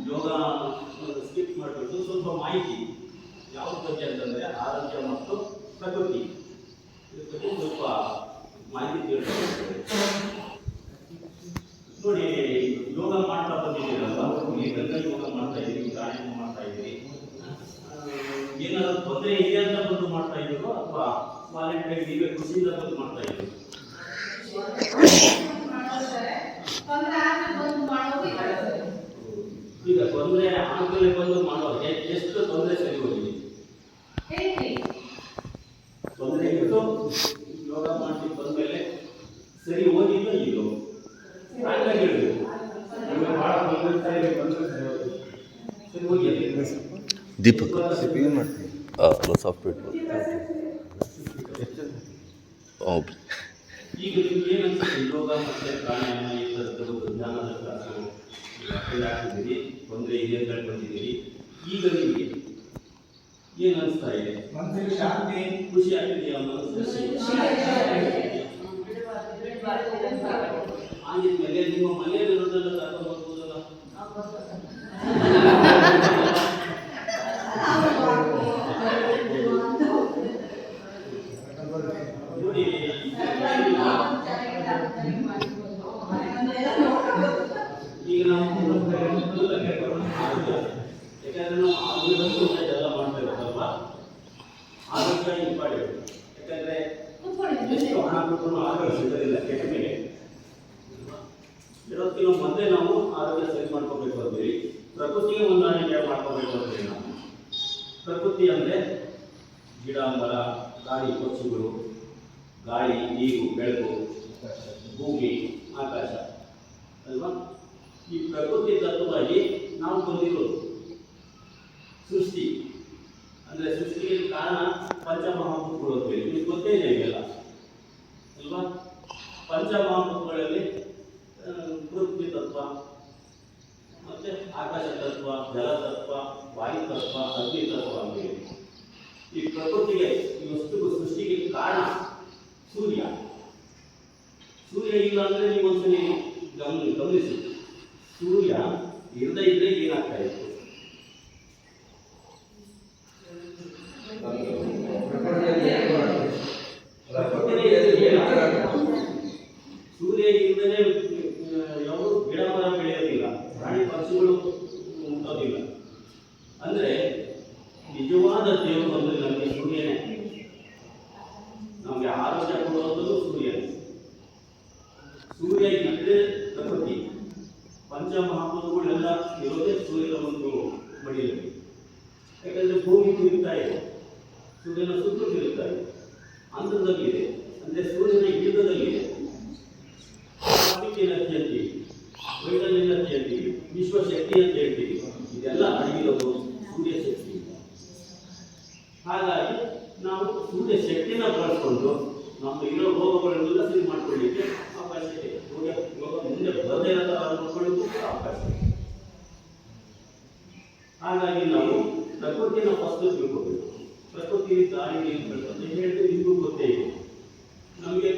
ಯೋಗ skip ಮಾಡಿಬಿಟ್ಟು ಸ್ವಲ್ಪ ಮಾಹಿತಿ ಯಾವ ಬಗ್ಗೆ ಅಂತಂದರೆ ಆರೋಗ್ಯ ಮತ್ತು ಪ್ರಕೃತಿ ಇದ್ರ ಬಗ್ಗೆ ಸ್ವಲ್ಪ ಮಾಹಿತಿ ತಿಳ್ಕೊಳ್ತೇವೆ. ನೋಡಿ, ಯೋಗ ಮಾಡ್ತಾ ಬಂದಿದ್ದೀರಲ್ವ, ಈಗೆಲ್ಲ ಯೋಗ ಮಾಡ್ತಾ ಇದ್ದೀವಿ, ಪ್ರಾಣಾಯಾಮ ಮಾಡ್ತಾ ಇದ್ದೀವಿ, ಏನಾದರೂ ತೊಂದರೆ ಇದೆ ಅಂತ ಬಂದು ಮಾಡ್ತಾ ಇದ್ದೀರೋ ಅಥವಾ ವಾಲೆಂಟರಿ ನೀವೇ ಖುಷಿಯಿಂದ ಬಂದು ಮಾಡ್ತಾ ಇದ್ದೀವಿ? ಈಗ ತೊಂದರೆ ಆಮೇಲೆ ಬಂದು ಮಾಡೋರಿಗೆ ಎಷ್ಟು ತೊಂದರೆ ಸರಿ ಹೋಗಿದೆ? ತೊಂದರೆ ಇಟ್ಟು ಯೋಗ ಮಾಡಿ ಬಂದ್ಮೇಲೆ ಸರಿ ಹೋಗಿಲ್ಲ ಇಲ್ಲೋ ಹಾಗಾಗಿ ಹೇಳಬೇಕು. ಬಹಳ ತೊಂದರೆ ಸರಿ ಹೋಗಿ ದೀಪಕ್ ಏನು ಮಾಡ್ತೀವಿ? ಸಾಫ್ಟ್ವೇರ್ ಈಗ ನಿಮ್ಗೆ ಏನನ್ಸುತ್ತೆ? ಯೋಗ ಮತ್ತೆ ಪ್ರಾಣಾಯಾಮ ಈ ಥರದ್ದು ಜ್ಞಾನದ ಕ್ಲಾಸು ಆಗ್ತಿದ್ದೀರಿ, ತೊಂದರೆ ಇದೆ ಅಂತ ಬಂದಿದ್ದೀರಿ. ಈಗ ನಿಮಗೆ ಏನು ಅನಿಸ್ತಾ ಇದೆ? ಮನಸ್ಸಿಗೆ ಶಾಂತಿ, ಖುಷಿ ಆಗಿದೆಯಾ? ಆಗಿದ್ಮೇಲೆ ನಿಮ್ಮ ಮನೆಯಲ್ಲಿರೋದೆಲ್ಲ ಕರ್ಕೊಂಡು ಬರ್ಬೋದಲ್ಲ? ನೋಡಿ, ಈಗ ನಾವು ಯಾಕಂದ್ರೆ ನಾವು ಆರೋಗ್ಯ ಎಲ್ಲ ಮಾಡ್ಬೇಕಲ್ವ? ಆರೋಗ್ಯ ಇಂಪಾರ್ಟೆಂಟ್. ಯಾಕಂದ್ರೆ ಎಷ್ಟು ಹಣ ಕೊಟ್ಟರು ಆರೋಗ್ಯ ಸಿಗೋದಿಲ್ಲ, ಕೆಟ್ಟಮೇಲೆ ಇರೋದಕ್ಕಿಂತ ಮೊದಲೇ ನಾವು ಆರೋಗ್ಯ ಸರಿ ಮಾಡ್ಕೋಬೇಕು ಅಂತೀವಿ. ಪ್ರಕೃತಿಗೆ ಹೊಂದಾಣಿಕೆ ಮಾಡ್ಕೋಬೇಕು ಅಂತೀವಿ ನಾವು. ಪ್ರಕೃತಿ ಅಂದರೆ ಗಿಡ, ಮರ, ಗಾಳಿ, ಪಕ್ಷಿಗಳು, ಗಾಳಿ, ನೀರು, ಬೆಳಕು, ಭೂಮಿ, ಆಕಾಶ ಅಲ್ವಾ? ಈ ಪ್ರಕೃತಿ ತತ್ವವಾಗಿ ನಾವು ಬಂದಿರೋದು. ಸೃಷ್ಟಿ ಅಂದರೆ ಸೃಷ್ಟಿಗೆ ಕಾರಣ ಪಂಚಮಹಾಭೂತಗಳು ಅಂತೇಳಿ ನಿಮ್ಗೆ ಗೊತ್ತೇ ಇದೆ ಇದೆಲ್ಲ ಅಲ್ವಾ? ಪಂಚಮಹಾಭೂತಗಳಲ್ಲಿ ಪೃಥ್ವಿ ತತ್ವ, ಮತ್ತೆ ಆಕಾಶ ತತ್ವ, ಜಲ ತತ್ವ, ವಾಯು ತತ್ವ, ಅಗ್ನಿ ತತ್ವ ಅಂತೇಳಿ ಈ ಪ್ರಕೃತಿಗೆ ಈ ವಸ್ತು ಸೃಷ್ಟಿಗೆ ಕಾರಣ ಸೂರ್ಯ. ಸೂರ್ಯ ಇಲ್ಲ ಅಂದರೆ ನೀವು ಒಂದ್ಸಲಿ ಗಮನಿಸಿ, ಸೂರ್ಯ ಇರದೇ ಇದ್ರೆ ಏನಾಗ್ತಾ ಇತ್ತು? ಸೂರ್ಯ ಇಲ್ಲದೇ ಯಾವುದು ಗಿಡ ಮರ ಬೆಳೆಯೋದಿಲ್ಲ, ಪ್ರಾಣಿ ಪಕ್ಷಿಗಳು ಹುಟ್ಟೋದಿಲ್ಲ. ಅಂದರೆ ನಿಜವಾದ ದೇವರು ಅಂದರೆ ನಮಗೆ ಸೂರ್ಯನೇ. ನಮಗೆ ಆರೋಗ್ಯ ಕೊಡುವಂಥದ್ದು ಸೂರ್ಯನೇ. ಸೂರ್ಯ ಇದ್ದರೆ ಪ್ರಕೃತಿ. ಪಂಚಮಹಾಭೂತಗಳೆಲ್ಲ ಇರೋದೇ ಸೂರ್ಯನ ಒಂದು ಮಡಿಯಲ್ಲಿ. ಯಾಕಂದರೆ ಭೂಮಿ ತಿರುಗ್ತಾ ಇದೆ, ಸೂರ್ಯನ ಸುತ್ತ ತಿರುಗ್ತಾ ಇದೆ, ಅಂತರದಲ್ಲಿದೆ, ಅಂದರೆ ಸೂರ್ಯನ ಹಿಡಿತದಲ್ಲಿದೆ. ಅದಕ್ಕೆ ರೋಗಗಳೆಲ್ಲ ಸರಿ ಮಾಡ್ಕೊಳ್ಳಿಕ್ಕೆ ಅವಕಾಶ ಇದೆ. ರೋಗ ಮುಂದೆ ಬರದೇ ಇರೋ ಥರ ನೋಡ್ಕೊಳ್ಳಿಕ್ಕೂ ಕೂಡ ಅವಕಾಶ ಇದೆ. ಹಾಗಾಗಿ ನಾವು ಪ್ರಕೃತಿಯನ್ನು ಫಸ್ಟ್ ತಿಳ್ಕೋಬೇಕು. ಪ್ರಕೃತಿ ದಾರಿ ಅಂತ ಹೇಳಿದ್ರೆ ನಿಮಗೂ ಗೊತ್ತೇ ಇದೆ. ನಮಗೆ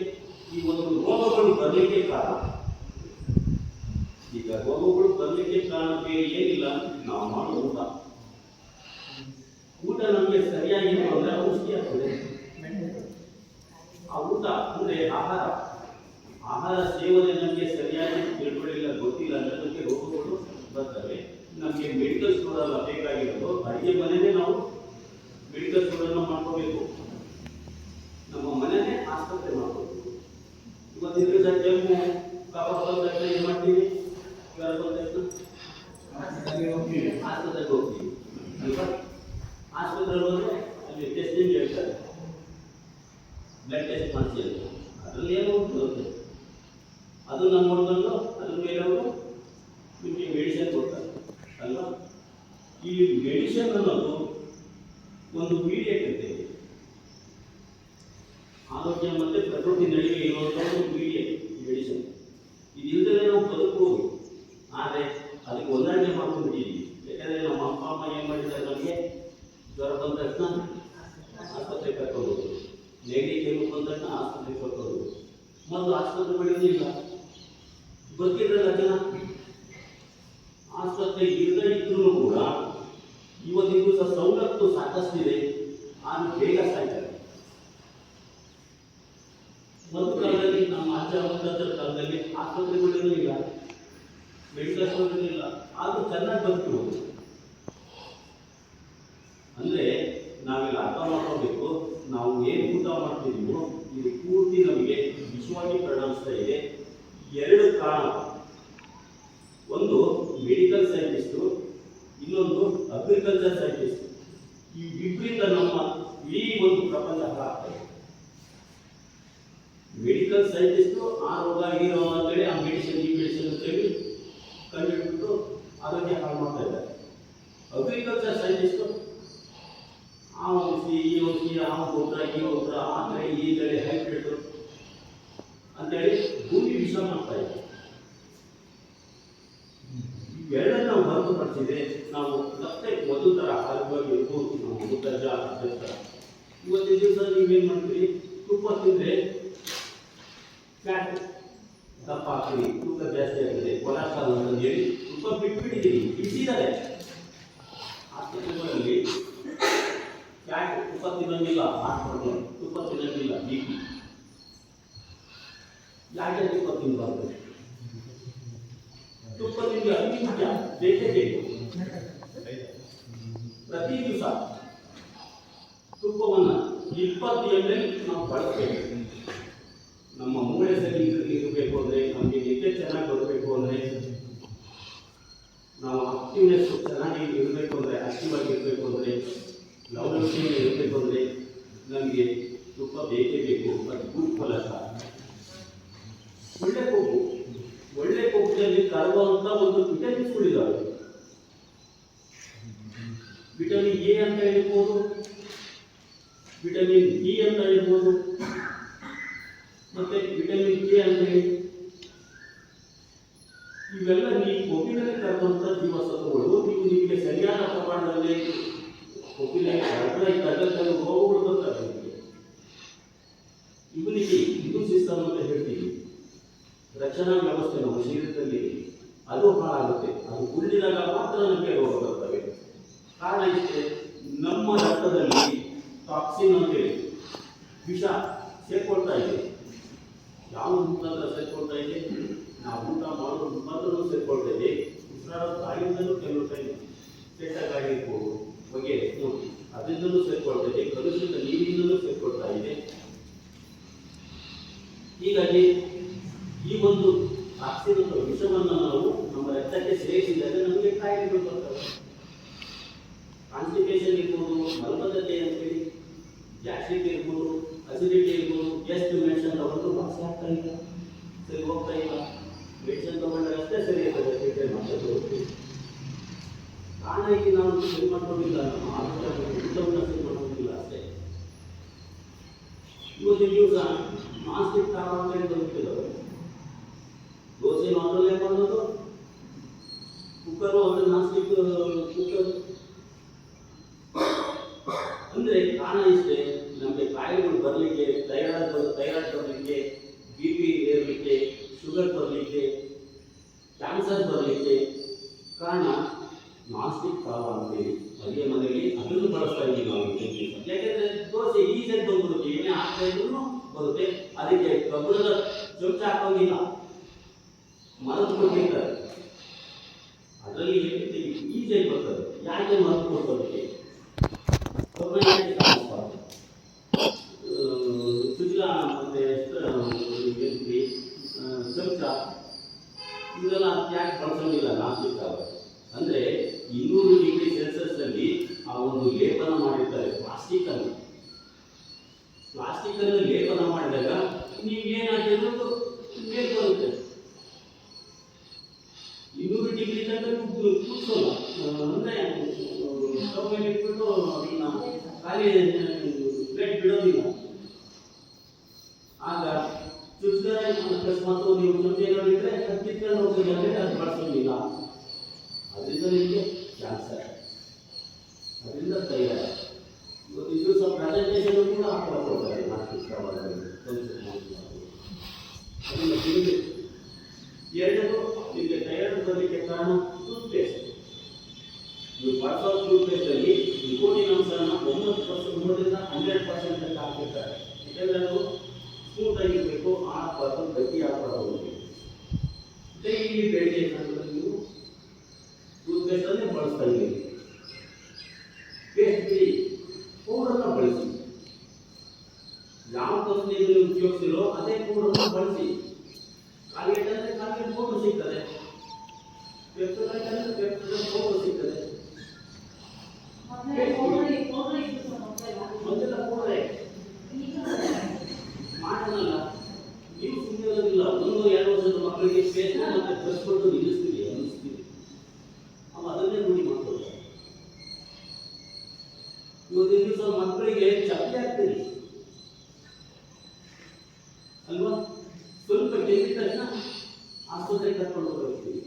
ಈ ಒಂದು ರೋಗಗಳು ಬರಲಿಕ್ಕೆ ಕಾರಣ, ಈಗ ರೋಗಗಳು ಬರಲಿಕ್ಕೆ ಕಾರಣ ಬೇರೆ ಏನಿಲ್ಲ, ನಾವು ಮಾಡೋ ಊಟ. ಊಟ ನಮಗೆ ಸರಿಯಾಗಿ ಅಂದರೆ ಔಷಧಿ ಆಗ್ತದೆ. ಆ ಊಟ ಅಂದರೆ ಆಹಾರ ಸೇವನೆ ನಮಗೆ ಸರಿಯಾಗಿ ತಿಳ್ಕೊಳ್ಳಿಲ್ಲ, ಗೊತ್ತಿಲ್ಲ ಅಂದರೆ ನಮಗೆ ರೋಗಗಳು ಬರ್ತವೆ. ನಮಗೆ ಮೆಡಿಕಲ್ ಸ್ಟೋರಲ್ಲ ಬೇಕಾಗಿರೋದು, ಅಡುಗೆ ಮನೆಯೇ ನಾವು ಮೆಡಿಕಲ್ ಸ್ಟೋರನ್ನು ಮಾಡ್ಕೋಬೇಕು. ನಮ್ಮ ಮನೆಯೇ ಆಸ್ಪತ್ರೆ ಮಾಡ್ಕೋಬೇಕು. ಇವತ್ತಿನ ದಿವಸ ಕೆಮ್ಮು ಕಫ ಬಂದ ತಕ್ಷಣ ಏನು ಮಾಡ್ತೀವಿ? ಜ್ವರ ಬಂದ ತಕ್ಷಣ ಆಸ್ಪತ್ರೆಗೆ ಹೋಗ್ತೀವಿ ಅಲ್ವಾ? ಆಸ್ಪತ್ರೆಗೆ ಹೋದರೆ ಅಲ್ಲಿ ಟೆಸ್ಟಿಂಗ್ ಹೇಳ್ತಾರೆ, ಬ್ಲಡ್ ಟೆಸ್ಟ್ ಮಾಡಿಸಿ ಅಂತ. ಅದರಲ್ಲಿ ಏನೋ ಬರುತ್ತೆ, ಅದನ್ನು ನೋಡ್ಕೊಂಡು ಅದ್ರ ಮೇಲೆ ಅವರು ನಿಮಗೆ ಮೆಡಿಸಿನ್ ಕೊಡ್ತಾರೆ ಅಲ್ವಾ? ಈ ಮೆಡಿಸಿನ್ ಅನ್ನೋದು ಒಂದು ಮೀಡಿಯೇಟ್ ಇರ್ತದೆ. ಆರೋಗ್ಯ ಮತ್ತು ಪ್ರಕೃತಿ ನಡುವೆ ಇರುವಂಥ ಒಂದು ಮೀಡಿಯೇಟ್ ಮೆಡಿಸಿನ್. ಇದಿಲ್ಲದೆ ನಾವು ಬದುಕಬಹುದು, ಆದರೆ ಅದಕ್ಕೆ ಹೊಂದಾಣಿಕೆ ಮಾಡ್ಕೊಂಡ್ಬಿಟ್ಟಿದ್ದೀವಿ. ಯಾಕಂದರೆ ನಮ್ಮ ಅಪ್ಪ ಅಮ್ಮ ಏನು ಮಾಡಿದ್ದಾರೆ, ನಮಗೆ ಜ್ವರ ಬಂದ ತಕ್ಷಣ ಆಸ್ಪತ್ರೆಗೆ ಕರ್ಕೊಂಡು ಹೋಗೋದು, ನೆಗಡಿ ಕೆಮ್ಮು ಬಂದ ತಕ್ಷಣ ಆಸ್ಪತ್ರೆಗೆ ಕರ್ಕೊಂಡು ಹೋಗೋದು. ಮೊದಲು ಆಸ್ಪತ್ರೆಗಳಿರಲಿಲ್ಲ, ಗೊತ್ತಿರಲಿಲ್ಲ ಜನ. ಆಸ್ಪತ್ರೆ ಇಲ್ಲದೇ ಇದ್ರೂ ಕೂಡ ಇವತ್ತಿನ ದಿವಸ ಸವಲತ್ತು ಸಾಕಷ್ಟಿದೆ, ಆಮೇಲೆ ಬೇಗ ಸಾಯ್ತಾರೆ. ಒಂದು ಕಾಲದಲ್ಲಿ ನಮ್ಮ ಅಜ್ಜ ಮುತ್ತಜ್ಜರ ಕಾಲದಲ್ಲಿ ಆಸ್ಪತ್ರೆಗಳಿರಲಿಲ್ಲ, ಮೆಡಿಕಲ್ ಸ್ಟೋರ್ ಇರಲಿಲ್ಲ, ಆದರೂ ಚೆನ್ನಾಗಿ ಬದುಕಬಹುದು. ಅಂದರೆ ನಾವೆಲ್ಲ ಅರ್ಥ ಮಾಡ್ಕೋಬೇಕು, ನಾವು ಏನು ಊಟ ಮಾಡ್ತಿದ್ದೀವೋ ಇದು ಪೂರ್ತಿ ನಮಗೆ ವಿಷವಾಗಿ ಪರಿಣಮಿಸ್ತಾ ಇದೆ. ಎರಡು ಕಾರಣ, ಒಂದು ಮೆಡಿಕಲ್ ಸೈಂಟಿಸ್ಟು, ಇನ್ನೊಂದು ಅಗ್ರಿಕಲ್ಚರ್ ಸೈಂಟಿಸ್ಟ್. ಈ ಇಬ್ಬರಿಂದ ನಮ್ಮ ಇಡೀ ಒಂದು ಪ್ರಪಂಚ ಹಾಳಾಗ್ತದೆ. ಮೆಡಿಕಲ್ ಸೈಂಟಿಸ್ಟು ಆ ರೋಗ ಈ ರೋಗ ಅಂತೇಳಿ ಆ ಮೆಡಿಸಿನ್ ಈ ಮೆಡಿಸಿನ್ ಅಂತೇಳಿ ಕಂಡುಹಿಡಿದು ಆರೋಗ್ಯ ಹಾಳು ಮಾಡ್ತಾ ಇದ್ದಾರೆ. ಅಗ್ರಿಕಲ್ಚರ್ ಸೈಂಟಿಸ್ಟು ಆ ಔಷಧಿ ಈ ಔಷಧಿ, ಆ ಗೊಬ್ಬರ ಈ ಗೊಬ್ಬರ, ಆ ತಳಿ ಈ ತಳಿ ಹೈಬ್ರಿಡ್ ಅಂತೇಳಿ ಭೂಮಿ ವಿಷ ಮಾಡ್ತಾ ಇದ್ದಾರೆ. ಇವೆರಡನ್ನು ನಾವು ಹೊರತುಪಡಿಸಿದ್ರೆ ನಾವು ಮತ್ತೆ ಮೊದಲು ಥರ ಆರೋಗ್ಯವಾಗಿ ಇರ್ಬೋದು. ನಾವು ಮುತ್ತಜ್ಜ ಅಜ್ಜ ಇವತ್ತಿನ ದಿವಸ ನೀವೇನು ಮಾಡ್ತೀರಿ, ತುಪ್ಪ ತಿಂದರೆ ಫ್ಯಾಟ್ ದಪ್ಪ ಆಗ್ತೀವಿ, ತೂಕ ಜಾಸ್ತಿ ಆಗಿದೆ, ಕೊಲೆಸ್ಟ್ರಾಲ್ ಅಂತ ಹೇಳಿ ತುಪ್ಪ ಬಿಟ್ಬಿಟ್ಟಿದ್ದೀರಿ, ಬಿಡಿಸಿದ್ದಾರೆ. ಆಸ್ಪತ್ರೆಗಳಲ್ಲಿ ಫ್ಯಾಟ್ ತುಪ್ಪ ತಿನ್ನೋಂಗಿಲ್ಲ, ಹಾರ್ಟ್ ಪ್ರಾಬ್ಲಮ್, ತುಪ್ಪ ತಿನ್ನೋಂಗಿಲ್ಲ, ಬಿ ಪಿ. ಯಾಕೆ ತುಪ್ಪ ತಿನ್ನಬಾರ್ದು? ತುಪ್ಪ ನಿಮಗೆ ಅತಿ ಮುಖ್ಯ, ಬೇಕೇ ಬೇಕು. ಪ್ರತಿ ದಿವಸ ತುಪ್ಪವನ್ನು 20 ml ನಾವು ಬಳಸಬೇಕು. ನಮ್ಮ ಮೂಳೆ ಸರಿ ಇರಬೇಕು ಅಂದರೆ, ನಮಗೆ ನಿದ್ದೆ ಚೆನ್ನಾಗಿ ಬರಬೇಕು ಅಂದರೆ, ನಾವು ಆಕ್ಟಿವ್ನೆಸ್ ಚೆನ್ನಾಗಿ ಇರಬೇಕು ಅಂದರೆ, ಆಕ್ಟಿವ್ ಆಗಿ ಇರಬೇಕು ಅಂದರೆ, ಲವಲವಿಕೆಯಿಂದ ಇರಬೇಕು ಅಂದರೆ ನಮಗೆ ತುಪ್ಪ ಬೇಕೇ ಬೇಕು. ಅದು ಗುಡ್ ಕೊಲೆಸ್ಟ್ರಾಲ್. ಒಳ್ಳೆ ಕೊಬ್ಬಿನಲ್ಲಿ ಕರಗುವಂಥ ಒಂದು ವಿಟಮಿನ್ಸ್ಗಳಿದ್ದಾವೆ. ವಿಟಮಿನ್ ಎ ಅಂತ ಹೇಳ್ಬೋದು, ವಿಟಮಿನ್ ಡಿ ಅಂತ ಹೇಳ್ಬೋದು, ಮತ್ತೆ ವಿಟಮಿನ್ ಕೆ ಅಂತ ಹೇಳಿ. ಇವೆಲ್ಲ ಈ ಕೊಬ್ಬಿನಲ್ಲಿ ಕರಗುವಂಥ ಜೀವಸತ್ವಗಳು. ನೀವು ನಿಮಗೆ ಸರಿಯಾದ ಪ್ರಮಾಣದಲ್ಲಿ ಕೊಬ್ಬಿನಲ್ಲಿ ಕರಗದ ರೋಗಗಳು ಬರ್ತವೆ. ನಿಮಗೆ ಇಮ್ಯುನಿಟಿ, ಇಮ್ಯೂನ್ ಸಿಸ್ಟಮ್ ಅಂತ ಹೇಳ್ತೀವಿ, ರಕ್ಷಣಾ ವ್ಯವಸ್ಥೆ ನಮ್ಮ ಶರೀರದಲ್ಲಿ ಅದು ಹಾಳಾಗುತ್ತೆ. ಅದು ಉಳಿದಾಗ ಮಾತ್ರ ನಮಗೆ ರೋಗ ಬರ್ತವೆ. ಕಾರಣ ಇಷ್ಟೇ, ನಮ್ಮ ರಕ್ತದಲ್ಲಿ ಟಾಕ್ಸಿನ್ ಅಂತೇಳಿ ವಿಷ ಸೇರ್ಕೊಳ್ತಾ ಇದೆ. ಯಾವ ಮುಖಾಂತರ ಸೇರ್ಕೊಳ್ತಾ ಇದೆ? ನಾವು ಊಟ ಮಾಡೋದು ಮುಖಾಂತರ ಸೇರ್ಕೊಳ್ತಾ ಇದೆ. ಉಸಿರಾಡೋ ಗಾಳಿಯಿಂದಲೂ ಕೆಲವು ಟೈಮ್ ಕೆಟ್ಟ ಗಾಳಿ ಇರ್ಬೋದು, ಹೊಗೆ ನೋಡಿ, ಅದರಿಂದಲೂ ಸೇರ್ಕೊಳ್ತಾ ಇದೆ. ಕಲುಷಿತ ನೀರಿನಿಂದಲೂ ಸೇರ್ಕೊಳ್ತಾ ಇದೆ. ಹೀಗಾಗಿ ಈ ಒಂದು ಟಾಕ್ಸಿನ್ ಅಥವಾ ವಿಷವನ್ನು ನಾವು ನಮ್ಮ ರಕ್ತಕ್ಕೆ ಸೇರಿಸಿದಾಗ ನಮಗೆ ಕಾಯಿಲೆಗಳು ಬರ್ತವೆ. ಕಾನ್ಸ್ಟಿಪೇಷನ್ ಇರ್ಬೋದು, ಮಲಬದ್ಧತೆ ಅಂತೇಳಿ, ಗ್ಯಾಸ್ಟ್ರಿಕ್ ಇರ್ಬೋದು, ಅಸಿಡಿಟಿ ಇರ್ಬೋದು. ಎಷ್ಟು ಮೆಡಿಸಿನ್ ತಗೊಂಡು ವಾಸಿ ಆಗ್ತಾ ಇಲ್ಲ, ಸರಿ ಹೋಗ್ತಾ ಇಲ್ಲ. ಮೆಡಿಸಿನ್ ತಗೊಂಡ್ರೆ ಅಷ್ಟೇ ಸರಿ ಇರ್ತದೆ, ಟ್ರೀಟ್ಮೆಂಟ್ ಮಾಡ್ತಾ ಹೋಗ್ತೀವಿ. ಕಾರಣ ಈಗ ನಾವು ಸರಿ ಮಾಡ್ಕೊಂಡಿಲ್ಲ, ನಮ್ಮ ಆರೋಗ್ಯ ಊಟವನ್ನು ಸರಿ ಮಾಡ್ಕೊಂಡಿಲ್ಲ ಅಷ್ಟೇ. ಇವತ್ತಿನ ದಿವಸ ನಾಸ್ಟಿಕ್ ಅಂತ ಬಂದ್ಬಿಟ್ಟಿದ್ದಾವೆ. ದೋಸೆನೂ ಅದರಲ್ಲೇ ಮಾಡೋದು, ಕುಕ್ಕರು ಅಂದರೆ ನಾಸ್ಟಿಕ್ ಕುಕ್ಕರ್. ಅಂದರೆ ಕಾರಣ ಇಷ್ಟೇ, ನಮಗೆ ಕಾಯಿಲೆಗಳು ಬರಲಿಕ್ಕೆ, ಥೈರಾಯ್ಡ್ ಬರಲಿಕ್ಕೆ, ಬಿ ಪಿ ಏರಲಿಕ್ಕೆ, ಶುಗರ್ ಬರಲಿಕ್ಕೆ, ಕ್ಯಾನ್ಸರ್ ಬರಲಿಕ್ಕೆ ಕಾರಣ ನಾಸ್ಟಿಕ್ ತಾವ ಅಂತೇಳಿ ಅಡುಗೆ ಮನೆಯಲ್ಲಿ ಅದನ್ನು ಬಳಸ್ತಾ ಇದ್ದೀವಿ ನಾವು. ಯಾಕೆಂದರೆ ದೋಸೆ ಈಸಿಯಾಗಿ ಬಂದ್ಬಿಡುತ್ತೆ, ಏನೇ ಆಗ್ತಾ ಇದ್ರೂ ಬರುತ್ತೆ. ಅದಕ್ಕೆ ಕಬ್ಬಿಣದ ಚಮಚ ಹಾಕೋದಿಲ್ಲ, ಮರದು ಕೊಟ್ಟಿರ್ತಾರೆ, ಅದರಲ್ಲಿ ಈಸಿಯಾಗಿ ಬರ್ತದೆ. ಯಾಕೆ ಮರದು ಕೊಡ್ತೋದಕ್ಕೆ ಕಬ್ಬಿಣ ಸುಜಲ ಮತ್ತು ಚಮಚ ಇದೆಲ್ಲ ಯಾಕೆ ಬಳಸೋದಿಲ್ಲ ನಾಸ್ಟಿಕ್ ತಾವ ಅಂದರೆ 200 ಡಿಗ್ರಿ ಸೆಲ್ಸಿಯಸ್ನಲ್ಲಿ ಆ ಒಂದು ಲೇಪನ ಮಾಡಿರ್ತಾರೆ ಪ್ಲಾಸ್ಟಿಕ್ಕನ್ನು ಲೇಪನ ಮಾಡಿದಾಗ ನೀವು ಏನಾಗಿರೋದು ಬೇಗ ಬರುತ್ತೆ. 200 ಡಿಗ್ರಿ ತನಕ ಕೂರಿಸೋಲ್ಲ, ಅಂದರೆ ಸ್ಟವ್ ಮೇಲೆ ಇಟ್ಬಿಟ್ಟು ಅದನ್ನ ಖಾಲಿ ಪ್ಲೇಟ್ ಬಿಡೋದಿಲ್ಲ. ಆಗ ಚುಚ್ಚಿದ್ರೆ ಅಕಸ್ಮಾತ್ ನೀವು ಚಮಚೆಗಳು ಇಟ್ಟರೆ ಕಿತ್ಕೊಂಡು ಹೋಗ್ತದೆ ಅಂದರೆ ಅದು ಬಳಸೋದಿಲ್ಲ. ಅದರಿಂದ ನಿಮಗೆ ಕ್ಯಾನ್ಸರ್, ಅದರಿಂದ ಥೈರಾಯ್ಡ್. ಇವತ್ತಿನ ದಿವಸ ಪ್ರೆಸೆಂಟೇಷನ್ ಕೂಡ ಹಾಕೊಳ್ತಾರೆ ನಾಸ್ಟಿಕ್ ಅದನ್ನು ತಿನ್ನಬೇಕು. ಎರಡನೇದು ನಿಮಗೆ ಥೈರಾಯ್ಡ್ ಬರಲಿಕ್ಕೆ ಕಾರಣ ಟೂತ್ಪೇಸ್ಟ್. ನೀವು ಬಳಸೋ ಟೂತ್ಪೇಸ್ಟಲ್ಲಿ ನಿಕೋಟಿನ್ ಅಂಶನ 9% 100% ಹಾಕಿರ್ತಾರೆ. ಯಾಕೆಂದರೆ ಅದು ಸ್ಮೂತ್ ಆಗಿರಬೇಕು, ಆಗಬಾರ್ದು, ಗಟ್ಟಿ ಆಗಬಾರ್ದು. ಡೈಲಿ ಬೆಳಿಗ್ಗೆ ನೀವು ಟೂತ್ಪೇಸ್ಟನ್ನೇ ಬಳಸ್ತಾ ಇದ್ದೀವಿ. ಪೇಸ್ಟ್ ಬಿಡಿ, ಪೌಡರನ್ನು ಬಳಸಿ. ಯಾವ ಕಂಪ್ನಿಯಲ್ಲಿ ಉಪಯೋಗಿಸಿರೋ ಅದೇ ಪೌಡರನ್ನು ಬಳಸಿ. ಕಾಲ್ಗೇಟ್ ಅಂದರೆ ಕಾಲ್ಗೇಟ್ ಪೌಡರ್ ಸಿಗ್ತದೆ, ಪೆಪ್ಸೋಡೈಟ್ ಅಂದರೆ ಪೆಪ್ಸೋಡೈಟ್ ಪೌಡರ್ ಸಿಗ್ತದೆ. ಮೊದಲೆಲ್ಲ ಪೌಡರೇ ಮಾಡೋಣಲ್ಲ, ನೀವು ಸುಮ್ಮನೆ ಇರೋದಿಲ್ಲ. 1-2 ವರ್ಷದ ಮಕ್ಕಳಿಗೆ ಪೇಸ್ಟ್ ಮತ್ತೆ ಬ್ರಷ್ ಕೊಟ್ಟು ನಿಲ್ಲಿಸ್ತೀವಿ ಅನ್ನಿಸ್ತೀವಿ, ಅದನ್ನೇ ರೂಢಿ ಮಾಡ್ಕೊಳ್ತಾರೆ. ಇವತ್ತಿನ ದಿವಸ ಮಕ್ಕಳಿಗೆ ಚಪ್ಪಲಿ ಹಾಕ್ತೀರಿ ಅಲ್ವಾ, ಸ್ವಲ್ಪ ಕೆಟ್ಟಿದ ತಕ್ಷಣ ಆಸ್ಪತ್ರೆಗೆ ಕರ್ಕೊಂಡು ಹೋಗ್ತೀವಿ,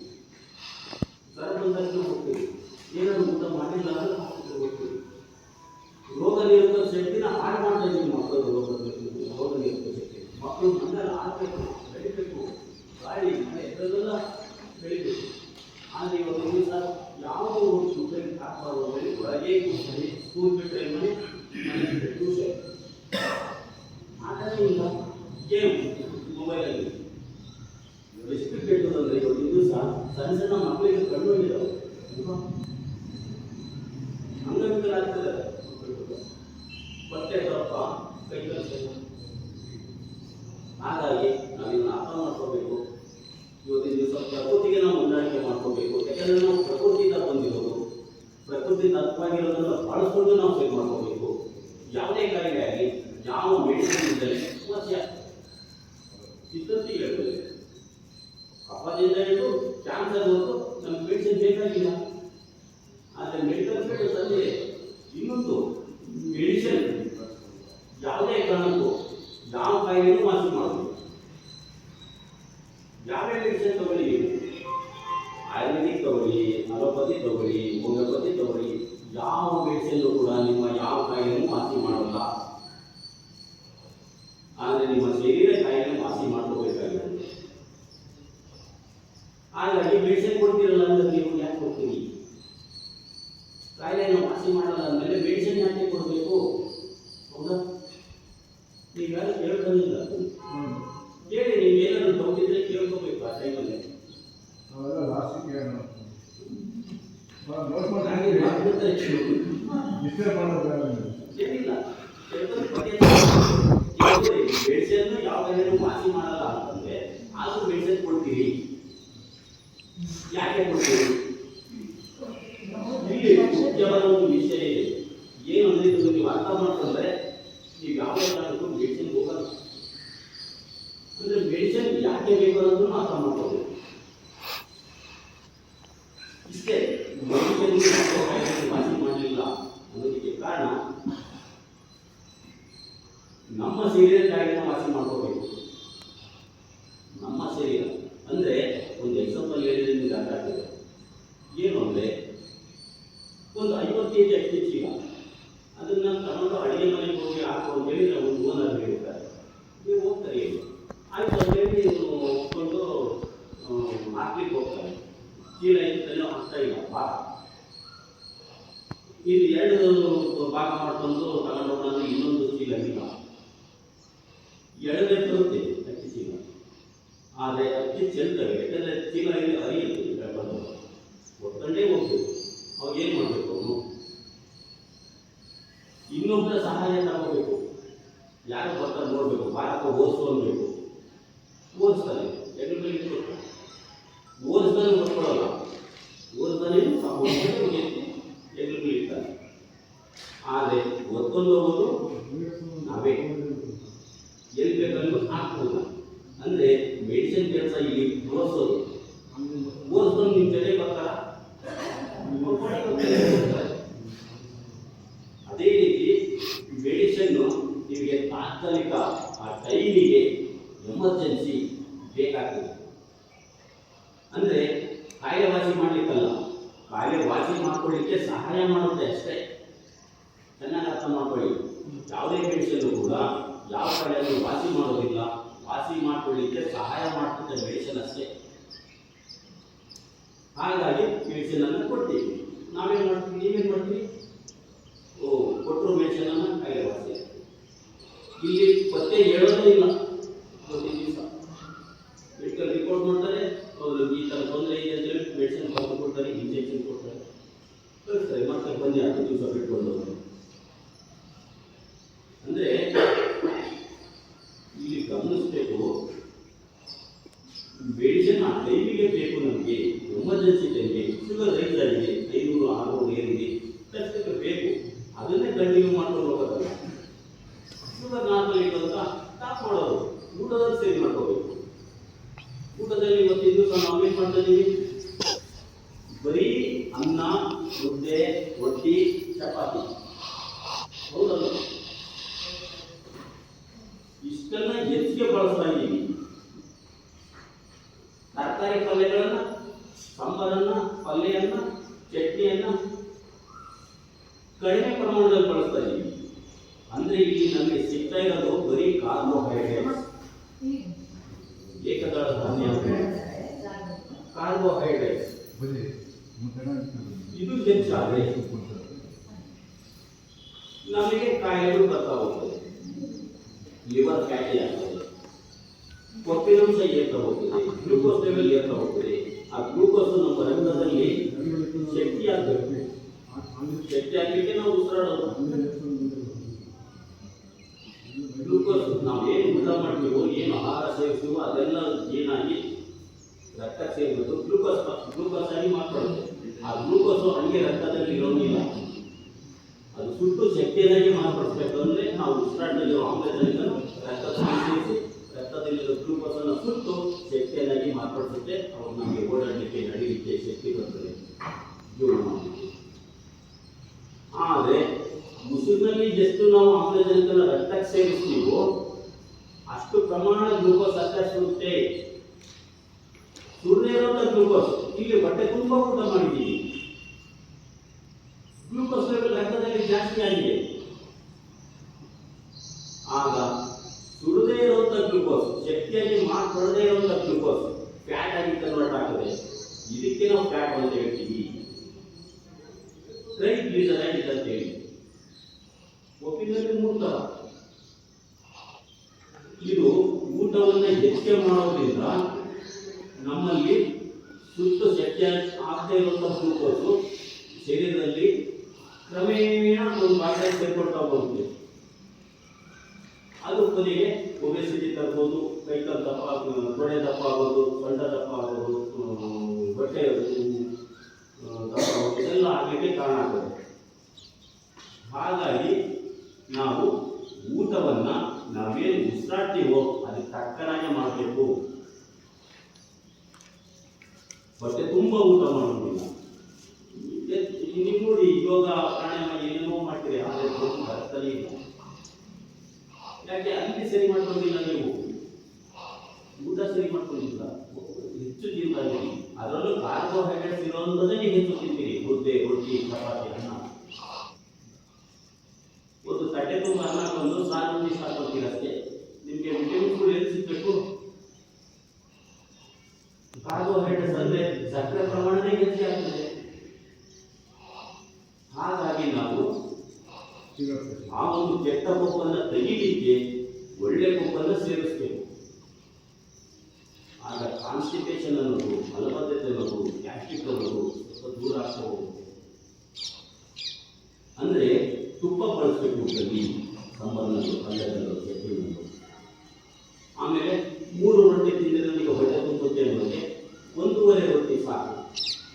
ಜ್ವರ ಬಂದ ತಕ್ಷಣ ಹೋಗ್ತೀವಿ, ಏನಾದ್ರು ಊಟ ಮಾಡಿಲ್ಲ ಅಂದ್ರೆ ಆಸ್ಪತ್ರೆಗೆ ಹೋಗ್ತೀವಿ. ರೋಗ ನಿರೋಧಕ ಶಕ್ತಿನ ಹಾಳು ಮಾಡ್ತಾ ಇದ್ದೀವಿ ಮಕ್ಕಳು. ರೋಗ ನಿರೋಧಕ ಶಕ್ತಿ ಮಕ್ಕಳು ಮನೆಯಲ್ಲಿ ಆಡಬೇಕು, ಬೆಳಿಬೇಕು, ಗಾಳಿ ಮಳೆ ಇದೆಲ್ಲ ಬೆಳಿಬೇಕು. ಆದರೆ ಇವತ್ತು ದಿವಸ ಯಾವುದೋ ಒಂದು ಮಕ್ಕಳಿಗೆ ಹಾಕಬಾರ್ದು ಅಂತೇಳಿ ಹೊರಗೆ ಕೂರ್ಸಲಿ, ಸ್ಕೂಲ್ ಬಿಟ್ಟರೆ ಮನೆ, ಟ್ಯೂಷನ್ ಆದರೆ ಈಗ ಗೇಮ್ ಮೊಬೈಲಲ್ಲಿ ಎಷ್ಟು ಕೆಟ್ಟದಂದರೆ ಇವತ್ತಿನ ದಿವಸ ಸಣ್ಣ ಸಣ್ಣ ಮಕ್ಕಳಿಗೆ ಕಣ್ಣು ಇದ್ದಾವೆ, ಅಂಗವಿಕಲಾಗ್ತದೆ. ಬಟ್ಟೆ ದಪ್ಪ, ಕೈ ಕೆಲಸ. ಹಾಗಾಗಿ ನಾವು ಇದನ್ನು ಅರ್ಥ ಮಾಡ್ಕೋಬೇಕು. ಇವತ್ತಿನ ದಿವಸ ಪ್ರಕೃತಿಗೆ ನಾವು ಹೊಂದಾಣಿಕೆ ಮಾಡ್ಕೋಬೇಕು. ಯಾಕೆಂದರೆ ನಾವು ಪ್ರಕೃತಿಯಿಂದ ಬಂದಿರೋದು, ಪ್ರಕೃತಿ ತತ್ವವಾಗಿರೋದನ್ನು ಬಳಸ್ಕೊಂಡು ನಾವು ಸರಿ ಮಾಡ್ಕೋಬೇಕು. ಯಾವುದೇ ಕಾಯಿಲೆ ಆಗಲಿ, ಯಾವ ಮೆಡಿಸಿನ್ ಇದ್ದರೆ ಸಮಸ್ಯೆ ಚಿತ್ತಂತಿ ಹೇಳ್ತದೆ. ಕಫದಿಂದ ಹಿಡಿದು ಕ್ಯಾನ್ಸರ್ವರೆಗೂ ನಮ್ಗೆ ಮೆಡಿಸಿನ್ ಬೇಕಾಗಿಲ್ಲ. ಆದರೆ ಮೆಡಿಕಲ್ ಫೀಲ್ಡ್ ಅಲ್ಲಿ ಇನ್ನೊಂದು ಮೆಡಿಸಿನ್ ಯಾವುದೇ ಕಾರಣಕ್ಕೂ ಯಾವ ಕಾಯಿಲೆನೂ ವಾಸಿ ಮಾಡಬೇಕು. ಯಾವ್ಯಾವ ಮೆಡಿಸಿನ್ ತಗೊಳ್ಳಿ, ಆಯುರ್ವೇದಿಕ್ ತಗೊಳ್ಳಿ, ಅಲೋಪತಿ ತಗೊಳ್ಳಿ, ಹೋಮಿಯೋಪತಿ ತಗೊಳ್ಳಿ, ಯಾವ ಮೆಡಿಸಿನ್ ಕೂಡ ನಿಮ್ಮ ಯಾವ ಕಾಯಿಲೆನೂ ವಾಸಿ ಮಾಡಲ್ಲ. ಆದರೆ ನಿಮ್ಮ ಶರೀರ ಕಾಯಿಲೆ ವಾಸಿ ಮಾಡ್ಕೋಬೇಕಾಗಿರುತ್ತೆ. ಹಾಗಾಗಿ ಮೆಡಿಸಿನ್ ಕೊಡ್ತೀರಲ್ಲ ಅಂದ್ರೆ ನೀವು ಯಾಕೆ ಕೊಡ್ತೀರಿ? ಕಾಯಿಲೆನ ವಾಸಿ ಮಾಡಲ್ಲ ಅಂದಮೇಲೆ ಮೆಡಿಸಿನ್ ಯಾಕೆ ಕೊಡಬೇಕು? ಹೌದಾ? ನೀವು ಯಾರು ಕೇಳ್ಕೊಂಡಿಲ್ಲ, ಕೇಳಿ. ನೀವು ಏನಾದ್ರು ಡೌಟ್ ಇದ್ರೆ ಕೇಳ್ಕೋಬೇಕು ಆ ಟೈಮಲ್ಲಿ. ಏನಿಲ್ಲ, ಮೆಡಿಸಿನ್ ಯಾವ ಕಾಯಿಲೆನೂ ವಾಸಿ ಮಾಡಲ್ಲ ಅಂತಂದ್ರೆ ಆದ್ರೂ ಮೆಡಿಸಿನ್ ಕೊಡ್ತೀರಿ. ಯಾಕೆ ಕೊಡ್ತೀರಿ? ಇಲ್ಲಿ ಮುಖ್ಯವಾದ ಒಂದು ವಿಷಯ ಇದೆ. ಏನು ಅಂದ್ರೆ ಇದನ್ನು ನೀವು ಅರ್ಥ ಮಾಡ್ಕೊಂಡ್ರೆ ನೀವು ಯಾವ ಕಾರಣಕ್ಕೂ ಮೆಡಿಸಿನ್ ಹೋಗಲ್ಲ. ಅಂದ್ರೆ ಮೆಡಿಸಿನ್ ಯಾಕೆ ಬೇಕು ಅನ್ನೋದನ್ನು ಅರ್ಥ ಮಾಡ್ಕೋಬೇಕು. ಇಷ್ಟೇ, ಮೆಡಿಸಿನ್ ವಾಸಿ ಮಾಡಲಿಲ್ಲ ಅನ್ನೋದಕ್ಕೆ ಕಾರಣ ನಮ್ಮ ಶರೀರ ಕಾಯಿಲೆನ ವಾಸಿ ಮಾಡ್ಕೋಬೇಕು. ಅಂತೇಳಿ ಒಪ್ಕೊಂಡು ಹಾಕ್ಲಿಕ್ಕೆ ಹೋಗ್ತಾರೆ. ಚೀಲ ಇದ್ದಲ್ಲೂ ಆಗ್ತಾ ಇಲ್ಲ ಭಾಗ. ಇದು 2 ಭಾಗ ಮಾಡ್ಕೊಂಡು ತಗೊಂಡು ಹೋಗೋಣ, ಇನ್ನೊಂದು ಚೀಲ ಇಲ್ಲ. 2 ಬರುತ್ತೆ ಅಕ್ಕಿ ಚೀಲ. ಆದರೆ ಅಕ್ಕಿ ಚೆಲ್ತವೆ, ಯಾಕಂದರೆ ಚೀಲ ಇಲ್ಲಿ ಹರಿಯುತ್ತೆ, ಒತ್ತಂಡೇ ಹೋಗ್ಬೇಕು. ಅವಾಗ ಏನು ಮಾಡಬೇಕು? ಅವನು ಇನ್ನೊಬ್ಬರ ಸಹಾಯ ತಗೋಬೇಕು. ಯಾರು ಬರ್ತಾರೆ ನೋಡಬೇಕು, ಭಾರತ ಓದಿಸು ಅನ್ಬೇಕು. ಓದಿಸ್ತಾನೆ, ಎಗ್ರ ಮೇಲೆ ಇಟ್ಕೊಳ್ತಾನೆ. ಓದಿಸ್ತಾನೆ ಓದ್ಕೊಳ್ಳಲ್ಲ, ಓದಿಸ್ತಾನೆ ಎಗ್ರ ಮೇಲೆ ಇರ್ತಾನೆ. ಆದರೆ ಒತ್ಕೊಂಡು ಹೋಗೋದು ನಾವೇ. ಎಲ್ಲಿ ಬೇಕಂದ್ರೂ ಹಾಕ್ಬೋದು. ಅಂದರೆ ಮೆಡಿಸಿನ್ ಕೆಲಸ ಇಲ್ಲಿ ಓದಿಸೋದು. ಓದಿಸ್ಕೊಂಡು ನಿಮ್ಮ ಜೊತೆ ಬರ್ತಾರ, ಅದೇ ರೀತಿ ಮೆಡಿಸಿನ್ನು ನಿಮಗೆ ತಾತ್ಕಾಲಿಕ ಆ ಟೈಮಿಗೆ ಎಮರ್ಜೆನ್ಸಿ ಬೇಕಾಗ್ತದೆ. ಅಂದರೆ ಕಾಯಿಲೆ ವಾಸಿ ಮಾಡಲಿಕ್ಕಲ್ಲ, ಕಾಯಿಲೆ ವಾಸಿ ಮಾಡ್ಕೊಳ್ಳಿಕ್ಕೆ ಸಹಾಯ ಮಾಡುತ್ತೆ ಅಷ್ಟೇ. ಚೆನ್ನಾಗಿ ಅರ್ಥ ಮಾಡ್ಕೊಳ್ಳಿ. ಯಾವುದೇ ಮೆಡಿಸಿನ್ನು ಕೂಡ ಯಾವ ಕಾಯಿಲೆಯನ್ನು ವಾಸಿ ಮಾಡೋದಿಲ್ಲ, ವಾಸಿ ಮಾಡ್ಕೊಳ್ಳಿಕ್ಕೆ ಸಹಾಯ ಮಾಡ್ತದೆ ಮೆಡಿಸಿನ್ ಅಷ್ಟೇ. ಹಾಗಾಗಿ ಮೆಡಿಸಿನನ್ನು ಕೊಡ್ತೀವಿ. ನಾವೇನು ಮಾಡ್ತೀವಿ, ನೀವೇನು ಮಾಡ್ತೀವಿ? ಕೊಟ್ಟರು ಮೆಡಿಸಿನನ್ನು ಕಾಯಿಲೆ ವಾಸಿ. ಇಲ್ಲಿ ಪತ್ತೆ ಹೇಳೋದೇ ಇಲ್ಲ. ಪ್ರತಿ ದಿವಸ ಮೆಡಿಕಲ್ ರಿಪೋರ್ಟ್ ಮಾಡ್ತಾರೆ, ಈ ಥರ ತೊಂದರೆ ಇದೆ ಅಂತೇಳಿ ಮೆಡಿಸಿನ್ ಬರ್ದು ಕೊಡ್ತಾರೆ, ಇಂಜೆಕ್ಷನ್ ಕೊಡ್ತಾರೆ, ಕಳಿಸ್ತಾರೆ. ಮತ್ತೆ ಬಂದು 10 ದಿವಸ ಬಿಟ್ಕೊಂಡು. ಅಂದರೆ ಇಲ್ಲಿ ಗಮನಿಸಬೇಕು, ಮೆಡಿಸಿನ್ ಆ ಟೈಮಿಗೆ ಬೇಕು. ನಮಗೆ ಎಮರ್ಜೆನ್ಸಿ ಟೈಮಿಗೆ ಶುಗರ್ ರೈಸ್ ಆಗಿದೆ, 500-600 ಏರಿದೆ, ತಕ್ಷಣಕ್ಕೆ ಬೇಕು. ಅದನ್ನೇ ಕಂಟಿನ್ಯೂ ಮಾಡ್ಕೊಂಡು ಹೋಗೋದಲ್ಲ. ಶುಗರ್ ನಾರ್ಮಲ್ ಇರೋದ ಸ್ಟಾಪ್ ಮಾಡೋದು, ಊಟದಲ್ಲಿ ಸೇರಿ ಮಾಡ್ಕೋಬೇಕು. ಊಟದಲ್ಲಿ ಇವತ್ತಿನ ದಿವಸ ನಾವೇನು ಮಾಡ್ತಾ ಇದ್ದೀವಿ? ಬರೀ ಅನ್ನ, ಮುದ್ದೆ, ರೊಟ್ಟಿ, ಚಪಾತಿ, ಹೌದಲ್ಲ? ಇಷ್ಟನ್ನ ಹೆಚ್ಚಿಗೆ ಬಳಸ್ತಾ ಇದ್ದೀವಿ. ತರಕಾರಿ ಪಲ್ಯಗಳನ್ನ, ಸಾಂಬಾರನ್ನ, ಪಲ್ಯನ್ನ, ಚಟ್ನಿಯನ್ನ ಕಡಿಮೆ ಪ್ರಮಾಣದಲ್ಲಿ ಬಳಸ್ತಾ ಇದ್ದೀವಿ. ಅಂದರೆ ಇಲ್ಲಿ ನಮಗೆ ಸಿಗ್ತಾ ಇರೋದು ಬರೀ ಕಾರ್ಬೋಹೈಡ್ರೇಟ್ಸ್, ಏಕದಳ ಧಾನ್ಯ, ಕಾರ್ಬೋಹೈಡ್ರೇಟ್ಸ್. ಇದು ಹೆಚ್ಚಾದರೆ ನಮಗೆ ಕಾಯಿಲೆಗಳು ಬರ್ತಾ ಹೋಗ್ತದೆ. ಲಿವರ್ ಫ್ಯಾಟಿ ಆಗ್ತದೆ, ಕೊಬ್ಬಿನಾಂಶ ಏರ್ತಾ ಹೋಗ್ತದೆ, ಗ್ಲೂಕೋಸ್ ಲೆವೆಲ್ ಏರ್ತಾ ಹೋಗ್ತದೆ. ಆ ಗ್ಲೂಕೋಸ್ ನಮ್ಮ ರಕ್ತದಲ್ಲಿ ಶಕ್ತಿ ಆಗಬೇಕು. ಶಕ್ತಿ ಆಗಲಿಕ್ಕೆ ನಾವು ಉಸಿರಾಡೋದು. ಗ್ಲೂಕೋಸ್ ನಾವೇನು ಊಟ ಮಾಡ್ತೀವೋ, ಏನು ಆಹಾರ ಸೇವಿಸ್ತೀವೋ ಅದೆಲ್ಲ ಏನಾಗಿ ರಕ್ತ ಸೇರಿಬಿಟ್ಟು ಗ್ಲೂಕೋಸ್ ಆಗಿ ಮಾರ್ಕೊಳ್ಳುತ್ತೆ. ಆ ಗ್ಲೂಕೋಸು ಹಂಗೆ ರಕ್ತದಲ್ಲಿ ಇರೋದಿಲ್ಲ, ಅದು ಸುಟ್ಟು ಶಕ್ತಿಯನ್ನಾಗಿ ಮಾರ್ಪಡಿಸ್ಬೇಕು. ಅಂದರೆ ನಾವು ಉಸಿರಾಟದಲ್ಲಿರೋ ಆಮ್ಲಜನಕವನ್ನು ರಕ್ತದಲ್ಲಿ ಸೇರಿಸಿ ರಕ್ತದಲ್ಲಿರೋ ಗ್ಲೂಕೋಸನ್ನು ಸುಟ್ಟು ಶಕ್ತಿಯನ್ನಾಗಿ ಮಾರ್ಪಡಿಸುತ್ತೆ. ಅವಾಗ ನಮಗೆ ಓಡಾಡಲಿಕ್ಕೆ, ನಡೀಲಿಕ್ಕೆ ಶಕ್ತಿ ಬರ್ತದೆ, ಜೀವನ ಮಾಡಲಿಕ್ಕೆ. ಆದರೆ ಉಸಿರಿನಲ್ಲಿ ಎಷ್ಟು ನಾವು ಆಮ್ಲಜನಕನ ರಕ್ತಕ್ಕೆ ಸೇರಿಸ್ತೀವೋ ಅಷ್ಟು ಪ್ರಮಾಣ ಗ್ಲೂಕೋಸ್ ಅಷ್ಟೇ ಸುಡುತ್ತೆ. ಸುಡದೇ ಇರೋಂಥ ಗ್ಲೂಕೋಸ್ ಇಲ್ಲಿ ಹೊಟ್ಟೆ ತುಂಬ ಊಟ ಮಾಡಿದ್ದೀವಿ, ಗ್ಲೂಕೋಸ್ ಲೆವೆಲ್ ರಕ್ತದಲ್ಲಿ ಜಾಸ್ತಿ ಆಗಿದೆ. ಆಗ ಸುಡದೇ ಇರುವಂತ ಗ್ಲೂಕೋಸ್, ಶಕ್ತಿಯಾಗಿ ಮಾಡಿಕೊಳ್ಳದೇ ಇರುವಂತ ಗ್ಲೂಕೋಸ್ ಫ್ಯಾಟ್ ಆಗಿ ಕನ್ವರ್ಟ್ ಆಗ್ತದೆ. ಇದಕ್ಕೆ ನಾವು ಫ್ಯಾಟ್ ಅಂತ ಹೇಳ್ತೀವಿ, ಟ್ರೈಗ್ಲಿಸರೈಡ್ ಅಂತ ಹೇಳಿ. ಒಪ್ಪಿನಲ್ಲಿ 3 ತರ. ಇದು ಊಟವನ್ನು ಹೆಚ್ಚಿಗೆ ಮಾಡೋದ್ರಿಂದ ನಮ್ಮಲ್ಲಿ ಸುಟ್ಟು ಶಕ್ತಿ ಆಗದೇ ಇರುವಂತಹ ಗ್ಲೂಕೋಸು ಶರೀರದಲ್ಲಿ ಕ್ರಮೇಣ ಒಂದು ಭಾಗದಲ್ಲಿ ಸೇರ್ಕೊಳ್ತಾ ಹೋಗುತ್ತೆ. ಅದು ಕೊನೆಗೆ ಒಬೆಸಿಟಿ ತರ್ಬೋದು, ಕೈಕಾಲು ದಪ್ಪ, ತೊಡೆ ದಪ್ಪ ಆಗೋದು, ಸೊಂಟ ದಪ್ಪ ಆಗೋದು, ಹೊಟ್ಟೆ ದಪ್ಪ ಆಗೋದು, ಇದೆಲ್ಲ ಆಗಲಿಕ್ಕೆ ಕಾರಣ ಆಗ್ತದೆ. ಹಾಗಾಗಿ ನಾವು ಊಟವನ್ನು ನಾವೇನು ಉಸಿರಾಡ್ತೀವೋ ಅದಕ್ಕೆ ತಕ್ಕನಾಗೆ ಮಾಡಬೇಕು. ಹೊಟ್ಟೆ ತುಂಬ ಊಟ ಮಾಡೋದಿಲ್ಲ. ನೀವು ನೋಡಿ, ಯೋಗ ಪ್ರಾಣಾಯಾಮ ಏನೇನೋ ಮಾಡ್ತೀರಿ, ಆದರೆ ಬರ್ತಲೇ ಇಲ್ಲ. ಯಾಕೆ? ಅಲ್ಲಿ ಸರಿ ಮಾಡ್ಕೊಂಡಿಲ್ಲ, ನೀವು ಊಟ ಸರಿ ಮಾಡ್ಕೊಂಡಿಲ್ಲ, ಹೆಚ್ಚು ತಿಂತಾ ಇದ್ದೀರಿ. ಅದರಲ್ಲೂ ಕಾರ್ಬೋಹೈಡ್ರೇಟ್ಸ್ ಇರೋದನ್ನೇ ಹೆಚ್ಚು ತಿಂತೀರಿ. ಮುದ್ದೆ, ರೊಟ್ಟಿ, ಚಪಾತಿ, ಅನ್ನ. ಒಂದು ತಟ್ಟೆ ತುಂಬ ಅನ್ನ ಬಂದು ಸಾಕು ಹಾಕೋತೀರ ಅಷ್ಟೇ. ನಿಮಗೆ ವಿಟಮಿನ್ಸ್ಗಳು ಎಲ್ಲಿ ಸಿಗಬೇಕು? ಕಾರ್ಬೋಹೈಡ್ರೇಟ್ಸ್ ಅಂದ್ರೆ ಸಕ್ಕರೆ ಪ್ರಮಾಣನೇ ಹೆಚ್ಚಿಗೆ ಆಗ್ತದೆ. ಹಾಗಾಗಿ ನಾವು ಆ ಒಂದು ಕೆಟ್ಟ ಕೊಬ್ಬನ್ನು ತೆಗಿಲಿಕ್ಕೆ ಒಳ್ಳೆ ಕೊಬ್ಬನ್ನು ಸೇರಿಸಬೇಕು. ಆಗ ಕಾನ್ಸ್ಟಿಪೇಷನ್ ಅನ್ನೋದು, ಮಲಬದ್ಧತೆ ಅನ್ನೋದು, ಗ್ಯಾಸ್ಟ್ರಿಕ್ ಅನ್ನೋದು ಸ್ವಲ್ಪ ದೂರ ಆಗ್ತಾ ಹೋಗುತ್ತೆ. ಅಂದ್ರೆ ತುಪ್ಪ ಬಳಸಬೇಕು ಕಡ್ಡಿ ಸಾಂಬಾರಿನಲ್ಲೂ, ಪಲ್ಯದಲ್ಲೂ, ಚಟ್ನಿನಲ್ಲೂ. ಆಮೇಲೆ 3 ರೊಟ್ಟಿ ತಿಂದರೆ ನನಗೆ ಹೊಟ್ಟೆ ತುಂಬುತ್ತೆ ಅನ್ನೋರಿಗೆ 1.5 ರೊಟ್ಟಿ ಸಾಕು.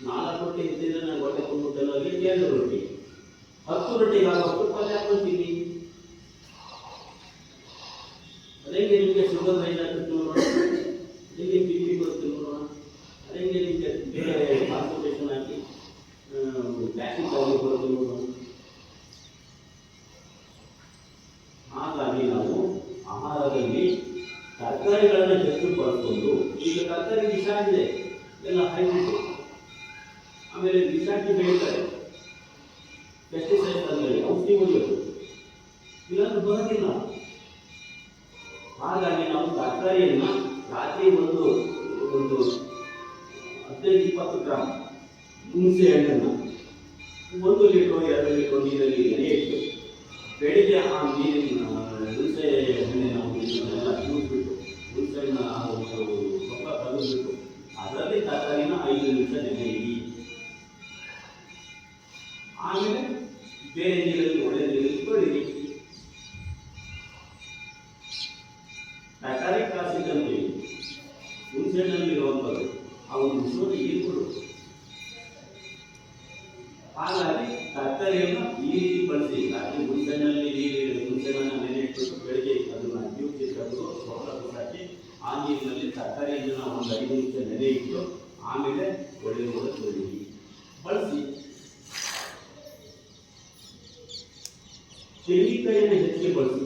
4 ರೊಟ್ಟಿ ತಿಂದರೆ ನನಗೆ ಹೊಟ್ಟೆ ತುಂಬುತ್ತೆ ಅನ್ನೋರಿಗೆ 2 ರೊಟ್ಟಿ. 10 ರೊಟ್ಟಿಗೆ ಆಗುವಷ್ಟು ಪಲ್ಯ ಹಾಕೊಳ್ತೀನಿ. ಅದೇಗೆ ನಿಮಗೆ ಶುಗರ್ ರೈಸ್ ಆಗ್ತದೆ ನೋಡೋಣ, ಅದೇಗೆ ಬಿ ಪಿ ಬರುತ್ತೆ ನೋಡೋಣ, ಅದೇಗೆ ನಿಮಗೆ ಬೇರೆ ಕಾನ್ಸಂಟ್ರೇಷನ್ ಹಾಕಿ ಗ್ಯಾಸ್ಟ್ರಿಕ್ ಆಗಿ ಬರುತ್ತೆ ನೋಡೋಣ. ಹಾಗಾಗಿ ನಾವು ಆಹಾರದಲ್ಲಿ ತರಕಾರಿಗಳನ್ನು ಹೆಚ್ಚು ಬಳಸ್ಕೊಂಡು, ಈಗ ತರಕಾರಿ ವಿಷ ಇದೆ ಎಲ್ಲ ಹೈಬ್ರಿಡ್, ಆಮೇಲೆ ವಿಷ ಹಾಕಿ ಬೆಳೀತಾರೆ, ಪೆಸ್ಟಿಸೈಡ್ಸ್ ಅಂದರೆ ಔಷಧಿ ಹೊಡೆಯೋದು, ಇಲ್ಲಾಂದ್ರೆ ಬರೋದಿಲ್ಲ. ಹಾಗಾಗಿ ನಾವು ತರಕಾರಿಯನ್ನು ರಾತ್ರಿ ಒಂದು 15-20 ಗ್ರಾಮ್ ಹುಣಸೆ ಹಣ್ಣನ್ನು 1 ಲೀಟರ್ 2 ಲೀಟರ್ ನೀರಲ್ಲಿ ನೆನೆ ಇಟ್ಟು ಬೆಳಿಗ್ಗೆ ಆ ನೀರಿನ ಹುಣಸೆ ಹಣ್ಣಿನ ಎಲ್ಲ ಕೂಡಿಬಿಟ್ಟು ಹುಣಸೆ ಹಣ್ಣ ಒಂದು ಸ್ವಲ್ಪ ತೆಗೆದುಬಿಟ್ಟು ಅದರಲ್ಲಿ ತರಕಾರಿನ 5 ನಿಮಿಷ ನೆನೆ ಇಡಿ. ಆಮೇಲೆ ಬೇರೆ ನೀರಲ್ಲಿ, ಒಳ್ಳೆ ನೀರಲ್ಲಿ ತೊಳಿರಿ. ತರಕಾರಿ ಕ್ಲಾಸಿಕ್ ಅಂತೇಳಿ ಹುಣಸೆ ಹಣ್ಣಲ್ಲಿ ಇರುವಂಥದ್ದು ಆ ಒಂದು ವಿಷಯ ಹೀರಿಕೊಡು. ಹಾಗಾಗಿ ತರಕಾರಿಯನ್ನು ಈ ರೀತಿ ಬಳಸಿ, ರಾತ್ರಿ ಹುಣಸೆ ಹಣ್ಣಲ್ಲಿ ಹುಣಸೆ ಹಣ್ಣನ್ನು ನೆನೆ ಇಟ್ಬಿಟ್ಟು ಬೆಳಿಗ್ಗೆ ಅದನ್ನು ಕ್ಯೂಬ್ಗೆ ತೆಗೆದು ಸ್ವಲ್ಪ ಹಾಕಿ ಆ ನೀರಿನಲ್ಲಿ ತರಕಾರಿಯನ್ನು ನಾವು ಒಂದು 5 ನಿಮಿಷ ನೆನೆ ಇಟ್ಟು ಆಮೇಲೆ ಒಳ್ಳೆ ತೊಳಿ ಬಳಸಿ. ತೆಂಗಿನಕಾಯಿಯನ್ನು ಹೆಚ್ಚಿಗೆ ಬಳಸಿ.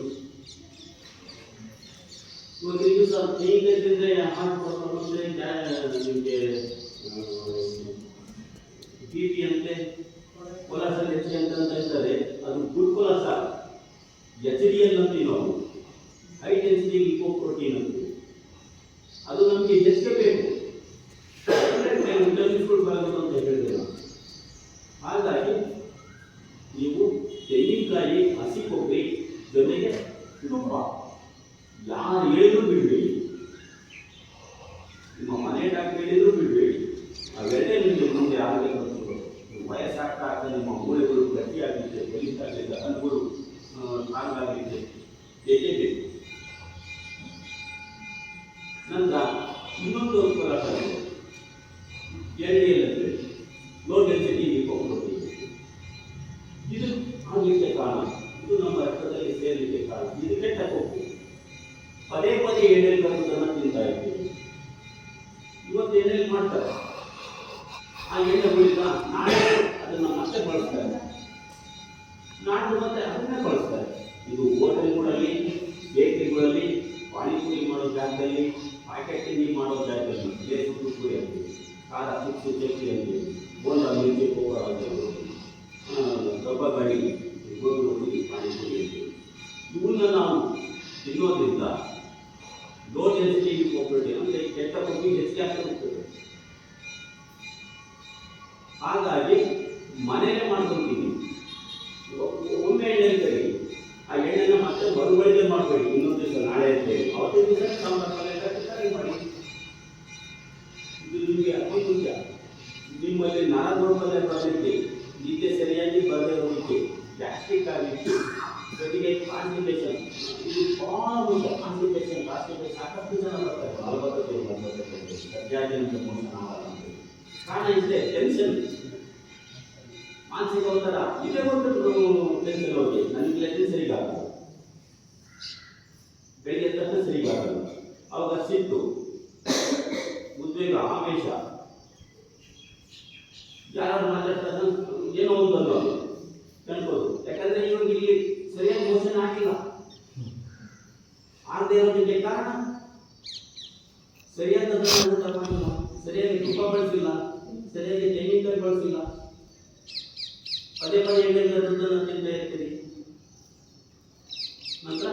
ಇವಾಗ ಇದು ಸಹ ತೆಂಗಿನಕಾಯಿ ತಿಂದರೆ ನಿಮಗೆ ಬಿ ಪಿ ಅಂತೆ, ಕೊಲೆಸ್ಟ್ರಾಲ್ ಹೆಚ್ಚಿಗೆ ಅಂತ ಇರ್ತದೆ. ಅದು ಗುಡ್ ಕೊಲೆಸ್ಟ್ರಾಲ್, HDL ಅಂತೀವಿ ನಾವು, ಹೈ ಡೆನ್ಸಿಟಿ ಲಿಪೋಪ್ರೋಟೀನ್ ಅಂತೀವಿ. ಅದು ನಮಗೆ ಹೆಚ್ಚಿಗೆ ಬೇಕು, ವಿಟಮಿನ್ ಫುಡ್ ಬರಬೇಕು ಅಂತ ಹೇಳಿದೆ ನಾವು. ಹಾಗಾಗಿ ನೀವು ತೆಂಗಿನಕಾಯಿ, ಹಸಿ ಕೊಬ್ಬರಿ ಜೊತೆಗೆ ತುಪ್ಪ ಯಾರು ಹೇಳಿದ್ರು ಬಿಡಬೇಡಿ. ನಿಮ್ಮ ಮನೆ ಡಾಕ್ಟರ್ ಹೇಳಿದ್ರು ಬಿಡಬೇಡಿ. ಅವೆರಡೇ ನಿಮಗೆ ಮುಂದೆ ಆರೋಗ್ಯ ಬರ್ತದೆ. ವಯಸ್ಸಾಗ್ತಾ ಆಗ್ತಾ ನಿಮ್ಮ ಮೂಳೆಗಳು ಗಟ್ಟಿಯಾಗಲಿಕ್ಕೆ, ಬಲಿಷ್ಠಾಗಲಿಕ್ಕೆ, ಹಲ್ಲುಗಳು ಸ್ಟ್ರಾಂಗ್ ಆಗಲಿಕ್ಕೆ ಬೇಕೇ ಬೇಕು. ನಂತರ ಇನ್ನೊಂದು ಪದಾರ್ಥ LDL ಅಂದರೆ ಲೋ ಡೆನ್ಸಿಟಿ ಲಿಪೋಪ್ರೋಟೀನ್. ಇದು ಆಗಲಿಕ್ಕೆ ಕಾರಣ, ಇದು ನಮ್ಮ ರಕ್ತದಲ್ಲಿ ಸೇರಲಿಕ್ಕೆ ಕಾರಣ. ಇದು ಕೆಟ್ಟ ಕೊಬ್ಬು. ಪದೇ ಪದೇ ಎಣ್ಣೆಯಲ್ಲಿ ಬರುವುದನ್ನು ತಿಂತಾ ಇದ್ದೀವಿ. ಇವತ್ತು ಎಣ್ಣೆಯಲ್ಲಿ ಮಾಡ್ತಾರೆ, ಆ ಎಣ್ಣೆ ಉಳಿದ ನಾಳೆ ಅದನ್ನು ಮತ್ತೆ ಬಳಸ್ತಾರೆ, ನಾಡ್ದು ಮತ್ತೆ ಅದನ್ನೇ ಬಳಸ್ತಾರೆ. ಇದು ಹೋಟೆಲ್ಗಳಲ್ಲಿ, ಬೇಕರಿಗಳಲ್ಲಿ, ಪಾನಿಪುರಿ ಮಾಡೋ ಜಾಗದಲ್ಲಿ, ಪ್ಯಾಕೆಟ್ ತಿಂಡಿ ಮಾಡೋ ಜಾಗದಲ್ಲಿ, ಬೇಸುತ್ತು ಪುರಿ ಅಂತೀವಿ, ಖಾರ ಚಿಪ್ಸು ಚಕ್ಕಿ ಅಂತೀವಿ, ಬೋಂಡ ಮಿರ್ಚಿ ಪೌಡರ್ ಅಂತೀವಿ, ಕಬ್ಬ ಗಾಡಿ ಗೋಧಿ ಪಾನಿಪುರಿ ಅಂತೀವಿ. ಇವನ್ನ ನಾವು ತಿನ್ನೋದ್ರಿಂದ ಲೋ ಡೆನ್ಸಿಟಿ ಲಿಪೋಪ್ರೋಟೀನ್ ಅಂದರೆ ಕೆಟ್ಟ ಕೊಬ್ಬು ಹೆಚ್ಚಿಗೆ ಆಗ್ತಾ ಹೋಗ್ತದೆ. ಹಾಗಾಗಿ ಮನೆಯಲ್ಲೇ ಮಾಡ್ಕೊಳ್ತೀವಿ. ಒಮ್ಮೆ ಎಣ್ಣೆ ಕರಿ, ಆ ಎಣ್ಣೆನ ಮತ್ತೆ ಮರುಬಳಕೆ ಮಾಡಬೇಡಿ. ಇನ್ನೊಂದು ದಿವಸ ನಾಳೆ ಇರ್ತೇವೆ, ಅವತ್ತಿನ ದಿವಸ ಸಾಂಬಾರು ಪಲ್ಯ ಮಾಡಿ. ಇದು ನಿಮಗೆ ಅತಿ ಮುಖ್ಯ. ನಿಮ್ಮಲ್ಲಿ ನರದೌರ್ಬಲ್ಯ ಬರಲಿಕ್ಕೆ, ನಿದ್ದೆ ಸರಿಯಾಗಿ ಬರದೇ ಹೋಗಲಿಕ್ಕೆ, ಗ್ಯಾಸ್ಟ್ರಿಕ್ ಆಗಲಿಕ್ಕೆ, ಜೊತೆಗೆ ಕಾನ್ಸ್ಟಿಪೇಷನ್, ಇದು ಭಾಳ ಮುಖ್ಯ. ಕಾನ್ಸ್ಟಿಪೇಷನ್ ಸಾಕಷ್ಟು ಜನ ಬರ್ತಾರೆ. ಮಲಬದ್ಧತೆ ಸದ್ಯಾದ್ಯಂತ ಮೋಷಣ ಆಗಲ್ಲ ಅಂತ ಕಾರಣ ಇದೆ. ಟೆನ್ಷನ್, ಮಾನಸಿಕ ಒತ್ತಡ ಇದೇ ಒಂದು ಟೆನ್ಷನ್ ಹೋಗಿ ನನಗೆ ಲೆಕ್ಕ ಸರಿಗಾಗಲ್ಲ, ಬೆಳಿಗ್ಗೆ ತಕ್ಷಣ ಸರಿಗಾಗಲ್ಲ. ಅವಾಗ ಸಿಟ್ಟು, ಉದ್ವೇಗ, ಆವೇಶ, ಯಾರು ಮಾತಾಡ್ತಾರೆ ಏನೋ ಒಂದು ಅನ್ನೋದು ಕನ್ಬೋದು. ಯಾಕಂದ್ರೆ ಇವಾಗ ಇಲ್ಲಿ ಸರಿಯಾಗಿ ಮೋಷನ್ ಆಗಿಲ್ಲ, ಆಗದೆ ಇರೋದಕ್ಕೆ ಕಾರಣ ಸರಿಯಾದ ಊಟ ಮಾಡಿಲ್ಲ, ಸರಿಯಾಗಿ ತುಪ್ಪ ಬಳಸಿಲ್ಲ, ಸರಿಯಾಗಿ ತೆಂಗಿನಕಾಯಿ ಬಳಸಿಲ್ಲ, ಪದೇ ಪದೇ ಎಣ್ಣೆಯಿಂದ ದುಡ್ಡನ್ನು ತಿಂತಾ ಇರ್ತೀರಿ. ನಂತರ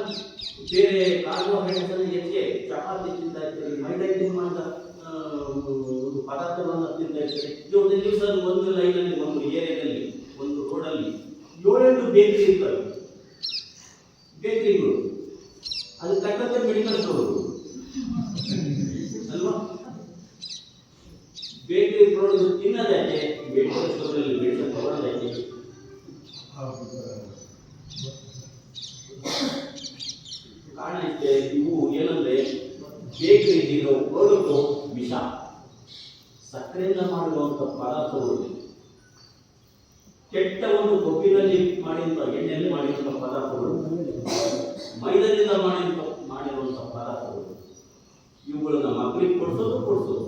ಬೇರೆ ಕಾರ್ಬೋಹೈಡ್ರೇಟ್ಸ್ ಹೆಚ್ಚಿಗೆ ಚಪಾತಿ ತಿಂತಾ ಇರ್ತೀರಿ, ಮೈದಾ ಮಾಡಿದ ಒಂದು ಲೈನಲ್ಲಿ, ಒಂದು ಏರಿಯಾದಲ್ಲಿ, ಒಂದು ರೋಡಲ್ಲಿ 7-8 ಬೇಕರಿ ಇರ್ತವೆ. ಬೇಕರಿಗಳು ಅದಕ್ಕೆ ತಕ್ಕಂತೆ ಮೆಡಿಕಲ್ ಸ್ಟೋರ್ ಅಲ್ವಾ? ಬೇಕರಿ ಪ್ರಾಡಕ್ಟ್ ತಿನ್ನೋದಕ್ಕೆ, ಮೆಡಿಕಲ್ ಸ್ಟೋರಲ್ಲಿ ಮೆಡಿಸನ್ ತಗೊಳ್ಳೋದಕ್ಕೆ. ಕಾರಣ ಇಷ್ಟೇ. ಇವು ಏನಂದ್ರೆ ಬೇಕರಿ ಇರೋ ಪ್ರಾಡಕ್ಟು ವಿಷ, ಸಕ್ಕರೆಯಿಂದ ಮಾಡಿರುವಂಥ ಪದಾರ್ಥಗಳು, ಕೆಟ್ಟ ಒಂದು ಕೊಬ್ಬಿನಲ್ಲಿ ಮಾಡಿರುವಂಥ, ಎಣ್ಣೆಯಲ್ಲಿ ಮಾಡಿರುವಂಥ ಪದಾರ್ಥಗಳು, ಮೈದಾದಿಂದ ಮಾಡಿರುವಂಥ ಪದಾರ್ಥಗಳು, ಇವುಗಳನ್ನ ಮಕ್ಕಳಿಗೆ ಕೊಡಿಸೋದು.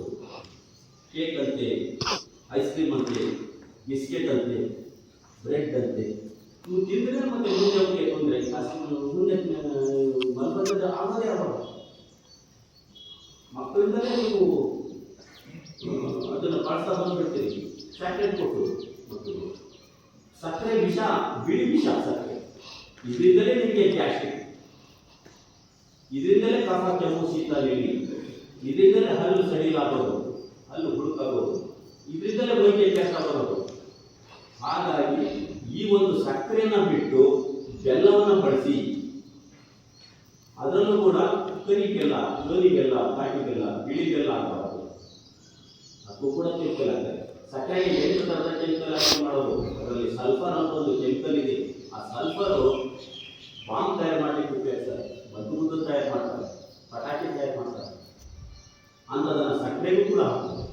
ಕೇಕ್ ಅಂತೆ, ಐಸ್ ಕ್ರೀಮ್ ಅಂತೆ, ಬಿಸ್ಕೆಟ್ ಅಂತೆ, ಬ್ರೆಡ್ ಅಂತೆ, ಇವು ತಿಂದರೆ ಮತ್ತೆ ಮುಂದೆ ಅವರಿಗೆ ತೊಂದರೆ, ಮುಂದೆ ಮಲ್ಬದ್ಧ ಆಗೋದೇ ಆಗೋದು. ಮಕ್ಕಳಿಂದಲೇ ನೀವು ಅದನ್ನು ಪಾಡ್ತಾ ಬಂದ್ಬಿಡ್ತೀರಿ. ಚಾಕ್ಲೇಟ್ ಕೊಟ್ಟು ಮಕ್ಕಳು ಸಕ್ಕರೆ ವಿಷ, ಬಿಳಿ ವಿಷ ಸಕ್ಕರೆ. ಇದರಿಂದಲೇ ನಿಮಗೆ ಗ್ಯಾಸ್ಟ್ರಿಕ್, ಇದರಿಂದಲೇ ಕಫ, ಕೆಮ್ಮು, ಶೀತ, ನೆಗಡಿ, ಇದರಿಂದಲೇ ಹಲ್ಲು ಸಡಿಲಾಗೋದು, ಹಲ್ಲು ಹುಡುಕಾಗೋದು, ಇದರಿಂದಲೇ ವೈದ್ಯ ಕೆಲಸ ಬರೋದು. ಹಾಗಾಗಿ ಈ ಒಂದು ಸಕ್ಕರೆಯನ್ನು ಬಿಟ್ಟು ಬೆಲ್ಲವನ್ನು ಬಳಸಿ, ಅದರಲ್ಲೂ ಕೂಡ ಕರಿ ಬೆಲ್ಲ, ಜೋರಿ ಬೆಲ್ಲ, ಕಾಟಿ ಬೆಲ್ಲ, ಬಿಳಿ ಬೆಲ್ಲ ಆಗಬಾರದು. ಅದು ಕೂಡ ಕೆಮಿಕಲ್ ಆಗ್ತದೆ. ಸಕ್ಕರೆಗೆ 8 ಥರದ ಕೆಮಿಕಲ್ ಆಗಿ ಮಾಡೋದು. ಅದರಲ್ಲಿ ಸಲ್ಫರ್ ಅಂತ ಒಂದು ಕೆಮಿಕಲ್ ಇದೆ. ಆ ಸಲ್ಫರು ಬಾಂಬ್ ತಯಾರು ಮಾಡಲಿಕ್ಕೆ ಉಪಯೋಗಿಸ್ತಾರೆ, ಮದ್ದು ತಯಾರು ಮಾಡ್ತಾರೆ, ಪಟಾಕಿ ತಯಾರು ಮಾಡ್ತಾರೆ. ಅಂಥದನ್ನು ಸಕ್ಕರೆಗೂ ಕೂಡ ಹಾಕ್ತಾರೆ.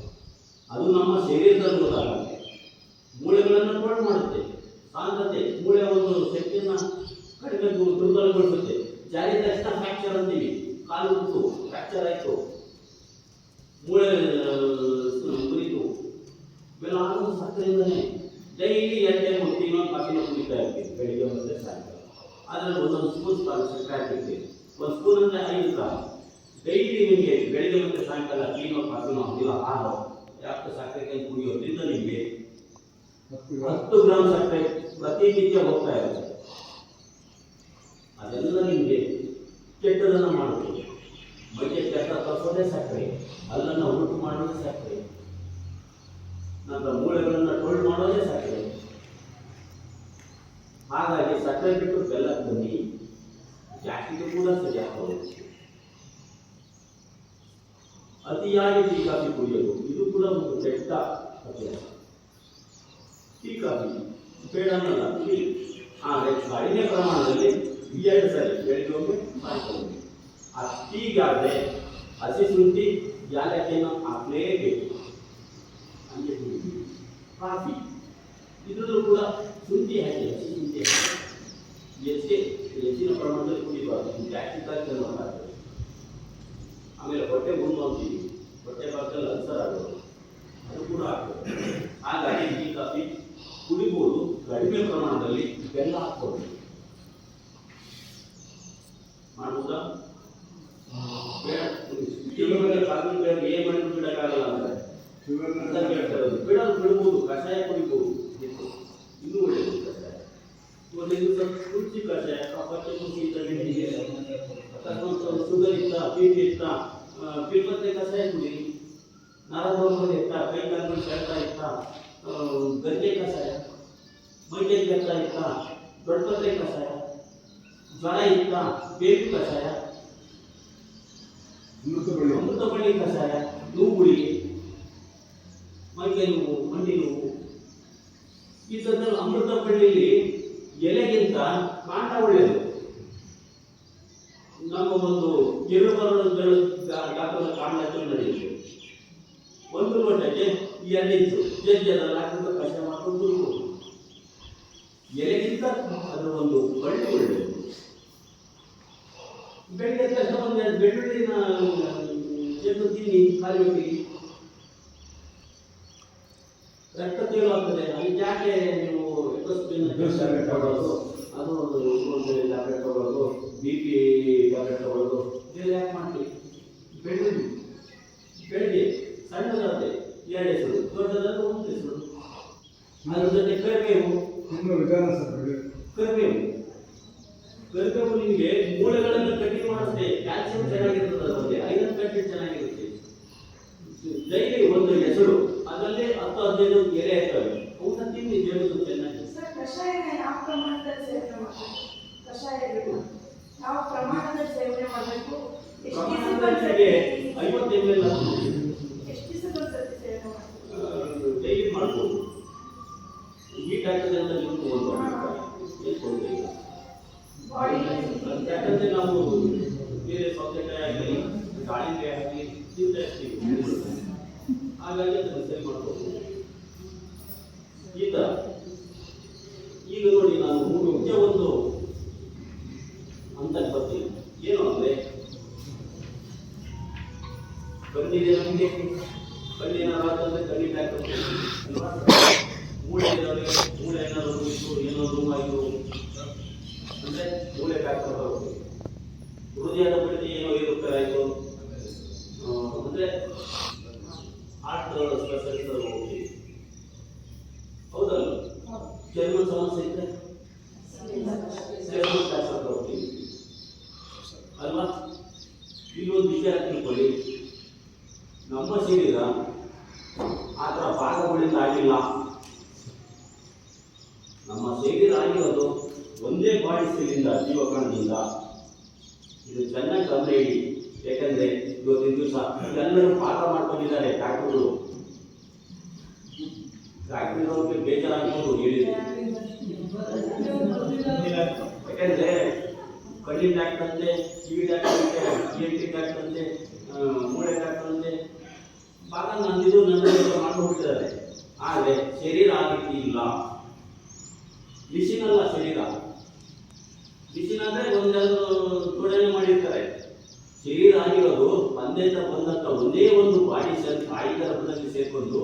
ಅದು ನಮ್ಮ ಶರೀರದಲ್ಲಿ ಹೋದಾಗುತ್ತೆ, ಮೂಳೆಗಳನ್ನು ಟೋಲ್ ಮಾಡುತ್ತೆ, ಸಾಂದ್ರತೆ, ಮೂಳೆ ಒಂದು ಶಕ್ತಿಯನ್ನು ಕಡಿಮೆ ದುರ್ಬಲಗೊಳಿಸುತ್ತೆ. ಜಾರಿ ತಕ್ಷಣ ಫ್ರಾಕ್ಚರ್ ಅಂತೀವಿ, ಕಾಲು ಉಂಟು ಫ್ರಾಕ್ಚರ್ ಆಯಿತು, ಮೂಳೆ ಮುರಿತು, ಇವೆಲ್ಲ ಆಗೋದು ಸಕ್ಕರೆಯಿಂದನೇ. ಡೈಲಿ 2 ಟೈಮ್ ಟೀನೋ ಕಾಫಿನೋ ಕುಡಿತಾ ಇರ್ತೀವಿ, ಬೆಳಿಗ್ಗೆ ಮತ್ತು ಸಾಯಂಕಾಲ. ಅದರಲ್ಲಿ ಒಂದೊಂದು ಸ್ಪೂನ್ ಸಕ್ಕರೆ ಹಾಕಿರ್ತೀವಿ. ಒಂದು ಸ್ಪೂನ್ ಅಂದರೆ 5 ಗ್ರಾಮ್. ಡೈಲಿ ನಿಮಗೆ ಬೆಳಿಗ್ಗೆ ಮತ್ತು ಸಾಯಂಕಾಲ ಟೀನೋ ಕಾಫಿನೋ ಇಲ್ಲ ಹಾಲು ಯಾಕೆ ಸಕ್ಕರೆ ಕೈ ಕುಡಿಯೋದ್ರಿಂದ ನಿಮಗೆ 10 ಗ್ರಾಮ್ ಸಕ್ಕರೆ ಪ್ರತಿನಿತ್ಯ ಹೋಗ್ತಾ ಇರುತ್ತೆ. ಅದೆಲ್ಲ ನಿಮಗೆ ಕೆಟ್ಟದನ್ನು ಮಾಡುತ್ತದೆ. ಮೈಗೆ ಕೆಟ್ಟ ತರಿಸೋದೇ ಸಕ್ಕರೆ, ಹಲ್ಲನ್ನು ಉಂಟು ಮಾಡೋದೇ ಸಕ್ಕರೆ, ನಂತರ ಮೂಳೆಗಳನ್ನು ಟೋಲ್ಡ್ ಮಾಡೋದೇ ಸಕ್ಕರೆ. ಹಾಗಾಗಿ ಸಕ್ಕರೆ ಬಿಟ್ಟು ಬೆಲ್ಲ ಬನ್ನಿ, ಗ್ಯಾಸ್ಟ್ರಿಕ್ ಕೂಡ ಸರಿ ಆಗ್ತದೆ. ಅತಿಯಾಗಿ ಟೀ ಕಾಫಿ ಕುಡಿಯೋದು ಇದು ಕೂಡ ಒಂದು ಕೆಟ್ಟ ಅಭ್ಯಾಸ. ಟೀ ಕಾಫಿ ಬೇಡ ಅನ್ನಲ್ಲ, ಆದರೆ ಕಡಿಮೆ ಪ್ರಮಾಣದಲ್ಲಿ 2 ಸರಿ, ಬೆಳಿಗ್ಗೆ ಒಮ್ಮೆ, ಸಾಯಂಕಾಲ ಒಮ್ಮೆ. ಆ ಟೀಗಾದರೆ ಹಸಿ ಶುಂಠಿ, ಯಾಲಕ್ಕಿಯನ್ನು ಹಾಕಲೇಬೇಕು. ಹಂಗೆ ಕಾಫಿ ಇದರಲ್ಲೂ ಕೂಡ ಶುಂಠಿ ಹಾಕಿ, ಹಸಿ ಶುಂಠಿ ಹಾಕಿ ಹೆಚ್ಚಿನ ಪ್ರಮಾಣದಲ್ಲಿ ಕುಡಿಬಾರ್ದು. ಗ್ಯಾಸ್ಟ್ರಿಕ್ ಆಗ್ತದೆ. ಆಮೇಲೆ ಹೊಟ್ಟೆ ಗುಂಡು ಅಂತೀವಿ, ಹೊಟ್ಟೆ ಭಾಗದಲ್ಲಿ ಅಲ್ಸರ್ ಆಗೋದು, ಅದು ಕೂಡ ಆಗ್ತದೆ. ಹಾಗಾಗಿ ಟೀ ಕಾಫಿ ಕುಡಿಬೋದು, ಕಡಿಮೆ ಪ್ರಮಾಣದಲ್ಲಿ ಬೆಲ್ಲ ಹಾಕ್ಬೋದು. ಮಾಡುವುದಾ? ಬೇಡ. ಕಾಫಿ ಬೇಡ, ಏನು ಮಾಡಿದ್ರು ಬಿಡೋಕ್ಕಾಗಲ್ಲ ಅಂದರೆ ಬಿಡೋದು, ಕಷಾಯ ಕುಡಿಬೋದು, ಇನ್ನೂ ಒಳ್ಳೆಯದು ಕಷಾಯ. ಒಂದು ತುಳಸಿ ಕಷಾಯ, ಕಫಕ್ಕೆ ಶೀತ, ನೆಗಡಿಗೆ, ಶುಗರ್ ಇತ್ತ, ಬಿ.ಪಿ ಇತ್ತ, ಪಿಲ್ಪತ್ರೆ ಕಷಾಯ ಕುಡಿ. ನರರೋಗಗಳು ಇತ್ತ, ಕೈ ಕಾಲುಗಳು ಸೆಳ್ತಾ ಇತ್ತ, ಗಂಜೆ ಕಷಾಯ, ಮೈಗೆ ಕೆತ್ತ ಇತ್ತ, ದೊಡ್ಡಪತ್ರೆ ಕಷಾಯ, ಜ್ವರ ಇತ್ತ, ಬೇವು ಕಷಾಯ, ಅಮೃತಬಳ್ಳಿ ಕಷಾಯ, ನೋವುಗಳಿಗೆ, ಮೈಗೆ ನೋವು, ಮಂಡಿ ನೋವು, ಈ ಥರದಲ್ಲಿ ಅಮೃತಬಳ್ಳಿಲಿ ಎಲೆಗಿಂತ ಕಾಂಡ ಒಳ್ಳೆಯದು. ನಮ್ಮ ಒಂದು ಕಿರುಬರಗಳು ಗಾತ್ರದ ಕಾಂಡ ನಡೆಯುತ್ತೆ. 1 ಲೋಟಕ್ಕೆ 2 ಇಂಚು ಜಜ್ಜದಲ್ಲಿ ಹಾಕಿದ್ದು ಕಷಾಯ ಮಾಡ್ಕೊಂಡು ಕುಡಿಬೋದು. ಎಲೆಗಿಂತ ಅದರ ಒಂದು ಬಳ್ಳಿ ಒಳ್ಳೆಯದು. ಬೆಳಿಗ್ಗೆ ತಕ್ಷಣ ಒಂದು ಬೆಳ್ಳುಳ್ಳಿನ ಚೆಂದು ತಿನ್ನಿ, ಖಾಲಿ ಹೊಟ್ಟೆಗೆ ರಕ್ತ ತೇಲು ಆಗ್ತದೆ. ಅದಕ್ಕೆ ಯಾಕೆ ನೀವು ಟ್ಯಾಬ್ಲೆಟ್ ತಗೊಳ್ಳೋದು, ಅದು ಒಂದು ಟ್ಯಾಬ್ಲೆಟ್ ತಗೊಳ್ಳೋದು, BP ಟ್ಯಾಬ್ಲೆಟ್ ತಗೊಳ್ಳೋದು, ಇದೆಲ್ಲ ಯಾಕೆ ಮಾಡ್ತೀವಿ? ಬೆಳ್ಳುಳ್ಳಿ ಬೆಳಿಗ್ಗೆ ಸಣ್ಣದಾದ್ರೆ 2 ಹೆಸರು, ದೊಡ್ಡದಾದ್ರೆ 1 ಹೆಸರು. ಅದ್ರ ಜೊತೆ ಕರಿಬೇವು, ಕರಿಬೇವು ನಿಮಗೆ ಮೂಳೆಗಳನ್ನು ಗಟ್ಟಿ ಮಾಡುತ್ತೆ, ಕ್ಯಾಲ್ಸಿಯಂ ಚೆನ್ನಾಗಿರ್ತದೆ, ಅದರಲ್ಲಿ ಐರನ್ ಕಂಟೆಂಟ್ ಚೆನ್ನಾಗಿರುತ್ತೆ. ಡೈಲಿ 1 ಹೆಸರು, ಅದರಲ್ಲಿ ಅಲ್ಲಿ 10-15 ಎಲೆ ಇರ್ತವೆ, ಅವನ್ನ ತಿನ್ನಿ ಜೇನುದು ಚೆನ್ನಾಗಿ. ಸರ್, ಕಷಾಯನ ಯಾವ ಪ್ರಮಾಣದಲ್ಲಿ ಸೇವನೆ ಮಾಡಬೇಕು? ಕಷಾಯಗಳು ಯಾವ ಪ್ರಮಾಣದಲ್ಲಿ ಸೇವನೆ ಮಾಡಬೇಕು? ಎಷ್ಟು ಪ್ರಮಾಣದಲ್ಲಿ 50 ml ಎಷ್ಟು ದಿವಸಕ್ಕೆ ಸತಿ ಸೇವನೆ ಮಾಡಬೇಕು? ಡೈಲಿ ಮಾಡ್ಬೋದು. ಹೀಟ್ ಆಗ್ತದೆ ಅಂತ ನೀವು ತಗೊಂಡ್ಬರ್ತಾರೆ, ಏನು ತೊಂದರೆ ಇಲ್ಲ. ಯಾಕಂದ್ರೆ ನಾವು ಬೇರೆ ಸೌತೆಕಾಯಿ ಆಗಲಿ ದಾಳಿಂಬೆ ಆಗಲಿ ತಿಂತಾ ಇರ್ತೀವಿ, ಹಾಗಾಗಿ ಅದನ್ನು ಸರಿ ಮಾಡ್ಬೋದು. ಈಗ ನೋಡಿ, ನಾನು ಮುಖ್ಯ ಒಂದು ಹಂತಕ್ಕೆ ಬರ್ತೀನಿ. ಏನು ಅಂದರೆ, ಕಣ್ಣಿದೆ ನಮಗೆ, ಕಣ್ಣೇನಾರಾದ್ರೆ ಕಣ್ಣಿಗೆ ಹಾಕಬೇಕು ಅಲ್ವಾ? ಮೂಳೆ ಇದ್ದವರಿಗೆ ಮೂಳೆ ಏನಾದ್ರು ಇತ್ತು, ಏನೋ ನೋವಾಯಿತು ಅಂದರೆ ಮೂಳೆ ಹಾಕ್ಕೊಂಡು ಹೋಗ್ತೀವಿ. ಹೃದಯದ ಬಡಿತ ಏನೋ ಏರುತ್ತರಾಯಿತು ಅಂದರೆ ಹಾರ್ಟ್ ಸ್ಪೆಷಲಿಸ್ಟ್ ಹೋಗ್ತೀವಿ, ಹೌದಲ್ಲ? ಚರ್ಮ ಸಮಸ್ಯೆ ಇದ್ದರೆ ಚರ್ಮ ಶಾಸ್ತ್ರ ಹೋಗ್ತೀವಿ ಅಲ್ವಾ? ಇಲ್ಲೊಂದು ವಿಚಾರ ತಿಳ್ಕೊಳ್ಳಿ, ನಮ್ಮ ಶರೀರ ಆ ಥರ ಭಾಗಗಳಿಂದ ಆಗಿಲ್ಲ. ನಮ್ಮ ಶರೀರ ಆಗಿರೋದು ಒಂದೇ ಬಾಡಿ ಸೆಲ್ಲಿಂದ, ಜೀವಕಣದಿಂದ. ಇದು ಚೆನ್ನಾಗಿ ಗಮನ ಇಡಿ. ಯಾಕಂದ್ರೆ ಇವತ್ತಿನ ದಿವಸ ಎಲ್ಲರೂ ಪಾಠ ಮಾಡ್ಕೊಂಡಿದ್ದಾರೆ ಡಾಕ್ಟರ್ಗಳು. ಡಾಕ್ಟರ್ಗಳಿಗೆ ಬೇಜಾರಾಗ್ಬೋದು ಹೇಳಿದ್ರು, ಯಾಕಂದ್ರೆ ಕಣ್ಣಿನ ಡಾಕ್ಟರ್ ಅಂತೆ, ಕಿವಿ ಡಾಕ್ಟರ್ ಅಂತೆ, ENT ಡಾಕ್ಟರ್ ಅಂತೆ, ಮೂಳೆ ಡಾಕ್ಟರ್ ಅಂತೆ, ಭಾಗ ನಂದಿದ್ದು ನನ್ನ ಮಾಡ್ಕೊಂಡಿದ್ದಾರೆ. ಆದರೆ ಶರೀರ ಆ ರೀತಿ ಇಲ್ಲ. ಮಿಷಿನ್ ಅಲ್ಲ ಶರೀರ. ಮಿಷಿನ್ ಅಂದರೆ ಒಂದೆರಡು ಜೋಡಣೆ ಮಾಡಿರ್ತಾರೆ. ಶರೀರ ಆಗಿರೋದು ತಂದೆಯಿಂದ ಬಂದಂಥ ಒಂದೇ ಒಂದು ಬಾಡಿ ಸೆಲ್ ತಾಯಿ ಗರ್ಭದಲ್ಲಿ ಸೇರಿಕೊಂಡು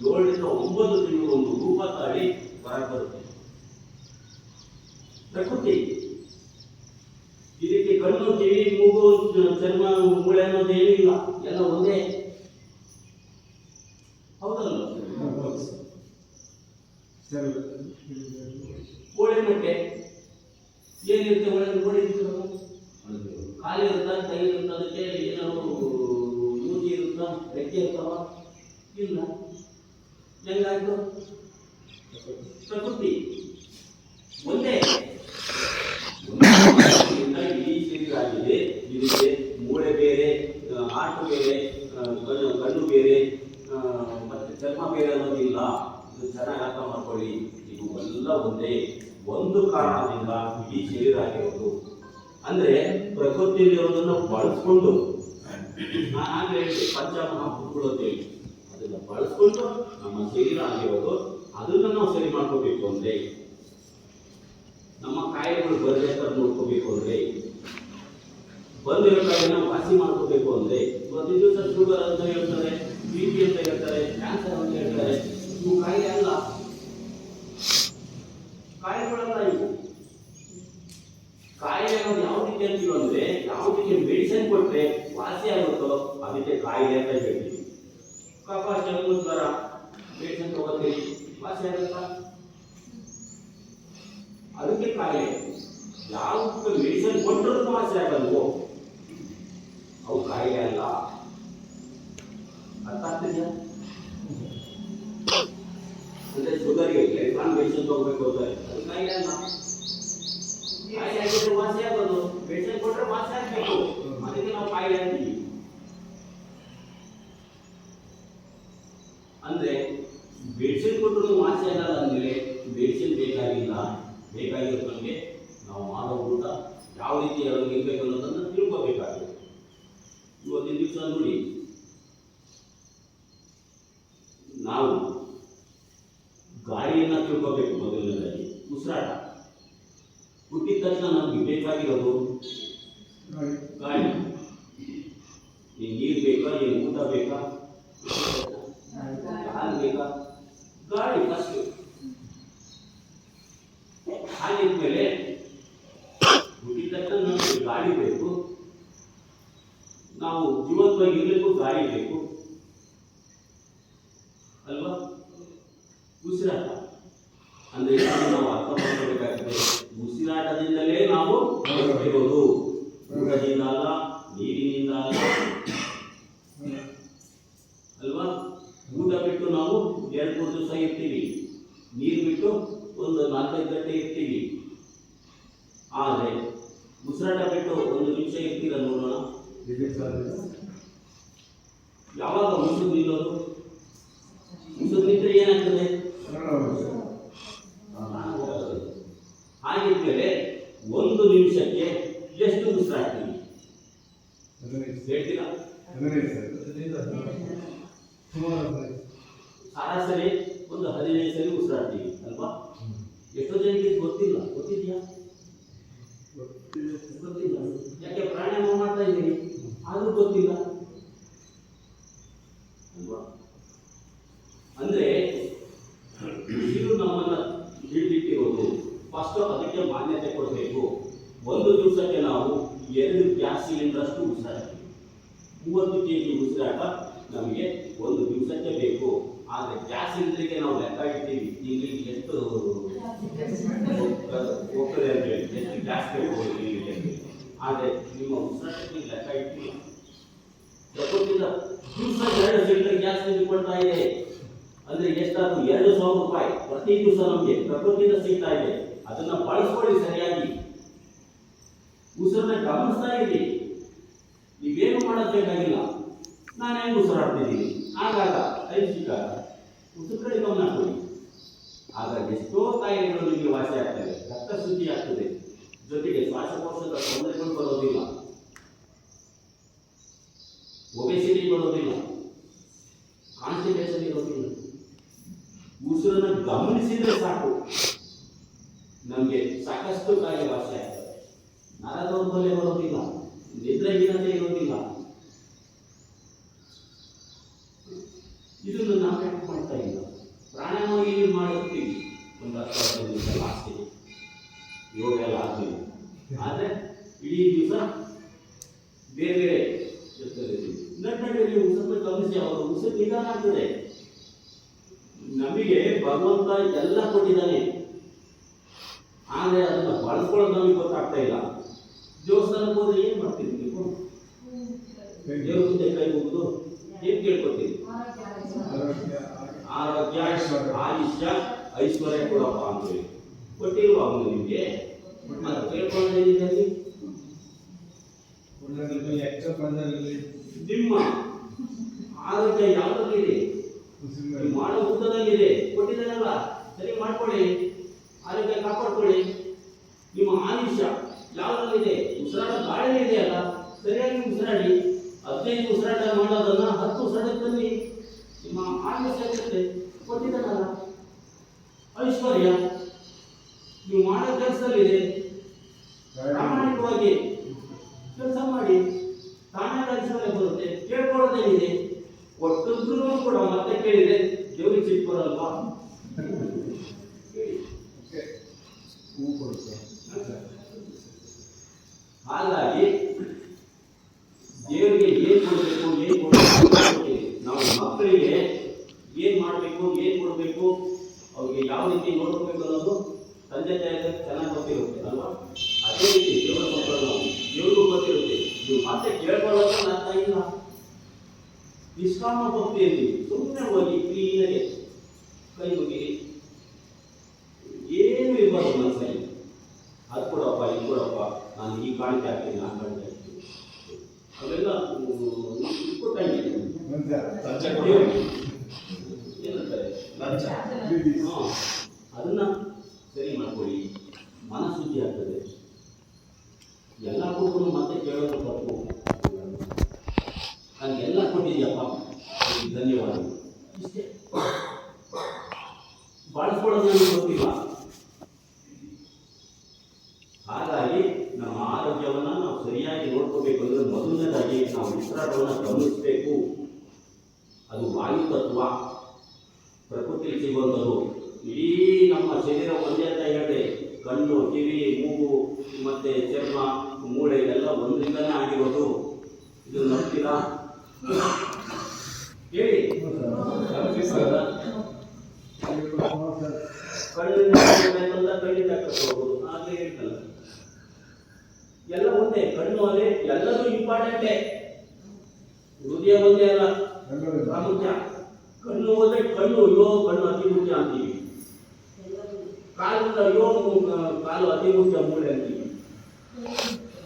7 ರಿಂದ 9 ತಿಂಗಳು ಒಂದು ರೂಪ ತಾಳಿ ಹೊರಗೆ ಬರುತ್ತೆ. ಪ್ರಕೃತಿ ಇದಕ್ಕೆ ಕಣ್ಣು, ಕಿವಿ, ಮೂಗು, ಚರ್ಮ, ಮೂಳೆ ಅನ್ನೋದು ಏನಿಲ್ಲ, ಎಲ್ಲ ಒಂದೇ, ಹೌದಲ್ಲ? ಕೋಳಿ ಮೊಟ್ಟೆ ಏನಿರುತ್ತೆ ಒಳಗೆ ನೋಡಿರ್ತೀರಲ್ಲ, ಖಾಲಿ ಇರುತ್ತಾ, ಕೈ ಇರುತ್ತಾ, ಅದಕ್ಕೆ ಏನಾದ್ರು ಮೂತಿ ಇರುತ್ತಾ, ರೆಕ್ಕೆ ಇರ್ತಾವ? ಇಲ್ಲ. ಹೆಂಗಾಯ್ತು? ಪ್ರಕೃತಿ ಒಂದೇ. ಇಡೀ ಶರೀರ ಆಗಿದೆ. ಇದಕ್ಕೆ ಮೂಳೆ ಬೇರೆ, ಹಾರ್ಟ್ ಬೇರೆ, ಕಣ್ಣು ಬೇರೆ, ಮತ್ತೆ ಚರ್ಮ ಬೇರೆ ಅನ್ನೋದಿಲ್ಲ. ಇದು ಚೆನ್ನಾಗಿ ಅರ್ಥ ಮಾಡ್ಕೊಳ್ಳಿ. ಇದು ಎಲ್ಲ ಒಂದೇ, ಒಂದು ಕಾರಣದಿಂದ ಇಡೀ ಶರೀರ ಆಗಿರೋದು. ಅಂದ್ರೆ ಪ್ರಕೃತಿಯಲ್ಲಿರೋದನ್ನು ಬಳಸ್ಕೊಂಡು, ನಾನು ಆಗಲೇ ಹೇಳಿ ಪಂಚಮಹಾಭೂತಗಳು ಅಂತ ಹೇಳಿ, ಅದನ್ನ ಬಳಸ್ಕೊಂಡು ನಮ್ಮ ಶರೀರ ಆಗಿರೋದು. ಅದನ್ನ ನಾವು ಸರಿ ಮಾಡ್ಕೋಬೇಕು ಅಂದ್ರೆ, ನಮ್ಮ ಕಾಯಿಲೆಗಳು ಬರಬೇಕಾದ್ರೆ ನೋಡ್ಕೋಬೇಕು ಅಂದ್ರೆ, ಬಂದಿರೋ ಕಾಯಿಲೆನ ವಾಸಿ ಮಾಡ್ಕೋಬೇಕು ಅಂದ್ರೆ, ಇವತ್ತಿನ ದಿವಸ ಶುಗರ್ ಅಂತ ಹೇಳ್ತಾರೆ, BP ಅಂತ ಹೇಳ್ತಾರೆ, ಕ್ಯಾನ್ಸರ್ ಅಂತ ಹೇಳ್ತಾರೆ. ಇವು ಕಾಯಿಲೆ ಅಲ್ಲ, ಕಾಯಿಲೆಗಳಲ್ಲ ಇವು. ಕಾಯಿಲೆ ಅನ್ನೋದು ಯಾವುದಕ್ಕೆ ಅಂತೀವಿ ಅಂದ್ರೆ, ಯಾವುದಕ್ಕೆ ಮೆಡಿಸಿನ್ ಕೊಟ್ಟರೆ ವಾಸಿ ಆಗುತ್ತೋ ಅದಕ್ಕೆ ಕಾಯಿಲೆ ಅಂತ ಹೇಳ್ತೀವಿ. ಕಫ, ಕೆಮ್ಮು, ಜ್ವರ ಮೆಡಿಸಿನ್ ತಗೋತೀವಿ, ವಾಸಿ ಆಗುತ್ತಾ? ಅದಕ್ಕೆ ಕಾಯಿಲೆ. ಯಾವುದಕ್ಕೆ ಮೆಡಿಸಿನ್ ಕೊಟ್ಟರು ವಾಸಿ ಆಗಲ್ವೋ ಅವು ಕಾಯಿಲೆ ಅಲ್ಲ. ಅರ್ಥ ಆಗ್ತಿದೆಯಾ? ಅಂದ್ರೆ ಶುಗರ್ಗೆ ಎಲೆಕ್ಟ್ರಾನ್ ಮೆಡಿಸಿನ್ ತಗೋಬೇಕು ಅಂತಾರೆ, ಅದು ಕಾಯಿಲೆ ಅಲ್ಲ. ಕಾಯಿಲೆ ಆಗಿದ್ರೆ ವಾಸಿ ಆಗೋದು, ಮೆಡಿಸಿನ್ ಕೊಟ್ಟರೆ ವಾಸಿ ಆಗಬೇಕು, ಅದಕ್ಕೆ ನಾವು ಕಾಯಿಲೆ ಅಂತೀವಿ. ಅಂದ್ರೆ ಮೆಡಿಸಿನ್ ಕೊಟ್ಟರು ವಾಸಿ ಆಗಲ್ಲ ಅಂದ್ಮೇಲೆ ಮೆಡಿಸಿನ್ ಬೇಕಾಗಿಲ್ಲ. ಬೇಕಾಗಿರೋ ನಮಗೆ ನಾವು ಮಾಡೋ ಊಟ ಯಾವ ರೀತಿ ಇರಬೇಕು ಅನ್ನೋದನ್ನು ತಿಳ್ಕೋಬೇಕಾಗುತ್ತೆ. ಇವತ್ತಿನ ದಿವಸ ನೋಡಿ, ನಾವು ಗಾಳಿಯನ್ನ ತಿಳ್ಕೋಬೇಕು. ಮೊದಲನೇದಾಗಿ ಉಸಿರಾಟ. ಹುಟ್ಟಿದ ತಕ್ಷಣ ನಮ್ಗೆ ಬೇಕಾಗಿರೋದು ಗಾಳಿ. ನೀರು ಬೇಕಾ, ಏನು ಊಟ ಬೇಕಾ, ಹಾಲು ಬೇಕಾ? ಗಾಳಿ ಫಸ್ಟ್. ಹಾಗಿದ್ಮೇಲೆ ಹುಟ್ಟಿದ ತಕ್ಷಣ ನಮಗೆ ಗಾಳಿ ಬೇಕು. ನಾವು ಜೀವಂತವಾಗಿ ಇರಲಿಕ್ಕೂ ಗಾಳಿ ಬೇಕು ಅಲ್ವಾ? ಉಸಿರಾಟ ಅಂದ್ರೆ ನಾವು ಅರ್ಥ ಮಾಡ್ಕೋಬೇಕಾಗ್ತದೆ. ಉಸಿರಾಟದಿಂದಲೇ ನಾವು ಇರೋದು, ಊಟದಿಂದ ಅಲ್ಲ, ನೀರಿನಿಂದ ಅಲ್ಲ ಅಲ್ವಾ? ಊಟ ಬಿಟ್ಟು ನಾವು 2-3 ದಿವಸ ಇರ್ತೀವಿ, ನೀರು ಬಿಟ್ಟು ಒಂದು 4-5 ಗಂಟೆ ಇರ್ತೀವಿ. ಆದರೆ ಉಸಿರಾಟ ಬಿಟ್ಟು 1 ನಿಮಿಷ ಇರ್ತೀರ ನೋಡೋಣ. ಯಾವಾಗ ಉಸಿರು ನಿಲ್ಲೋದು? ಉಸಿರು ನಿಂತರೆ ಏನಾಗ್ತದೆ? ಹಾಗಿದ್ಮೇಲೆ 1 ನಿಮಿಷಕ್ಕೆ ಎಷ್ಟು ಉಸಿರಾಡ್ತೀವಿ ಹೇಳ್ತೀರಾ? ಸರಾಸರಿ ಒಂದು 15 ಸರಿ ಉಸಿರಾಡ್ತೀವಿ ಅಲ್ವಾ? ಎಷ್ಟೋ ಜನಕ್ಕೆ ಗೊತ್ತಿಲ್ಲ. ಗೊತ್ತಿದೆಯಾ? ಗೊತ್ತಿಲ್ಲ. ಯಾಕೆ ಪ್ರಾಣಾಯಾಮ ಮಾಡ್ತಾ ಇದ್ದೀರಿ ಆದ್ರೂ ಗೊತ್ತಿಲ್ಲ ಅಲ್ವಾ? ಅಂದ್ರೆ ಇದು ನಮ್ಮನ್ನ ಹಿಡಿದಿಟ್ಟಿರೋದು. ಫಸ್ಟ್ ಅದಕ್ಕೆ ಮಾನ್ಯತೆ ಕೊಡಬೇಕು. 1 ದಿವಸಕ್ಕೆ ನಾವು 2 ಗ್ಯಾಸ್ ಸಿಲಿಂಡರ್ ಅಷ್ಟು ಉಸಿರಾಡ್ತೀವಿ. 30 kg ಉಸಿರಾಟ ನಮಗೆ 1 ದಿವಸಕ್ಕೆ ಬೇಕು. ಆದರೆ ಗ್ಯಾಸ್ ಸಿಲಿಂಡರ್ಗೆ ನಾವು ಲೆಕ್ಕ ಇಡ್ತೀವಿ, ತಿಂಗಳಿಗೆ ಎಷ್ಟು ಹೋಗ್ತದೆ ಅಂತ ಹೇಳಿ, ಎಷ್ಟು ಗ್ಯಾಸ್ ಬೇಕು ತಿಂಗಳಿಗೆ. ಆದರೆ ನಿಮ್ಮ ಉಸಿರಾಟಕ್ಕೆ ಲೆಕ್ಕ ಇಡ್ತೀವಿ. ಪ್ರಕೃತಿಯಿಂದ ದಿವಸ 2 ಸಿಲಿಂಡರ್ ಗ್ಯಾಸ್ ಕೊಡ್ತಾ ಇದೆ ಅಂದ್ರೆ ಎಷ್ಟಾದ್ರು 2,000 ರೂಪಾಯಿ ಪ್ರತಿ ದಿವಸ ನಮಗೆ ಪ್ರಕೃತಿಯಿಂದ ಸಿಗ್ತಾ ಇದೆ. ಅದನ್ನ ಬಳಸ್ಕೊಳ್ಳಿ ಸರಿಯಾಗಿ. ಉಸಿರನ್ನ ಗಮನಿಸ್ತಾ ಇರಿ. ನೀವೇನು ಮಾಡೋದು ಬೇಕಾಗಿಲ್ಲ. ನಾನು ಹೆಂಗೆ ಉಸಿರಾಡ್ತಿದ್ದೀನಿ ಆಗಾಗ ಐಚ್ಛಿಕಾಗ ಉಸಿರು ಕಡೆ ಗಮನ ಕೊಡಿ. ಆಗ ಎಷ್ಟೋ ಕಾಯಿಲೆಗಳು ನಿಮಗೆ ವಾಸಿ ಆಗ್ತವೆ, ರಕ್ತ ಶುದ್ಧಿ ಆಗ್ತದೆ, ಜೊತೆಗೆ ಶ್ವಾಸಕೋಶದ ತೊಂದರೆಗಳು ಬರೋದಿಲ್ಲ, ಒಬೆಸಿಟಿ ಬರೋದಿಲ್ಲ, ಕಾನ್ಸ್ಟಿಪೇಷನ್ ಇರೋದಿಲ್ಲ. ಉಸಿರನ್ನ ಗಮನಿಸಿದ್ರೆ ಸಾಕು, ನಮಗೆ ಸಾಕಷ್ಟು ಕಾಯಿಲೆ ವಾಸಿ ಆಗ್ತದೆ. ನರದೌರ್ಬಲ್ಯ ಬರೋದಿಲ್ಲ, ನಿದ್ರೆಹೀನತೆ ಇರೋದಿಲ್ಲ. ಇದನ್ನು ನಾವು ಯಾಕೆ ಮಾಡ್ತಾ ಇಲ್ಲ? ಪ್ರಾಣಾಯಾಮ ಏನು ಮಾಡಿರ್ತೀವಿ ಒಂದು 10-15 ನಿಮಿಷ ಲಾಸ್ಟಿಗೆ, ಯೋಗ ಎಲ್ಲ ಆಗ್ತೀವಿ. ಆದರೆ ಇಡೀ ದಿವಸ ಬೇರೆ ಬೇರೆ ನಟ್ಟಲ್ಲಿ ಉಸಿರನ್ನ ಗಮನಿಸಿ. ಅವರು ಉಸಿರು ನಿಧಾನ ಆಗ್ತದೆ. ನಮಗೆ ಭಗವಂತ ಎಲ್ಲ ಕೊಟ್ಟಿದ್ದಾನೆ, ಆದರೆ ಅದನ್ನು ಬಳಸ್ಕೊಳ್ಳೋದು ನಮಗೆ ಗೊತ್ತಾಗ್ತಾ ಇಲ್ಲ. ದೇವಸ್ಥಾನಕ್ಕೆ ಹೋದ್ರೆ ಏನ್ ಮಾಡ್ತೀರಿ ನೀವು? ದೇವ್ರ ಮುಂದೆ ಕೈ ಮುಗಿದು ಏನ್ ಕೇಳ್ಕೊತೀರಿ? ಆರೋಗ್ಯ, ಆಯುಷ್ಯ, ಐಶ್ವರ್ಯ ಕೊಡಪ್ಪ ಅಂತೇಳಿ ಕೊಟ್ಟಿಲ್ವಾ ಅವನು ನಿಮಗೆ? ಕೇಳ್ಕೊಳ್ಳೋದೇನಿದೆ? ನಿಮ್ಮ ಆರೋಗ್ಯ ಯಾವುದಲ್ಲಿದೆ? ಮಾಡೋ ಊಟದಲ್ಲಿದೆ. ಕೊಟ್ಟಿದ್ದಾನಲ್ಲ, ಸರಿ ಮಾಡ್ಕೊಳ್ಳಿ, ಆರೋಗ್ಯ ಕಾಪಾಡ್ಕೊಳ್ಳಿ. ನಿಮ್ಮ ಆಯುಷ್ಯ ಯಾವುದಲ್ಲಿದೆ? ಉಸಿರಾಟ ಗಾಳಿ ಇದೆ ಅಲ್ಲ, ಸರಿಯಾಗಿ ಉಸಿರಾಡಿ. 15 ಉಸಿರಾಟ ಮಾಡೋದನ್ನ 10 ಉಸಿರಾಟದಲ್ಲಿ ನಿಮ್ಮ ಆಯುಷ್ಯ ಇರುತ್ತೆ. ಕೊಟ್ಟಿದ್ದಾನಲ್ಲ. ಐಶ್ವರ್ಯ ನೀವು ಮಾಡೋ ಕೆಲಸದಲ್ಲಿದೆ. ಪ್ರಾಮಾಣಿಕವಾಗಿ ಕೆಲಸ ಮಾಡಿ, ತಾನಾಗ ಐಶ್ವರ್ಯ ಬರುತ್ತೆ. ಕೇಳ್ಕೊಳ್ಳೋದೇನಿದೆ? ಒಟ್ಟಿದ್ರು ಕೂಡ ಮತ್ತೆ ಕೇಳಿದ್ರೆ ದೇವ್ರಿಗೆ ಸಿಟ್ಟು ಬರಲ್ವಾ? ಹಾಗಾಗಿ ದೇವರಿಗೆ ಏನ್ ಕೊಡಬೇಕು, ಏನ್ ಕೊಡಬೇಕು, ನಾವು ಮಕ್ಕಳಿಗೆ ಏನ್ ಮಾಡಬೇಕು, ಏನ್ ಕೊಡಬೇಕು, ಅವ್ರಿಗೆ ಯಾವ ರೀತಿ ನೋಡ್ಕೋಬೇಕು ಅನ್ನೋದು ತಂದೆ ತಾಯಿಗೆ ಚೆನ್ನಾಗಿ ಗೊತ್ತಿರುತ್ತೆ ಅಲ್ವಾ? ಅದೇ ರೀತಿ ದೇವರ ಮಕ್ಕಳು ನಾವು ದೇವ್ರಿಗೂ ಗೊತ್ತಿರುತ್ತೆ. ನೀವು ಮತ್ತೆ ಕೇಳ್ಕೊಳ್ಳೋದು ಅರ್ಥ ಇಲ್ಲ. ನಿಷ್ಕಾಮ ಭಕ್ತಿಯಲ್ಲಿ ಸುಮ್ಮನೆ ಹೋಗಿ ಕ್ಲೀನಾಗೆ ಕೈ ಮುಗಿರಿ, ಏನು ಇರ್ಬಾರ್ದು ಮನಸ್ಸಲ್ಲಿ. ಅದು ಕೊಡಪ್ಪ, ಇದು ಕೊಡಪ್ಪ, ನಾನು ಈ ಕಾಣಿಕೆ ಆಗ್ತೀನಿ, ಆ ಕಾಣಿಕೆ ಆಗ್ತೀನಿ, ಅವೆಲ್ಲ ಏನಂತಾರೆ ಅದನ್ನ ಸರಿ ಮಾಡ್ಕೊಳ್ಳಿ. ಮನಃಶುದ್ಧಿ ಆಗ್ತದೆ. ಎಲ್ಲ ಕೊಟ್ಟು ಮತ್ತೆ ಕೇಳೋದು ತಪ್ಪು. ನನಗೆ ಎಲ್ಲ ಕೊಟ್ಟಿದ್ಯಪ್ಪ, ಧನ್ಯವಾದಗಳು, ಇಷ್ಟೇ. ಬಳಸ್ಕೊಳ್ಳೋದು ನನಗೆ ಗೊತ್ತಿಲ್ಲ. ಹಾಗಾಗಿ ನಮ್ಮ ಆರೋಗ್ಯವನ್ನು ನಾವು ಸರಿಯಾಗಿ ನೋಡ್ಕೋಬೇಕು ಅಂದ್ರೆ ಮೊದಲನೇದಾಗಿ ನಾವು ಉಸಿರಾಟವನ್ನು ಗಮನಿಸಬೇಕು. ಅದು ವಾಯು ತತ್ವ, ಪ್ರಕೃತಿ ಸಿಗುವಂಥದ್ದು. ಇಡೀ ನಮ್ಮ ಶರೀರ ಒಂದೇ ಅಂತ ಹೇಳಿದೆ. ಕಣ್ಣು, ಕಿವಿ, ಮೂಗು ಮತ್ತೆ ಚರ್ಮ, ಮೂಳೆ ಎಲ್ಲ ಒಂದರಿಂದನೇ ಆಗಿರೋದು. ಇದು ನಂಬ್ತೀರಾ? ಹೇಳಿ. ಕಣ್ಣಿಂದ ಕಣ್ಣಿಂದ ಕಟ್ಕೋಬಹುದು, ಹಾಗೆ ಹೇಳ್ತಲ್ಲ. ಎಲ್ಲ ಒಂದೇ, ಕಣ್ಣು ಅಲ್ಲೇ, ಎಲ್ಲದೂ ಇಂಪಾರ್ಟೆಂಟೇ. ಹೃದಯ ಒಂದೇ ಅಲ್ಲ ಪ್ರಾಮುಖ್ಯ. ಕಣ್ಣು ಹೋದ್ರೆ ಕಣ್ಣು ಅತಿ ಮುಖ್ಯ ಅಂತೀವಿ. ಕಾಲಿಂದ ಕಾಲು ಅತಿ ಮುಖ್ಯ ಮೂಳೆ ಅಂತೀವಿ.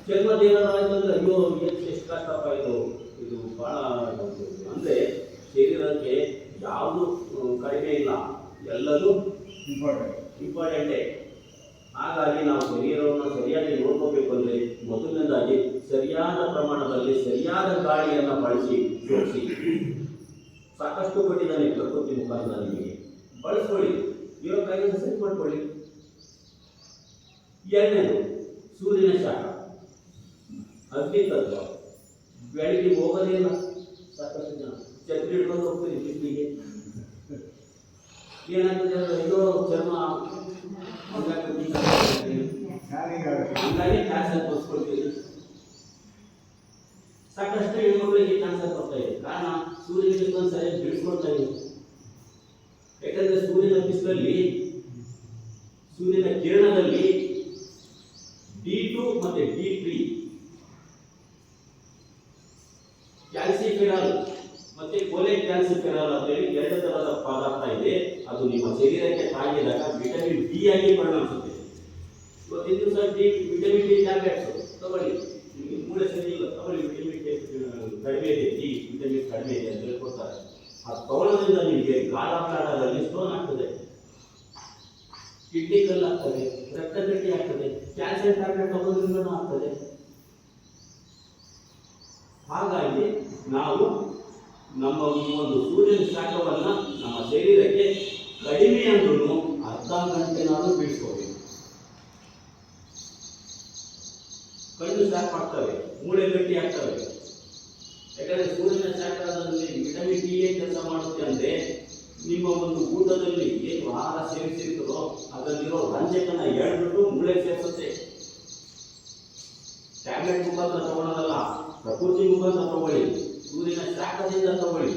ಜನ್ಮದೇವರ ಆಯ್ತಂದ್ರೆ ಎಷ್ಟು ಕಷ್ಟಪ್ಪ ಇದು ಬಹಳ ಅಂದ್ರೆ ಶರೀರಕ್ಕೆ ಯಾವುದು ಕಡಿಮೆ ಇಲ್ಲ, ಎಲ್ಲರೂ ಇಂಪಾರ್ಟೆಂಟೇ. ಹಾಗಾಗಿ ನಾವು ಶರೀರವನ್ನು ಸರಿಯಾಗಿ ನೋಡ್ಕೋಬೇಕು ಅಂದರೆ ಮೊದಲನೇದಾಗಿ ಸರಿಯಾದ ಪ್ರಮಾಣದಲ್ಲಿ ಸರಿಯಾದ ಗಾಳಿಯನ್ನು ಬಳಸಿ ಜೋಡಿಸಿ. ಸಾಕಷ್ಟು ಕೊಟ್ಟಿದ್ದಾನೆ ಪ್ರಕೃತಿ ಮುಖಾಂತರ, ನಿಮಗೆ ಬಳಸ್ಕೊಳ್ಳಿ, ಇರೋ ಕಾಯಿಲೆ ಸರಿ ಮಾಡ್ಕೊಳ್ಳಿ. ಎರಡನೇದು ಸೂರ್ಯನ ಶಾಖ, ಅಗ್ನಿ ತತ್ವ. ಬೆಳಿಗ್ಗೆ ಹೋಗೋದೇ ಇಲ್ಲ, ಸಾಕಷ್ಟು ಜನ ಛತ್ರಿ ಹಿಡ್ಕೊಂಡು ಹೋಗ್ತೀರಿ ಬಿಸಿಲಿಗೆ, ಏನಾಗ್ತದೆ ಚರ್ಮ ಹಂಗಾಗಿ ಕ್ಯಾನ್ಸರ್ ತೋರಿಸ್ಕೊಳ್ತೀವಿ. ಸಾಕಷ್ಟು ಹೆಣ್ಮಕ್ಳಿಗೆ ಕ್ಯಾನ್ಸರ್ ಬರ್ತಾ ಇದೆ, ಕಾರಣ ಸೂರ್ಯನ ಸರಿಯಾಗಿ ಬೆಳೆಸ್ಕೊಳ್ತಾ ಇದೆ. ಯಾಕಂದ್ರೆ ಸೂರ್ಯನ ಬಿಸಿಲಲ್ಲಿ, ಸೂರ್ಯನ ಕಿರಣದಲ್ಲಿ D2 ಮತ್ತೆ D3 ಕ್ಯಾಲ್ಸಿಫೆರಾಲ್ ಮತ್ತೆ ಕೊಲೆಕ್ಯಾಲ್ಸಿಫೆರಾಲ್ ಅಂತೇಳಿ ಎರಡು ತರಹದ ಪದಾರ್ಥ ಇದೆ. ಅದು ನಿಮ್ಮ ಶರೀರಕ್ಕೆ ತಾಗಿದಾಗ ವಿಟಮಿನ್ ಡಿ ಆಗಿ ಪರಿಣಮಿಸುತ್ತೆ. ಇವತ್ತಿನ ದಿವಸ ವಿಟಮಿನ್ ಡಿ ಟ್ಯಾಬ್ಲೆಟ್ಸ್ ತಗೊಳ್ಳಿ, ನಿಮಗೆ ಮೂಳೆ ಸರಿ ಇಲ್ಲ ತಗೊಳ್ಳಿ, ವಿಟಮಿನ್ ಡಿ ಕಡಿಮೆ ಇದೆ, ವಿಟಮಿನ್ ಕಡಿಮೆ ಇದೆ ಅಂತ ಹೇಳ್ಕೊಡ್ತಾರೆ. ಅದು ತಗೊಳ್ಳೋದ್ರಿಂದ ನಿಮಗೆ ಗಾಢಾಕಾರದಲ್ಲಿ ಸ್ಟೋನ್ ಆಗ್ತದೆ, ಕಿಡ್ನಿ ಕಲ್ಲು ಆಗ್ತದೆ, ರಕ್ತ ಗಟ್ಟಿ ಆಗ್ತದೆ, ಕ್ಯಾಲ್ಸಿಯಂ ಟ್ಯಾಬ್ಲೆಟ್ ತಗೊಳ್ಳೋದ್ರಿಂದ ಆಗ್ತದೆ. ಹಾಗಾಗಿ ನಾವು ನಮ್ಮ ಈ ಒಂದು ಸೂರ್ಯನ ಶಾಖವನ್ನು ನಮ್ಮ ಶರೀರಕ್ಕೆ ಕಡಿಮೆ ಅಂದ್ರೂ ಅರ್ಧ ಗಂಟೆನಾದರೂ ಬೀಳ್ಸ್ಕೋಬೇಕು. ಕಣ್ಣು ಶಾಖ ಆಗ್ತವೆ, ಮೂಳೆ ಗಟ್ಟಿ ಆಗ್ತವೆ. ಯಾಕಂದ್ರೆ ಸೂರ್ಯನ ಶಾಖದಲ್ಲಿ ವಿಟಮಿನ್ ಡಿ ಕೆಲಸ ಮಾಡುತ್ತೆ ಅಂದ್ರೆ ನಿಮ್ಮ ಒಂದು ಊಟದಲ್ಲಿ ಏನು ಆಹಾರ ಸೇವಿಸಿರ್ತದೋ ಅದರಲ್ಲಿರೋ ರಂಜಕನ ಎಳ್ಬಿಟ್ಟು ಮೂಳೆ ಸೇರಿಸುತ್ತೆ. ಟ್ಯಾಬ್ಲೆಟ್ ಮುಖಾಂತರ ತಗೊಳ್ಳೋದಲ್ಲ, ಪ್ರಕೃತಿ ಮುಖಾಂತರ ತಗೊಳ್ಳಿ, ಸೂರ್ಯನ ಶಾಖದಿಂದ ತಗೊಳ್ಳಿ.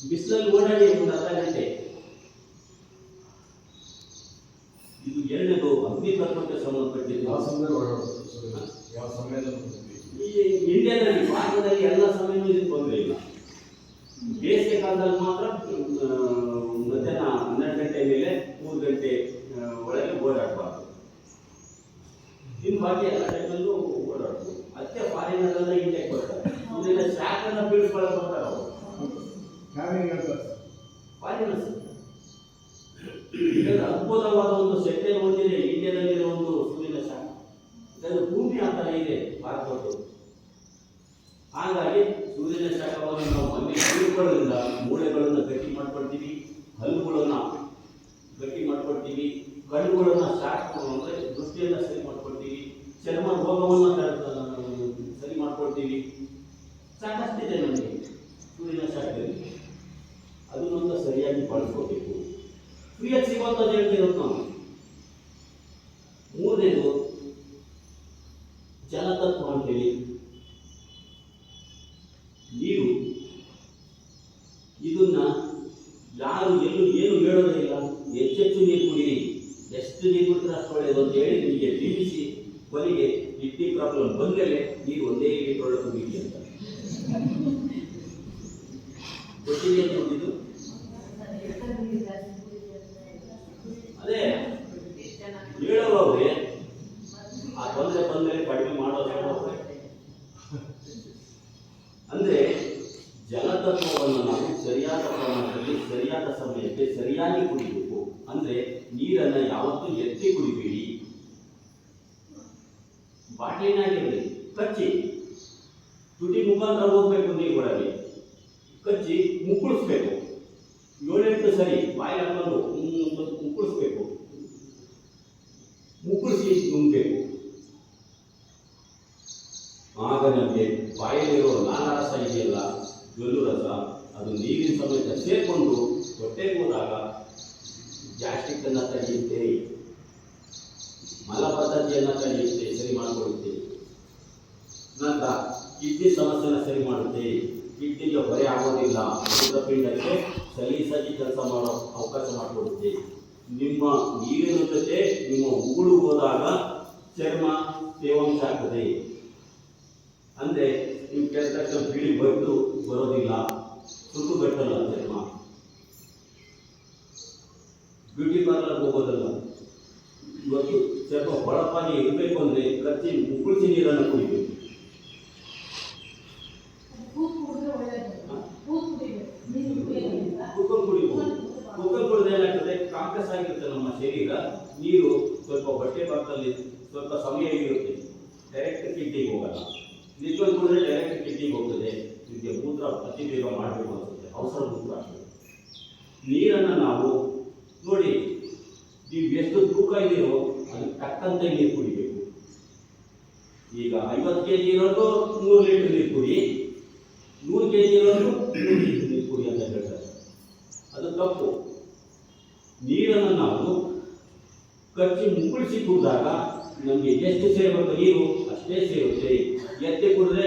ಬಿಸಿಲಲ್ಲಿ ಓಡಾಡಿ ಒಂದು ಅರ್ಧ ಗಂಟೆ. ಇದು ಎರಡನೇದು ಅಗ್ನಿ ತತ್ವಕ್ಕೆ ಸಂಬಂಧಪಟ್ಟಿದ್ದು. ಈ ಇಂಡಿಯಾದಲ್ಲಿ ಭಾರತದಲ್ಲಿ ಎಲ್ಲ ಸಮಯನೂ ಇದು ತೊಂದರೆ ಇಲ್ಲ. ಬೇಸಿಗೆ ಕಾಲದಲ್ಲಿ ಮಾತ್ರ ಮಧ್ಯಾಹ್ನ 12 ಗಂಟೆ ಮೇಲೆ 3 ಗಂಟೆ ಒಳಗೆ ಓಡಾಡಬಾರ್ದು. ಇನ್ನು ಬಾಕಿ ಎಲ್ಲ ಟೈಮಲ್ಲೂ ಓಡಾಡ್ಬೋದು. ಅದಕ್ಕೆ ಫಾರಿನರ್ಗೆಲ್ಲ ಇಂಡಿಯಾಕ್ಕೆ ಬರ್ತಾರೆ, ಇದನ್ನ ಶಾಖನ ಬೀಳ್ಸ್ಕೊಳಕ್ ಬರ್ತಾರೆ ಅವರು ಫಾರಿನರ್ಸ್. ಅದ್ಭುತವಾದ ಒಂದು ಶಕ್ತಿ ಹೊಂದಿದೆ ಇಂಡಿಯಾದಲ್ಲಿರೋ ಒಂದು ಸೂರ್ಯನ ಶಾಖ. ಇದನ್ನು ಭೂಮಿ ಆ ಥರ ಇದೆ ಭಾರತದ್ದು. ಹಾಗಾಗಿ ಸೂರ್ಯನ ಶಾಖವನ್ನು ನಾವು ಮನೆಗೆ ಬೀಳ್ಕೊಳ್ಳೋದ್ರಿಂದ ಮೂಳೆಗಳನ್ನು ಗಟ್ಟಿ ಮಾಡ್ಕೊಳ್ತೀವಿ, ಹಲ್ಲುಗಳನ್ನು ಗಟ್ಟಿ ಮಾಡ್ಕೊಳ್ತೀವಿ, ಕಣ್ಣುಗಳನ್ನು ಶಾಖ ಅಂದರೆ ದೃಷ್ಟಿಯನ್ನು ಸರಿ ಮಾಡ್ಕೊಳ್ತೀವಿ, ಚರ್ಮ ರೋಗವನ್ನು ಸರಿ ಮಾಡ್ಕೊಳ್ತೀವಿ. ಸಾಕಷ್ಟಿದೆ ನಮಗೆ ಸೂರ್ಯನ ಶಾಖದಲ್ಲಿ. ಅದನ್ನೊಂದು ಸರಿಯಾಗಿ ಬಳಸ್ಕೋಬೇಕು. ಫ್ರೀಯಾಗಿ ಸಿಗುವಂಥದ್ದು ಹೇಳ್ತಿರೋದು ನಾವು. ಮೂರನೇದು ಜಲತತ್ವ ಅಂತೇಳಿ, ನೀರು. ಇದನ್ನ ಯಾರು ಏನು ಹೇಳೋದೇ ಇಲ್ಲ. ಹೆಚ್ಚೆಚ್ಚು ನೀರು ಕುಡೀರಿ, ಎಷ್ಟು ನೀರು ಕುಡಿದ್ರೆ ಅಷ್ಟು ಒಳ್ಳೆಯದು ಅಂತ ಹೇಳಿ ನಿಮಗೆ ತಿಳಿಸಿ ಕೊನೆಗೆ ಕಿಡ್ನಿ ಪ್ರಾಬ್ಲಮ್ ಬಂದಮೇಲೆ ನೀರು 1 ಲೀಟರ್ ಒಳಗೆ ಕುಡೀರಿ ಅಂತ ಗೊತ್ತಿದೆ ಅಂತ ನೋಡಿದ್ದು. ಅದೇ ಹೇಳೋರವ್ರೆ ಆ ತೊಂದರೆ ಬಂದರೆ ಕಡಿಮೆ ಮಾಡೋದು ಅಂದ್ರೆ ಜಲತತ್ವವನ್ನು ನಾವು ಸರಿಯಾದ ಪ್ರಮಾಣದಲ್ಲಿ ಸರಿಯಾದ ಸಮಯಕ್ಕೆ ಸರಿಯಾಗಿ ಕುಡಿಬೇಕು. ಅಂದ್ರೆ ನೀರನ್ನು ಯಾವತ್ತೂ ಎತ್ತಿ ಕುಡಿಬೇಡಿ. ಬಾಟ್ಲಿನಾಗಿರಲಿ ಕಚ್ಚಿ ತುಟಿ ಮುಖಾಂತರ ಹೋಗ್ಬೇಕು ನೀರು ಒಳಗೆ, ಕಚ್ಚಿ ಮುಕ್ಕಳಿಸ್ಬೇಕು. 7-8 ಸರಿ ಬಾಯಿ ಹಾಕೊಂಡು ಮುಕ್ಕಳಿಸ್ಬೇಕು, ಮುಕ್ಕಳಿಸಿ ನುಂಗಬೇಕು. ಆಗ ನಮಗೆ ಬಾಯಲ್ಲಿರೋ ನಾನರಸ ಇದೆಯಲ್ಲ, ಜೊಲ್ಲು ರಸ, ಅದು ನೀರಿನ ಸಮೇತ ಸೇರಿಕೊಂಡು ಹೊಟ್ಟೆಗೆ ಹೋದಾಗ ಗ್ಯಾಸ್ಟ್ರಿಕ್ ಅನ್ನು ತಡೆಯುತ್ತೆ, ಮಲಬದ್ಧತೆಯನ್ನು ತಡೆಯುತ್ತೆ, ಸರಿ ಮಾಡಿಕೊಳ್ಳುತ್ತೆ. ನಂತರ ಕಿಡ್ನಿ ಸಮಸ್ಯೆನ ಸರಿ ಮಾಡುತ್ತೆ. ಕಿಡ್ನಿಗೆ ಹೊರೆ ಆಗೋದಿಲ್ಲ, ಮೂತ್ರಪಿಂಡಕ್ಕೆ ಸಲೀಸಾಗಿ ಕೆಲಸ ಮಾಡೋ ಅವಕಾಶ ಮಾಡಿಕೊಡುತ್ತೆ. ನಿಮ್ಮ ನೀರಿನ ಜೊತೆ ನಿಮ್ಮ ಉಗುಳು ಹೋದಾಗ ಚರ್ಮ ತೇವಾಂಶ ಆಗ್ತದೆ. ಅಂದರೆ ನೀವು ಕೆಲ ತಕ್ಷಣ ಬಿಳಿ ಬರೋದಿಲ್ಲ, ಸುಟ್ಟು ಗಟ್ಟಲ್ಲ ಚರ್ಮ. ಬ್ಯೂಟಿ ಪಾರ್ಲರ್ಗೆ ಹೋಗೋದಲ್ಲ. ಇವತ್ತು ಸ್ವಲ್ಪ ಹೊಳಪಾಗಿ ಇರಬೇಕು ಅಂದರೆ ಕಚ್ಚಿ ಮುಕ್ಕಳಿಸಿ ನೀರನ್ನು ಕುಡಿಬೇಕು. ಕುಕ್ಕರ್ ಕುಡಿಬೋದು. ಕುಕ್ಕರ್ ಕುಡಿದ್ರೆ ಏನಾಗ್ತದೆ, ಕಾಂಕಸ್ ಆಗಿರುತ್ತೆ ನಮ್ಮ ಶರೀರ. ನೀರು ಸ್ವಲ್ಪ ಹೊಟ್ಟೆ ಭಾಗದಲ್ಲಿ ಸ್ವಲ್ಪ ಸಮಯ ಇರುತ್ತೆ, ಡೈರೆಕ್ಟ್ ಕಿಡ್ನಿಗೆ ಹೋಗಲ್ಲ. ನಿಜವಾಗಿ ಕುಡಿದ್ರೆ ಡೈರೆಕ್ಟ್ ಕಿಡ್ನಿಗೆ ಹೋಗ್ತದೆ. ಇದಕ್ಕೆ ಮೂತ್ರ ಅತಿ ಬೇಗ ಮಾಡಬೇಕು ಅನಿಸುತ್ತೆ, ಅವಸರ ಮೂತ್ರ ಆಗ್ತದೆ. ನೀರನ್ನು ನಾವು ನೋಡಿ, ನೀವು ಎಷ್ಟು ತೂಕ ಇದೆಯೋ ಅದಕ್ಕೆ ತಕ್ಕಂತೆ ನೀರು ಕುಡಿಬೇಕು. ಈಗ 50 kg ಇರೋದು 3 ಲೀಟರ್ ನೀರು ಕುಡಿ, 100 kg ಇರೋದು 3 ಲೀಟರ್ ನೀರು ಕುಡಿ ಅಂತ ಹೇಳ್ತಾರೆ. ಅದು ತಪ್ಪು. ನೀರನ್ನು ನಾವು ಕಚ್ಚಿ ಮುಕ್ಕಳಿಸಿ ಕುಡಿದಾಗ ನಮಗೆ ಎಷ್ಟು ಸೇರಬೇಕು ನೀರು ಅಷ್ಟೇ ಸೇರುತ್ತೆ. ಎತ್ತಿ ಕುಡಿದ್ರೆ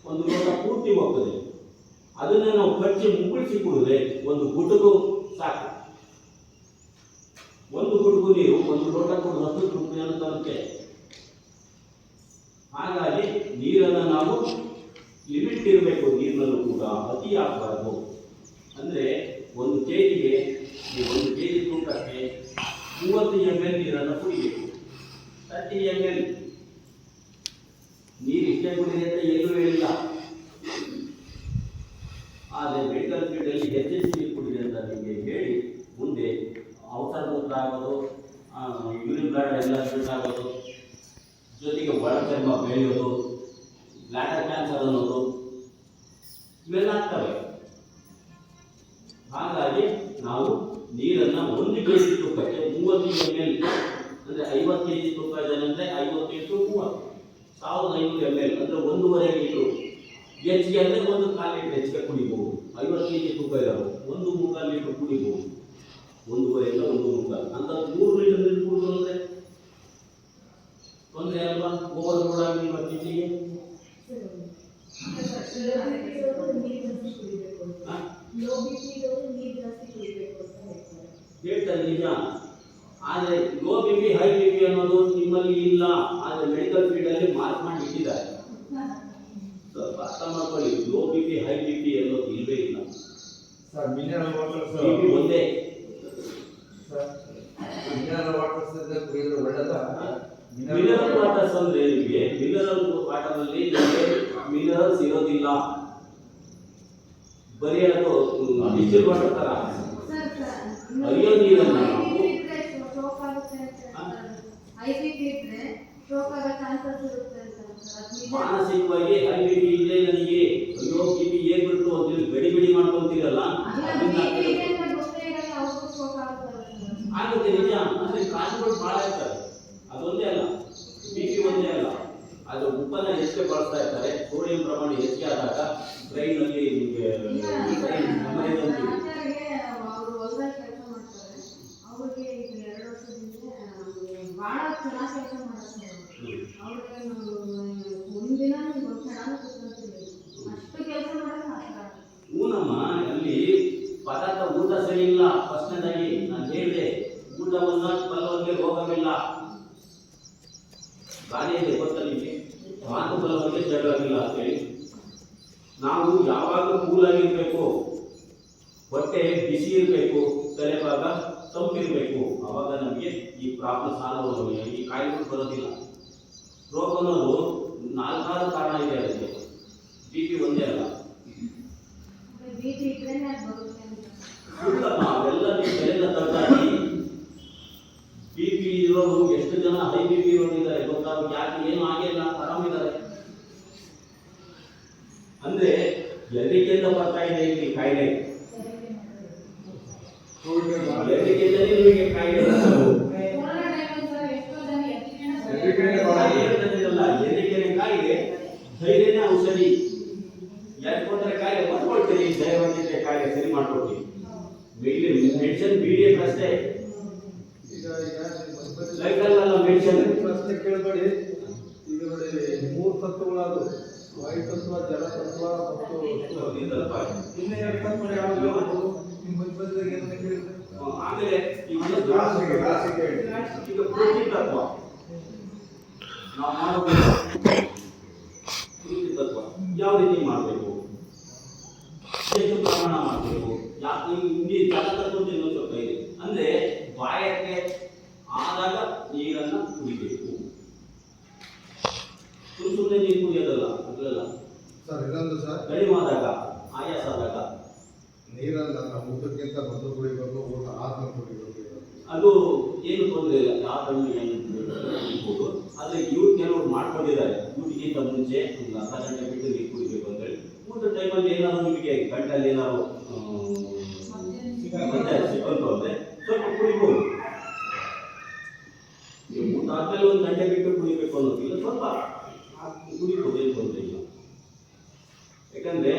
1 ಲೋಟ ಪೂರ್ತಿ ಹೋಗ್ತದೆ. ಅದನ್ನು ನಾವು ಕಚ್ಚಿ ಮುಕ್ಕಳಿಸಿ ಕುಡಿದ್ರೆ 1 ಗುಟುಕು ಸಾಕು. 1 ಗುಟುಕು ನೀರು 1 ಲೋಟ ಕುಡಿದಷ್ಟು ತೃಪ್ತಿಯನ್ನು ತರುತ್ತೆ. ಹಾಗಾಗಿ ನೀರನ್ನು ನಾವು ಲಿಮಿಟ್ ಇರಬೇಕು. ನೀರಿನಲ್ಲೂ ಕೂಡ ಅತಿ ಆಗಬಾರ್ದು. ಅಂದರೆ 1 kgಗೆ 1 kg ತೂಕಕ್ಕೆ 30 ml ನೀರನ್ನು ಕುಡಿಬೇಕು. 30 ml ನೀರು ಇಷ್ಟೇ ಕುಡಿದೆ ಅಂತ ಎಲ್ಲೂ ಹೇಳಿಲ್ಲ. ಆದರೆ ಮೆಡಿಕಲ್ ಫೀಲ್ಡಲ್ಲಿ ಹೆಚ್ಚೆಚ್ಚು ನೀರು ಕುಡಿದೆ ಅಂತ ನಿಮಗೆ ಹೇಳಿ ಮುಂದೆ ಅವಸರ ಮೂತ್ರ ಆಗೋದು, ಯೂರಿನ್ ಬ್ಲಾಡರ್ ಎಲ್ಲ ಶುರು ಆಗೋದು, ಜೊತೆಗೆ ಒಳಚರ್ಮ ಬೆಳೆಯೋದು, ಬ್ಲಾಡರ್ ಕ್ಯಾನ್ಸರ್ ಅನ್ನೋದು ಇವೆಲ್ಲ ಆಗ್ತವೆ. ಹಾಗಾಗಿ ನಾವು ನೀರನ್ನು 1 kg ತೂಕಕ್ಕೆ 30 ml, ಅಂದರೆ 50 kg ತೂಕ ಇದೆ, 50 into 30 1500 ml, ಅಂದರೆ 1.5 ಲೀಟರ್. ಹೆಚ್ಚಿಗೆ ಅಂದರೆ 1.4 ಲೀಟರ್ ಹೆಚ್ಚಿಗೆ ಕುಡಿಬಹುದು. 50 kg ತೂಕ ಇರೋದು 1.3 ಲೀಟರ್ ಕುಡಿಬಹುದು. 1.5 ಇಲ್ಲ 1.3 ಅಂತ 3 ಲೀಟರ್ ನೀರು ಕುಡಿದು ಅಂದರೆ ತೊಂದರೆ ಅಲ್ವಾ? ಓವರ್ ಲೋಡ್ ಆಗಿ ನಿಮ್ಮ ಕಿಡ್ನಿಗೆ ಹೇಳ್ತಾರೆ ನಿಜ. ಆದರೆ low B P I B P ಅನ್ನೋದು ನಿಮ್ಮಲ್ಲಿ ಇಲ್ಲ. ಆದರೆ ಮೆಡಿಕಲ್ ಫೀಲ್ಡಲ್ಲಿ ಮಾರ್ಕ್ ಮಾಡಿ ಇಟ್ಟಿದ್ದಾರೆ. ಸ್ವಲ್ಪ ಅರ್ಥ ಮಾಡ್ಕೊಳ್ಳಿ. Low B P I B P ಅನ್ನೋದು ಇಲ್ಲವೇ ಇಲ್ಲ. Sir mineral water B P ಒಂದೇ. ಮಿನರಲ್ ವಾಟರ್ಸ್ ಕುಡಿಯೋದು ಒಳ್ಳೆದಾ? ಮಿನರಲ್ ವಾಟರ್ಸ್ ಅಂದ್ರೆ ನಿಮಗೆ ಮಿನರಲ್ ವಾಟರ್ ಅಲ್ಲಿ ಮಿನರಲ್ಸ್ ಇರೋದಿಲ್ಲ. ಬರೀ ಅದು ಡಿಸ್ಟಿಲ್ ವಾಟರ್ ತರ ಅರಿಯೋ ನೀರನ್ನು ನಾವು ಮಾನಸಿಕವಾಗಿ ಹೈ ಬಿ ಪಿ ಇದೆ ನನಗೆ, ಅಯ್ಯೋ ಬಿ ಪಿ ಏರ್ಬಿಟ್ಟು ಅಂತ ಗಡಿ ಬಿಡಿ ಮಾಡ್ಕೊಂತೀರಲ್ಲ, ಆಗುತ್ತೆ ನಿಜ. ಅಂದ್ರೆ ಕಾರಣಗಳು ಬಹಳ ಇರ್ತವೆ. ಅದೊಂದೇ ಅಲ್ಲ, ಬಿ ಪಿ ಒಂದೇ ಅಲ್ಲ, ಅದು ಉಪ್ಪನ್ನ ಹೆಚ್ಚಿಗೆ ಬಳಸ್ತಾ ಇರ್ತಾರೆ. ಸೋಡಿಯಂ ಪ್ರಮಾಣ ಹೆಚ್ಚಿಗೆ ಆದಾಗ ಬ್ರೈನ್ ಅಲ್ಲಿ ನಿಮಗೆ ಮೆಮೊರಿ ಅಂತೀವಿ. ಊನಮ್ಮ ಅಲ್ಲಿ ಪದಾರ್ಥ ಊಟ ಸರಿ ಇಲ್ಲ. ಫಸ್ಟ್ನೇದಾಗಿ ನಾನು ಹೇಳಿದೆ, ಊಟವನ್ನ ಬಲ್ಲವರಿಗೆ ರೋಗವಿಲ್ಲ. ಗಾಳಿ ಇದೆ ಗೊತ್ತಾ ನಿಮಗೆ? ಮಾತು ಬಲ್ಲವರಿಗೆ ಜಗಳವಿಲ್ಲ ಅಂತ ಹೇಳಿ. ನಾವು ಯಾವಾಗಲೂ ಕೂಲಾಗಿರ್ಬೇಕು, ಹೊಟ್ಟೆ ಬಿಸಿ ಇರಬೇಕು, ತಲೆ ಭಾಗ ತಂಪಿರಬೇಕು. ಆವಾಗ ನಮಗೆ ಈ ಪ್ರಾಬ್ಲಮ್ ಸಾಲ್ವ್ ಆಗೋದಿಲ್ಲ, ಈ ಕಾಯಿಲೆಗಳು ಬರೋದಿಲ್ಲ. ರೋಗ ಅನ್ನೋದು 4 ಕಾರಣ ಇದೆ. ಅದಕ್ಕೆ ಬಿ ಪಿ ಒಂದೇ ಅಲ್ಲ. ಅವೆಲ್ಲ ನೀವು ಬೆಲೆನ ತರಕಾರಿ. ಬಿ ಪಿ ಇರೋರು ಎಷ್ಟು ಜನ ಹೈ ಬಿ ಪಿ ಇರೋರಿದ್ದಾರೆ ಗೊತ್ತಾ? ಯಾಕೆ ಏನು ಆಗಿಲ್ಲ, ಆರಾಮಿದ್ದಾರೆ. ಅಂದ್ರೆ ಎಲ್ಲಿಗೆಲ್ಲ ಬರ್ತಾ ಇದೆ ಇಲ್ಲಿ ಕಾಯಿಲೆ? ಎಲ್ಲಿಗೆಲ್ಲೇ ನಿಮಗೆ ಕಾಯಿಲೆ ಎಲ್ಲಿಗೆರೆ ಕಾಯಿಲೆ ಧೈರ್ಯನೇ ಔಷಧಿ. ಯಾಕೆ ಕೊಟ್ಟರೆ ಕಾಯಿಲೆ ಬರ್ಕೊಳ್ತೀರಿ, ಧೈರ್ಯವಾಗಿದ್ದರೆ ಕಾಯಿಲೆ ಸರಿ ಮಾಡ್ಕೊಡ್ತೀವಿ. ಮೆಡಿಸಿನ್ BDS ಅಷ್ಟೇ, ಲೈಫಲ್ಲ ಮೆಡಿಸಿನ್. ಪ್ರಶ್ನೆ ಕೇಳಬೇಡಿ. ಈಗ ನೋಡಿ 3 ತತ್ವಗಳಾದವು: ವಾಯುತತ್ವ, ಜಲತತ್ವ ಮತ್ತು ಇನ್ನೇ 2 ತತ್ವ ಯಾವುದು? ನಿಮ್ಮ ಮಧ್ಯದಲ್ಲಿ ಏನಂತ ಕೇಳಿದ್ರೆ ಆಮೇಲೆ ಈಗ ಪ್ರೋಟೀನ್ ತತ್ವ ನಾವು ಮಾಡಬೇಕು. ಪ್ರೋಟೀನ್ ತತ್ವ ಯಾವ ರೀತಿ ಮಾಡಬೇಕು, ಎಷ್ಟು ಪ್ರಮಾಣ ಮಾಡಬೇಕು, ಯಾಕೆ ಇಲ್ಲಿ ಜಲತತ್ವ ಇನ್ನೊಂದು ಸ್ವಲ್ಪ ಇದೆ. ಅಂದ್ರೆ ಬಾಯಕ್ಕೆ ಆದಾಗ ನೀರನ್ನು ಕುಡಿಬೇಕು. ಸುಮ್ಮನೆ ನೀರು ಕುಡಿಯೋದಲ್ಲ, ಅದಲ್ಲ ಸರ್ ಇನ್ನೊಂದು ಸರ್, ಕಡಿಮೆ ಆದಾಗ, ಆಯಾಸ ಆದಾಗ ನೀರನ್ನ ನಮ್ಮ ಊಟಕ್ಕಿಂತ ಮೊದಲು ಕುಡಿಬೇಕು, ಊಟ ಆದ್ಮೇಲೆ ಕುಡಿಬೇಕು. ಅದು ಏನು ತೊಂದರೆ ಇಲ್ಲ, ಯಾವ ಟೈಮ್ ಏನು ಕುಡಿಬೋದು. ಆದರೆ ಇವ್ರು ಕೆಲವರು ಮಾಡ್ಕೊಂಡಿದ್ದಾರೆ, ಊಟಕ್ಕಿಂತ ಮುಂಚೆ ಒಂದು ಅರ್ಧ ಗಂಟೆ ಬಿಟ್ಟು ನೀರು ಕುಡಿಬೇಕು ಅಂತೇಳಿ. ಊಟ ಟೈಮಲ್ಲಿ ಏನಾದ್ರು ನಿಮಗೆ ಗಂಟಲ್ಲಿ ಏನಾದ್ರು ಮತ್ತೆ ಸಿಕ್ಕಂತು ಅಂದರೆ ಸ್ವಲ್ಪ ಕುಡಿಬೋದು. ಊಟ ಆದ್ಮೇಲೆ ಒಂದು ಗಂಟೆ ಬಿಟ್ಟು ಕುಡಿಬೇಕು ಅನ್ನೋದಿಲ್ಲ, ಸ್ವಲ್ಪ ಕುಡಿಬೋದು, ಏನು ತೊಂದರೆ ಇಲ್ಲ. ಯಾಕಂದ್ರೆ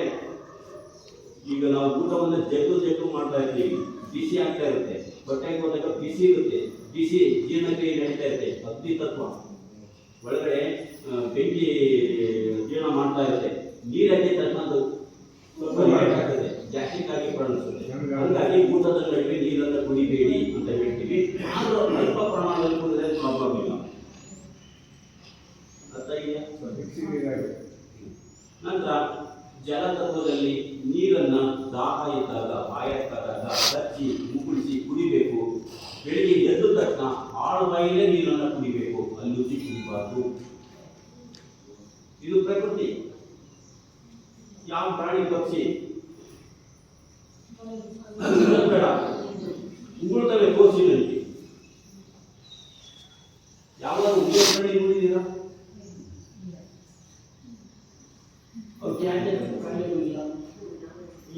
ಈಗ ನಾವು ಊಟವನ್ನು ಜಗ್ಗು ಮಾಡ್ತಾ ಇರ್ತೀವಿ, ಬಿಸಿ ಆಗ್ತಾ ಇರುತ್ತೆ, ಹೊಟ್ಟೆಗೆ ಹೋದಾಗ ಬಿಸಿ ಇರುತ್ತೆ, ಬಿಸಿ ಜೀರ್ಣಕ್ರಿಯೆ ನಡೀತಾ ಇರುತ್ತೆ. ಅಗ್ನಿ ತತ್ವ ಒಳಗಡೆ ಬೆಂಕಿ ಜೀರ್ಣ ಮಾಡ್ತಾ ಇರುತ್ತೆ. ನೀರಲ್ಲಿ ತಕ್ಕಂದು ಸ್ವಲ್ಪ ಲೇಟ್ ಆಗ್ತದೆ, ಗ್ಯಾಸ್ಟ್ರಿಕ್ ಆಗಿ ಪರಿಣಿಸುತ್ತೆ. ಹಾಗಾಗಿ ಊಟದ ನಡುವೆ ನೀರನ್ನು ಕುಡಿಬೇಡಿ ಅಂತ ಹೇಳ್ತೀವಿ. ಆದರೂ ಅಲ್ಪ ಪ್ರಮಾಣದಲ್ಲಿ ಕುಡಿದ್ರೆ ಪ್ರಾಬ್ಲಮ್ ಇಲ್ಲ. ಅರ್ಥ ಇದೆಯಾ? ನಂತರ ಜಲತತ್ವದಲ್ಲಿ ನೀರನ್ನು ದಾಹ ಇದ್ದಾಗ, ಬಾಯಕ್ಕಾದಾಗ ಕಚ್ಚಿ ಮುಗುಳಿಸಿ ಕುಡಿಬೇಕು. ಬೆಳಿಗ್ಗೆ ಎದ್ದ ತಕ್ಷಣ ಆಳು ಬಾಯಿಲೇ ನೀರನ್ನು ಕುಡಿಬೇಕು, ಅಲ್ಲುಚ್ಚಿ ಕುಡಿಬಾರ್ದು. ಇದು ಪ್ರಕೃತಿ. ಯಾವ ಪ್ರಾಣಿ ಪಕ್ಷಿ ಬೇಡ, ಉಗುಳ್ತವೆ ಕೋಸಿನಲ್ಲಿ. ಯಾವ್ದಾದ್ರು ಉಗುಳ ಪ್ರಾಣಿ ನೋಡಿದ್ದೀರಾ?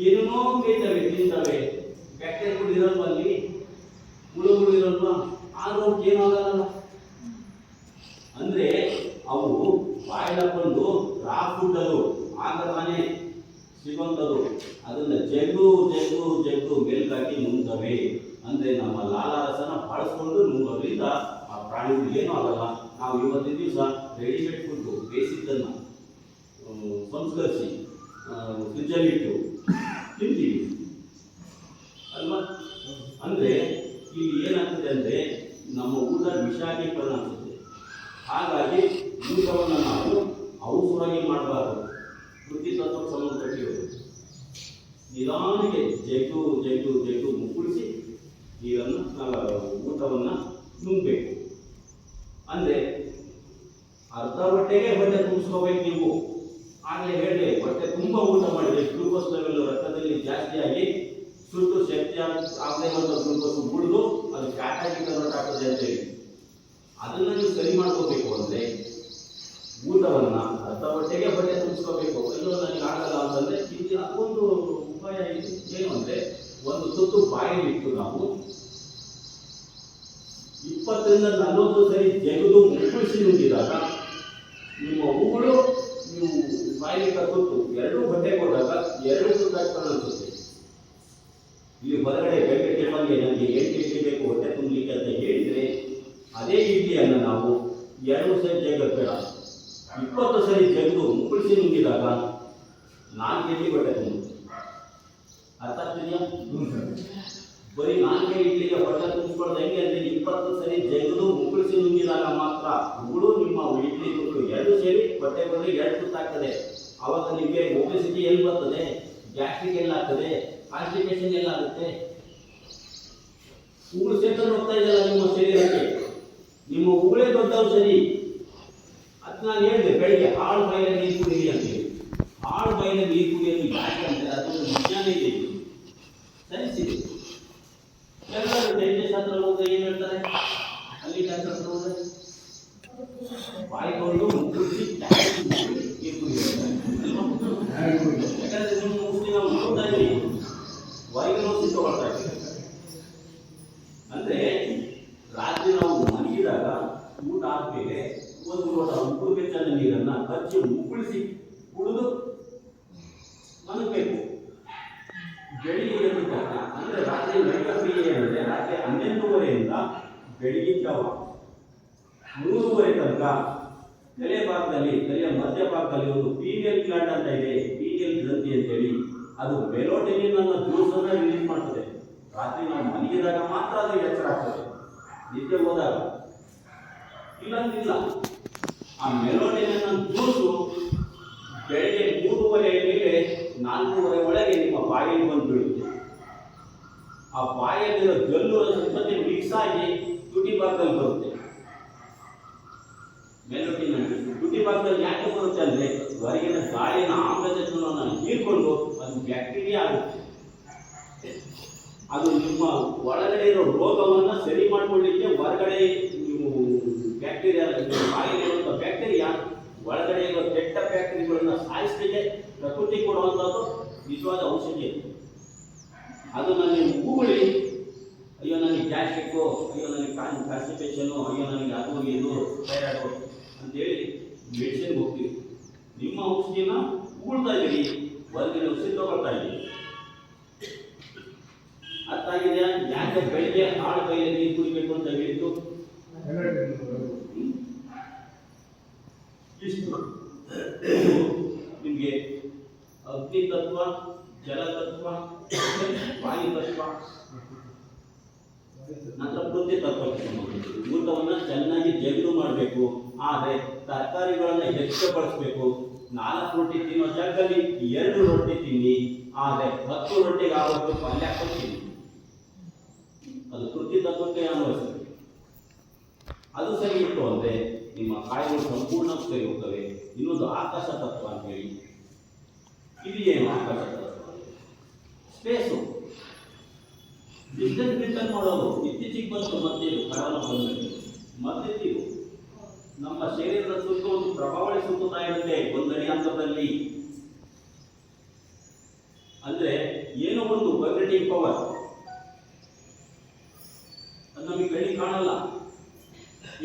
ಏನೇನೋ ಬೇಯ್ತವೆ, ತಿಂತವೆ, ಬ್ಯಾಕ್ಟೀರಿಯಾ ಕುಡಿದಿರಲ್ವ ಅಲ್ಲಿ, ಹುಳುಗಳು ಇರಲ್ವಾ, ಆದ್ರೂ ಏನಾಗಲ್ಲ. ಅಂದ್ರೆ ಅವು ಬಾಯಿಲಕೊಂಡು ರಾ ಫುಡ್ ಅದು ಆಗತಾನೆ ಸಿಗುವಂಥದ್ದು. ಅದನ್ನ ಜಗ್ಗು ಮೇಲ್ಕಾಕಿ ನುಂಗ್ತವೆ. ಅಂದ್ರೆ ನಮ್ಮ ಲಾಲಾರಸನ ಬಳಸ್ಕೊಂಡು ನುಂಗೋದ್ರಿಂದ ಆ ಪ್ರಾಣಿಗಳು ಏನೂ ಆಗಲ್ಲ. ನಾವು ಇವತ್ತಿನ ದಿವಸ ರೆಡಿಮೇಡ್ ಫುಡ್ ಬೇಯಿಸಿದ್ದನ್ನ ಸಂಸ್ಕರಿಸಿ ಫ್ರಿಜ್ಜಲ್ಲಿಟ್ಟು ತಿಂತೀವಿ ಅಲ್ವಾ? ಅಂದ್ರೆ ಇಲ್ಲಿ ಏನಾಗ್ತದೆ ಅಂದ್ರೆ ನಮ್ಮ ಊಟ ವಿಷಾಗೀಕರಣ ಆಗ್ತದೆ. ಹಾಗಾಗಿ ಊಟವನ್ನು ನಾವು ಅವಸರವಾಗಿ ಮಾಡಬಾರ್ದು. ವೃತ್ತಿ ತತ್ವಕ್ಕೆ ಸಂಬಂಧಪಟ್ಟಿರೋದು ನಿಧಾನಕ್ಕೆ ಜಗ್ಗು ಮುಕ್ಕುಳಿಸಿ ನೀರನ್ನು ಊಟವನ್ನು ನುಂಗಬೇಕು. ಅಂದ್ರೆ ಅರ್ಧ ಹೊಟ್ಟೆಗೆ ಹೊಟ್ಟೆ ತುಂಬಿಸ್ಕೋಬೇಕು ನೀವು. ಆಗಲೇ ಹೇಳಿದೆ, ಹೊಟ್ಟೆ ತುಂಬ ಊಟ ಮಾಡಿದ್ರೆ ಗ್ಲೂಕೋಸ್ ಲೆವೆಲ್ ರಕ್ತದಲ್ಲಿ ಜಾಸ್ತಿ ಆಗಿ ಸುಟ್ಟು ಶಕ್ತಿ ಆಗದೆ ಇರುವಂಥ ಗ್ಲೂಕೋಸ್ ಮುಡಿದು ಅದು ಫ್ಯಾಟ್ ಆಗಿ ಕನ್ವರ್ಟ್ ಆಗ್ತದೆ ಅಂತ ಹೇಳಿ. ಅದನ್ನು ನೀವು ಸರಿ ಮಾಡ್ಕೋಬೇಕು ಅಂದರೆ ಊಟವನ್ನು ಅರ್ಧ ಹೊಟ್ಟೆಗೆ ಹೊಟ್ಟೆ ತುಂಬಿಸ್ಕೋಬೇಕು. ಅಯ್ಯೋ ನನಗೆ ಆಗಲ್ಲ ಅಂತಂದರೆ ಇದು ಅದೊಂದು ಉಪಾಯ ಇದೆ. ಏನು ಅಂದರೆ ಒಂದು ತುತ್ತು ಬಾಯಿಲಿಟ್ಟು ನಾವು 20 ರಿಂದ 40 ಸರಿ ಜಗದು ಮುಕ್ಕಳಿಸಿ ನುಂಗಿದಾಗ ನಿಮ್ಮ ಉಗುಳು ನೀವು ಬಾಯಿಲಿಟ್ಟ ತುತ್ತು ಎರಡೂ ಹೊಟ್ಟೆಗೆ ಹೋದಾಗ 2 ತುತ್ತು ಅನಿಸುತ್ತೆ. ಇಲ್ಲಿ ಹೊರಗಡೆ ಬೆಳಗ್ಗೆ ಟಿಫನ್ಗೆ ನನಗೆ 8 ಇಡ್ಲಿ ಬೇಕು ಹೊಟ್ಟೆ ತುಂಬಲಿಕ್ಕೆ ಅಂತ ಹೇಳಿದರೆ ಅದೇ ಇಡ್ಲಿಯನ್ನು ನಾವು 2 ಸರಿ ಜಗದ್ ಬೇಡ 20 ಸರಿ ಜಗದು ಮುಕ್ಕಳಿಸಿ ನುಂಗಿದಾಗ 4 ಇಡ್ಲಿ ಹೊಟ್ಟೆ ತುಂಬುತ್ತೆ. ಅರ್ಥ ಆಗ್ತಿದೆಯಾ? ಬರೀ 4 ಇಡ್ಲಿಗೆ ಹೊಟ್ಟೆ ತುಂಬಿಸ್ಕೊಳ್ಳೋದು ಹೆಂಗೆ ಅಂದರೆ 20 ಸರಿ ಜಗದು ಮುಕ್ಕಳಿಸಿ ನುಂಗಿದಾಗ ಮಾತ್ರ ಉಗುಳು ನಿಮ್ಮ ಇಡ್ಲಿ ತುತ್ತು 2 ಸೇರಿ ಹೊಟ್ಟೆ ಬಂದರೆ 2 ತುತ್ತಾಗ್ತದೆ. ಆವಾಗ ನಿಮಗೆ ಒಬೆಸಿಟಿ ಎಲ್ಲಿ ಬರ್ತದೆ, ಗ್ಯಾಸ್ಟ್ರಿಕ್ ಎಲ್ಲ ಆಗ್ತದೆ, ಕಾನ್ಸ್ಟಿಪೇಷನ್ ಎಲ್ಲ ಆಗುತ್ತೆ. ಉಗುಳು ಸೇರ್ಕೊಂಡು ಹೋಗ್ತಾ ಇದೆಯಲ್ಲ ನಿಮ್ಮ ಶರೀರಕ್ಕೆ, ನಿಮ್ಮ ಉಗುಳೇ ದೊಡ್ಡವು ಸರಿ. ಅದು ನಾನು ಹೇಳಿದೆ ಬೆಳಿಗ್ಗೆ ಆಳು ಬಾಯಿಲೆ ನೀರು ಕುಡಿಯಿರಿ ಅಂತೇಳಿ. ಆಳು ಬಾಯಿಲೆ ನೀರು ಕುಡಿಯೋದು ಯಾಕೆ ಅಂದರೆ ಅದೊಂದು ವಿಜ್ಞಾನ ಇದೆ, ಸೈನ್ಸ್ ಇದೆ. ಎಲ್ಲರೂ ದೈತ್ಯಶಾಸ್ತ್ರ ಹೋದ್ರೆ ಏನು ಹೇಳ್ತಾರೆ, ಅಲ್ಲಿ ಶಾಸ್ತ್ರ ಹೋದ್ರೆ ಬಾಯಿಕೊಂಡು ಮುಗಿಸಿ ನೀರು ಕುಡಿಯೋದು. ಯಾಕಂದ್ರೆ ನಿಮ್ಮ ಮುಸ್ಲಿಂ ನಾವು ನೋಡ್ತಾ ಇದ್ದೀವಿ, ವೈಜ್ಞಾನಿಕ ತಗೊಳ್ತಾ ಇದ್ದೀವಿ. ಅಂದ್ರೆ ರಾತ್ರಿ ನಾವು ಮಲಗಿದಾಗ ಊಟ ಆದ್ಮೇಲೆ 1 ಲೋಟ ಉಪ್ಪು ಬೆಚ್ಚದ ನೀರನ್ನ ಕಚ್ಚಿ ಮುಕ್ಕಳಿಸಿ ಕುಡಿದು ಮಲಗಬೇಕು. ಬೆಳಿಗ್ಗೆ ಎದ್ದ ತಕ್ಷಣ ಅಂದ್ರೆ ರಾತ್ರಿ ನೈಟ ಕ್ರಿಯೆ ಅಂದರೆ ರಾತ್ರಿ 11:30ರಿಂದ ಬೆಳಿಗ್ಗೆ ಜಾವ 3:30 ತನಕ ತಲೆ ಭಾಗದಲ್ಲಿ, ತಲೆಯ ಮಧ್ಯ ಭಾಗದಲ್ಲಿ ಒಂದು ಪೀನಿಯಲ್ ಗ್ಲ್ಯಾಂಡ್ ಅಂತ ಇದೆ, ಪೀನಿಯಲ್ ಗ್ರಂಥಿ ಅಂತೇಳಿ. ಅದು ಮೆಲೋಟೋನಿನ್ ಅನ್ನೋ ಜ್ಯೂಸ್ ಅನ್ನ ರಿಲೀಸ್ ಮಾಡ್ತದೆ. ರಾತ್ರಿ ನಾವು ಮಲಗಿದಾಗ ಮಾತ್ರ ಅದು ಎಚ್ಚರ ಆಗ್ತದೆ, ನಿದ್ದೆ ಹೋದಾಗ ಇಲ್ಲಂತಿಲ್ಲ. ಆ ಮೆಲೋಟೋನಿನ್ ಜ್ಯೂಸು ಬೆಳಗ್ಗೆ 3:30 ಮೇಲೆ 4:30 ಒಳಗೆ ನಿಮ್ಮ ಬಾಯಿಗೆ ಬಂದು ಬೀಳುತ್ತೆ. ಆ ಬಾಯಲ್ಲಿರೋ ಜಲ್ಲು ಜೊತೆ ಮಿಕ್ಸ್ ಆಗಿ ತುಟಿ ಭಾಗದಲ್ಲಿ ಬರುತ್ತೆ. ಮೆಲೋಟಿನ್ ಅಂಟಿಸಿ ತುಟಿ ಭಾಗದಲ್ಲಿ ಯಾಕೆ ಬರುತ್ತೆ ಅಂದ್ರೆ ಹೊರಗಿನ ಗಾಳಿನ ಆಮ್ಲಜನಕವನ್ನು ಹೀರ್ಕೊಂಡು ಅದು ಬ್ಯಾಕ್ಟೀರಿಯಾ ಆಗುತ್ತೆ. ಅದು ನಿಮ್ಮ ಒಳಗಡೆ ಇರೋ ರೋಗವನ್ನ ಸರಿ ಮಾಡ್ಕೊಳ್ಳಿಕ್ಕೆ ಹೊರಗಡೆ ನೀವು ಬ್ಯಾಕ್ಟೀರಿಯಾ ಬಾಯಿಲಿರುವಂಥ ಬ್ಯಾಕ್ಟೀರಿಯಾ ಒಳಗಡೆ ಇರೋ ಕೆಟ್ಟ ಬ್ಯಾಕ್ಟೀರಿಯಾಗಳನ್ನ ಸಾಯಿಸಲಿಕ್ಕೆ ಪ್ರಕೃತಿ ಕೊಡುವಂಥದ್ದು ನಿಜವಾದ ಔಷಧಿ. ಅದನ್ನು ನೀವು ಉಗುಳಿ, ಅಯ್ಯೋ ನನಗೆ ಗ್ಯಾಸ್ಟ್ರಿಕ್ಕು, ಅಯ್ಯೋ ನನಗೆ ಕಾನ್ಸ್ಟಿಪೇಷನ್ನು, ಅಯ್ಯೋ ನನಗೆ ಅದು ಇದು ಥೈರಾಯ್ಡು ಅಂತೇಳಿ ಮೆಡಿಸಿನ್ಗೆ ಹೋಗ್ತೀವಿ. ನಿಮ್ಮ ಔಷಧಿನ ಉಗುಳ್ತಾ ಇದ್ದೀರಿ, ಹೊರಗಿನ ಔಷಧಿ ತಗೊಳ್ತಾ ಇದ್ದೀರಿ. ಅರ್ಥ ಆಗಿದೆಯಾ? ಯಾಕೆ ಬೆಳಿಗ್ಗೆ ಆಳು ಕೈಯಲ್ಲಿ ನೀರು ಕುಡಿಬೇಕು ಅಂತ ಹೇಳಿದ್ದು? ಇಷ್ಟು ನಿಮಗೆ ಅಗ್ನಿ ತತ್ವ, ಜಲ ತತ್ವ, ವಾಯು ತತ್ವ, ನಂತರ ಪೃಥ್ವಿ ತತ್ವಕ್ಕೆ ಸಂಬಂಧಿಸಿದೆ. ಊಟವನ್ನು ಚೆನ್ನಾಗಿ ಜಗ್ಗು ಮಾಡಬೇಕು. ಆದರೆ ತರಕಾರಿಗಳನ್ನು ಹೆಚ್ಚು ಬಳಸಬೇಕು. 4 ರೊಟ್ಟಿ ತಿನ್ನೋ ಜಾಗದಲ್ಲಿ 2 ರೊಟ್ಟಿ ತಿನ್ನಿ. ಆದರೆ 10 ರೊಟ್ಟಿಗೆ ಆವತ್ತು ಪಲ್ಯ ಕೊಡ್ತೀನಿ. ಅದು ಪೃಥ್ವಿ ತತ್ವಕ್ಕೆ ಅನ್ವಯಿಸ್ತದೆ. ಅದು ಸರಿ ಇತ್ತು ಅಂದರೆ ನಿಮ್ಮ ಕಾಯಿಗಳು ಸಂಪೂರ್ಣ ಸರಿ ಹೋಗ್ತವೆ. ಇನ್ನೊಂದು ಆಕಾಶ ತತ್ವ ಅಂತೇಳಿ. ಇದು ಏನು ಆಕಾಶ ತತ್ವ? ಸ್ಪೇಸು, ಡಿಸ್ಟೆನ್ಸ್ ಮೇಂಟೈನ್ ಮಾಡೋದು. ಇತ್ತೀಚೆಗೆ ಬಂತು ಮತ್ತೆ ಕರೋನಾ ಬಂದರೆ ಮತ್ತಿದ್ದೀವಿ. ನಮ್ಮ ಶರೀರದ ಸುತ್ತ ಒಂದು ಪ್ರಭಾವಳಿ ಸುತ್ತುತ್ತಾ ಇರುತ್ತೆ 1 ಅಡಿ ಅಂತರದಲ್ಲಿ. ಅಂದ್ರೆ ಏನೋ ಒಂದು ವೈಬ್ರೇಟಿಂಗ್ ಪವರ್ ಅದು ನಮಗೆ ಕಣ್ಣಿ ಕಾಣಲ್ಲ.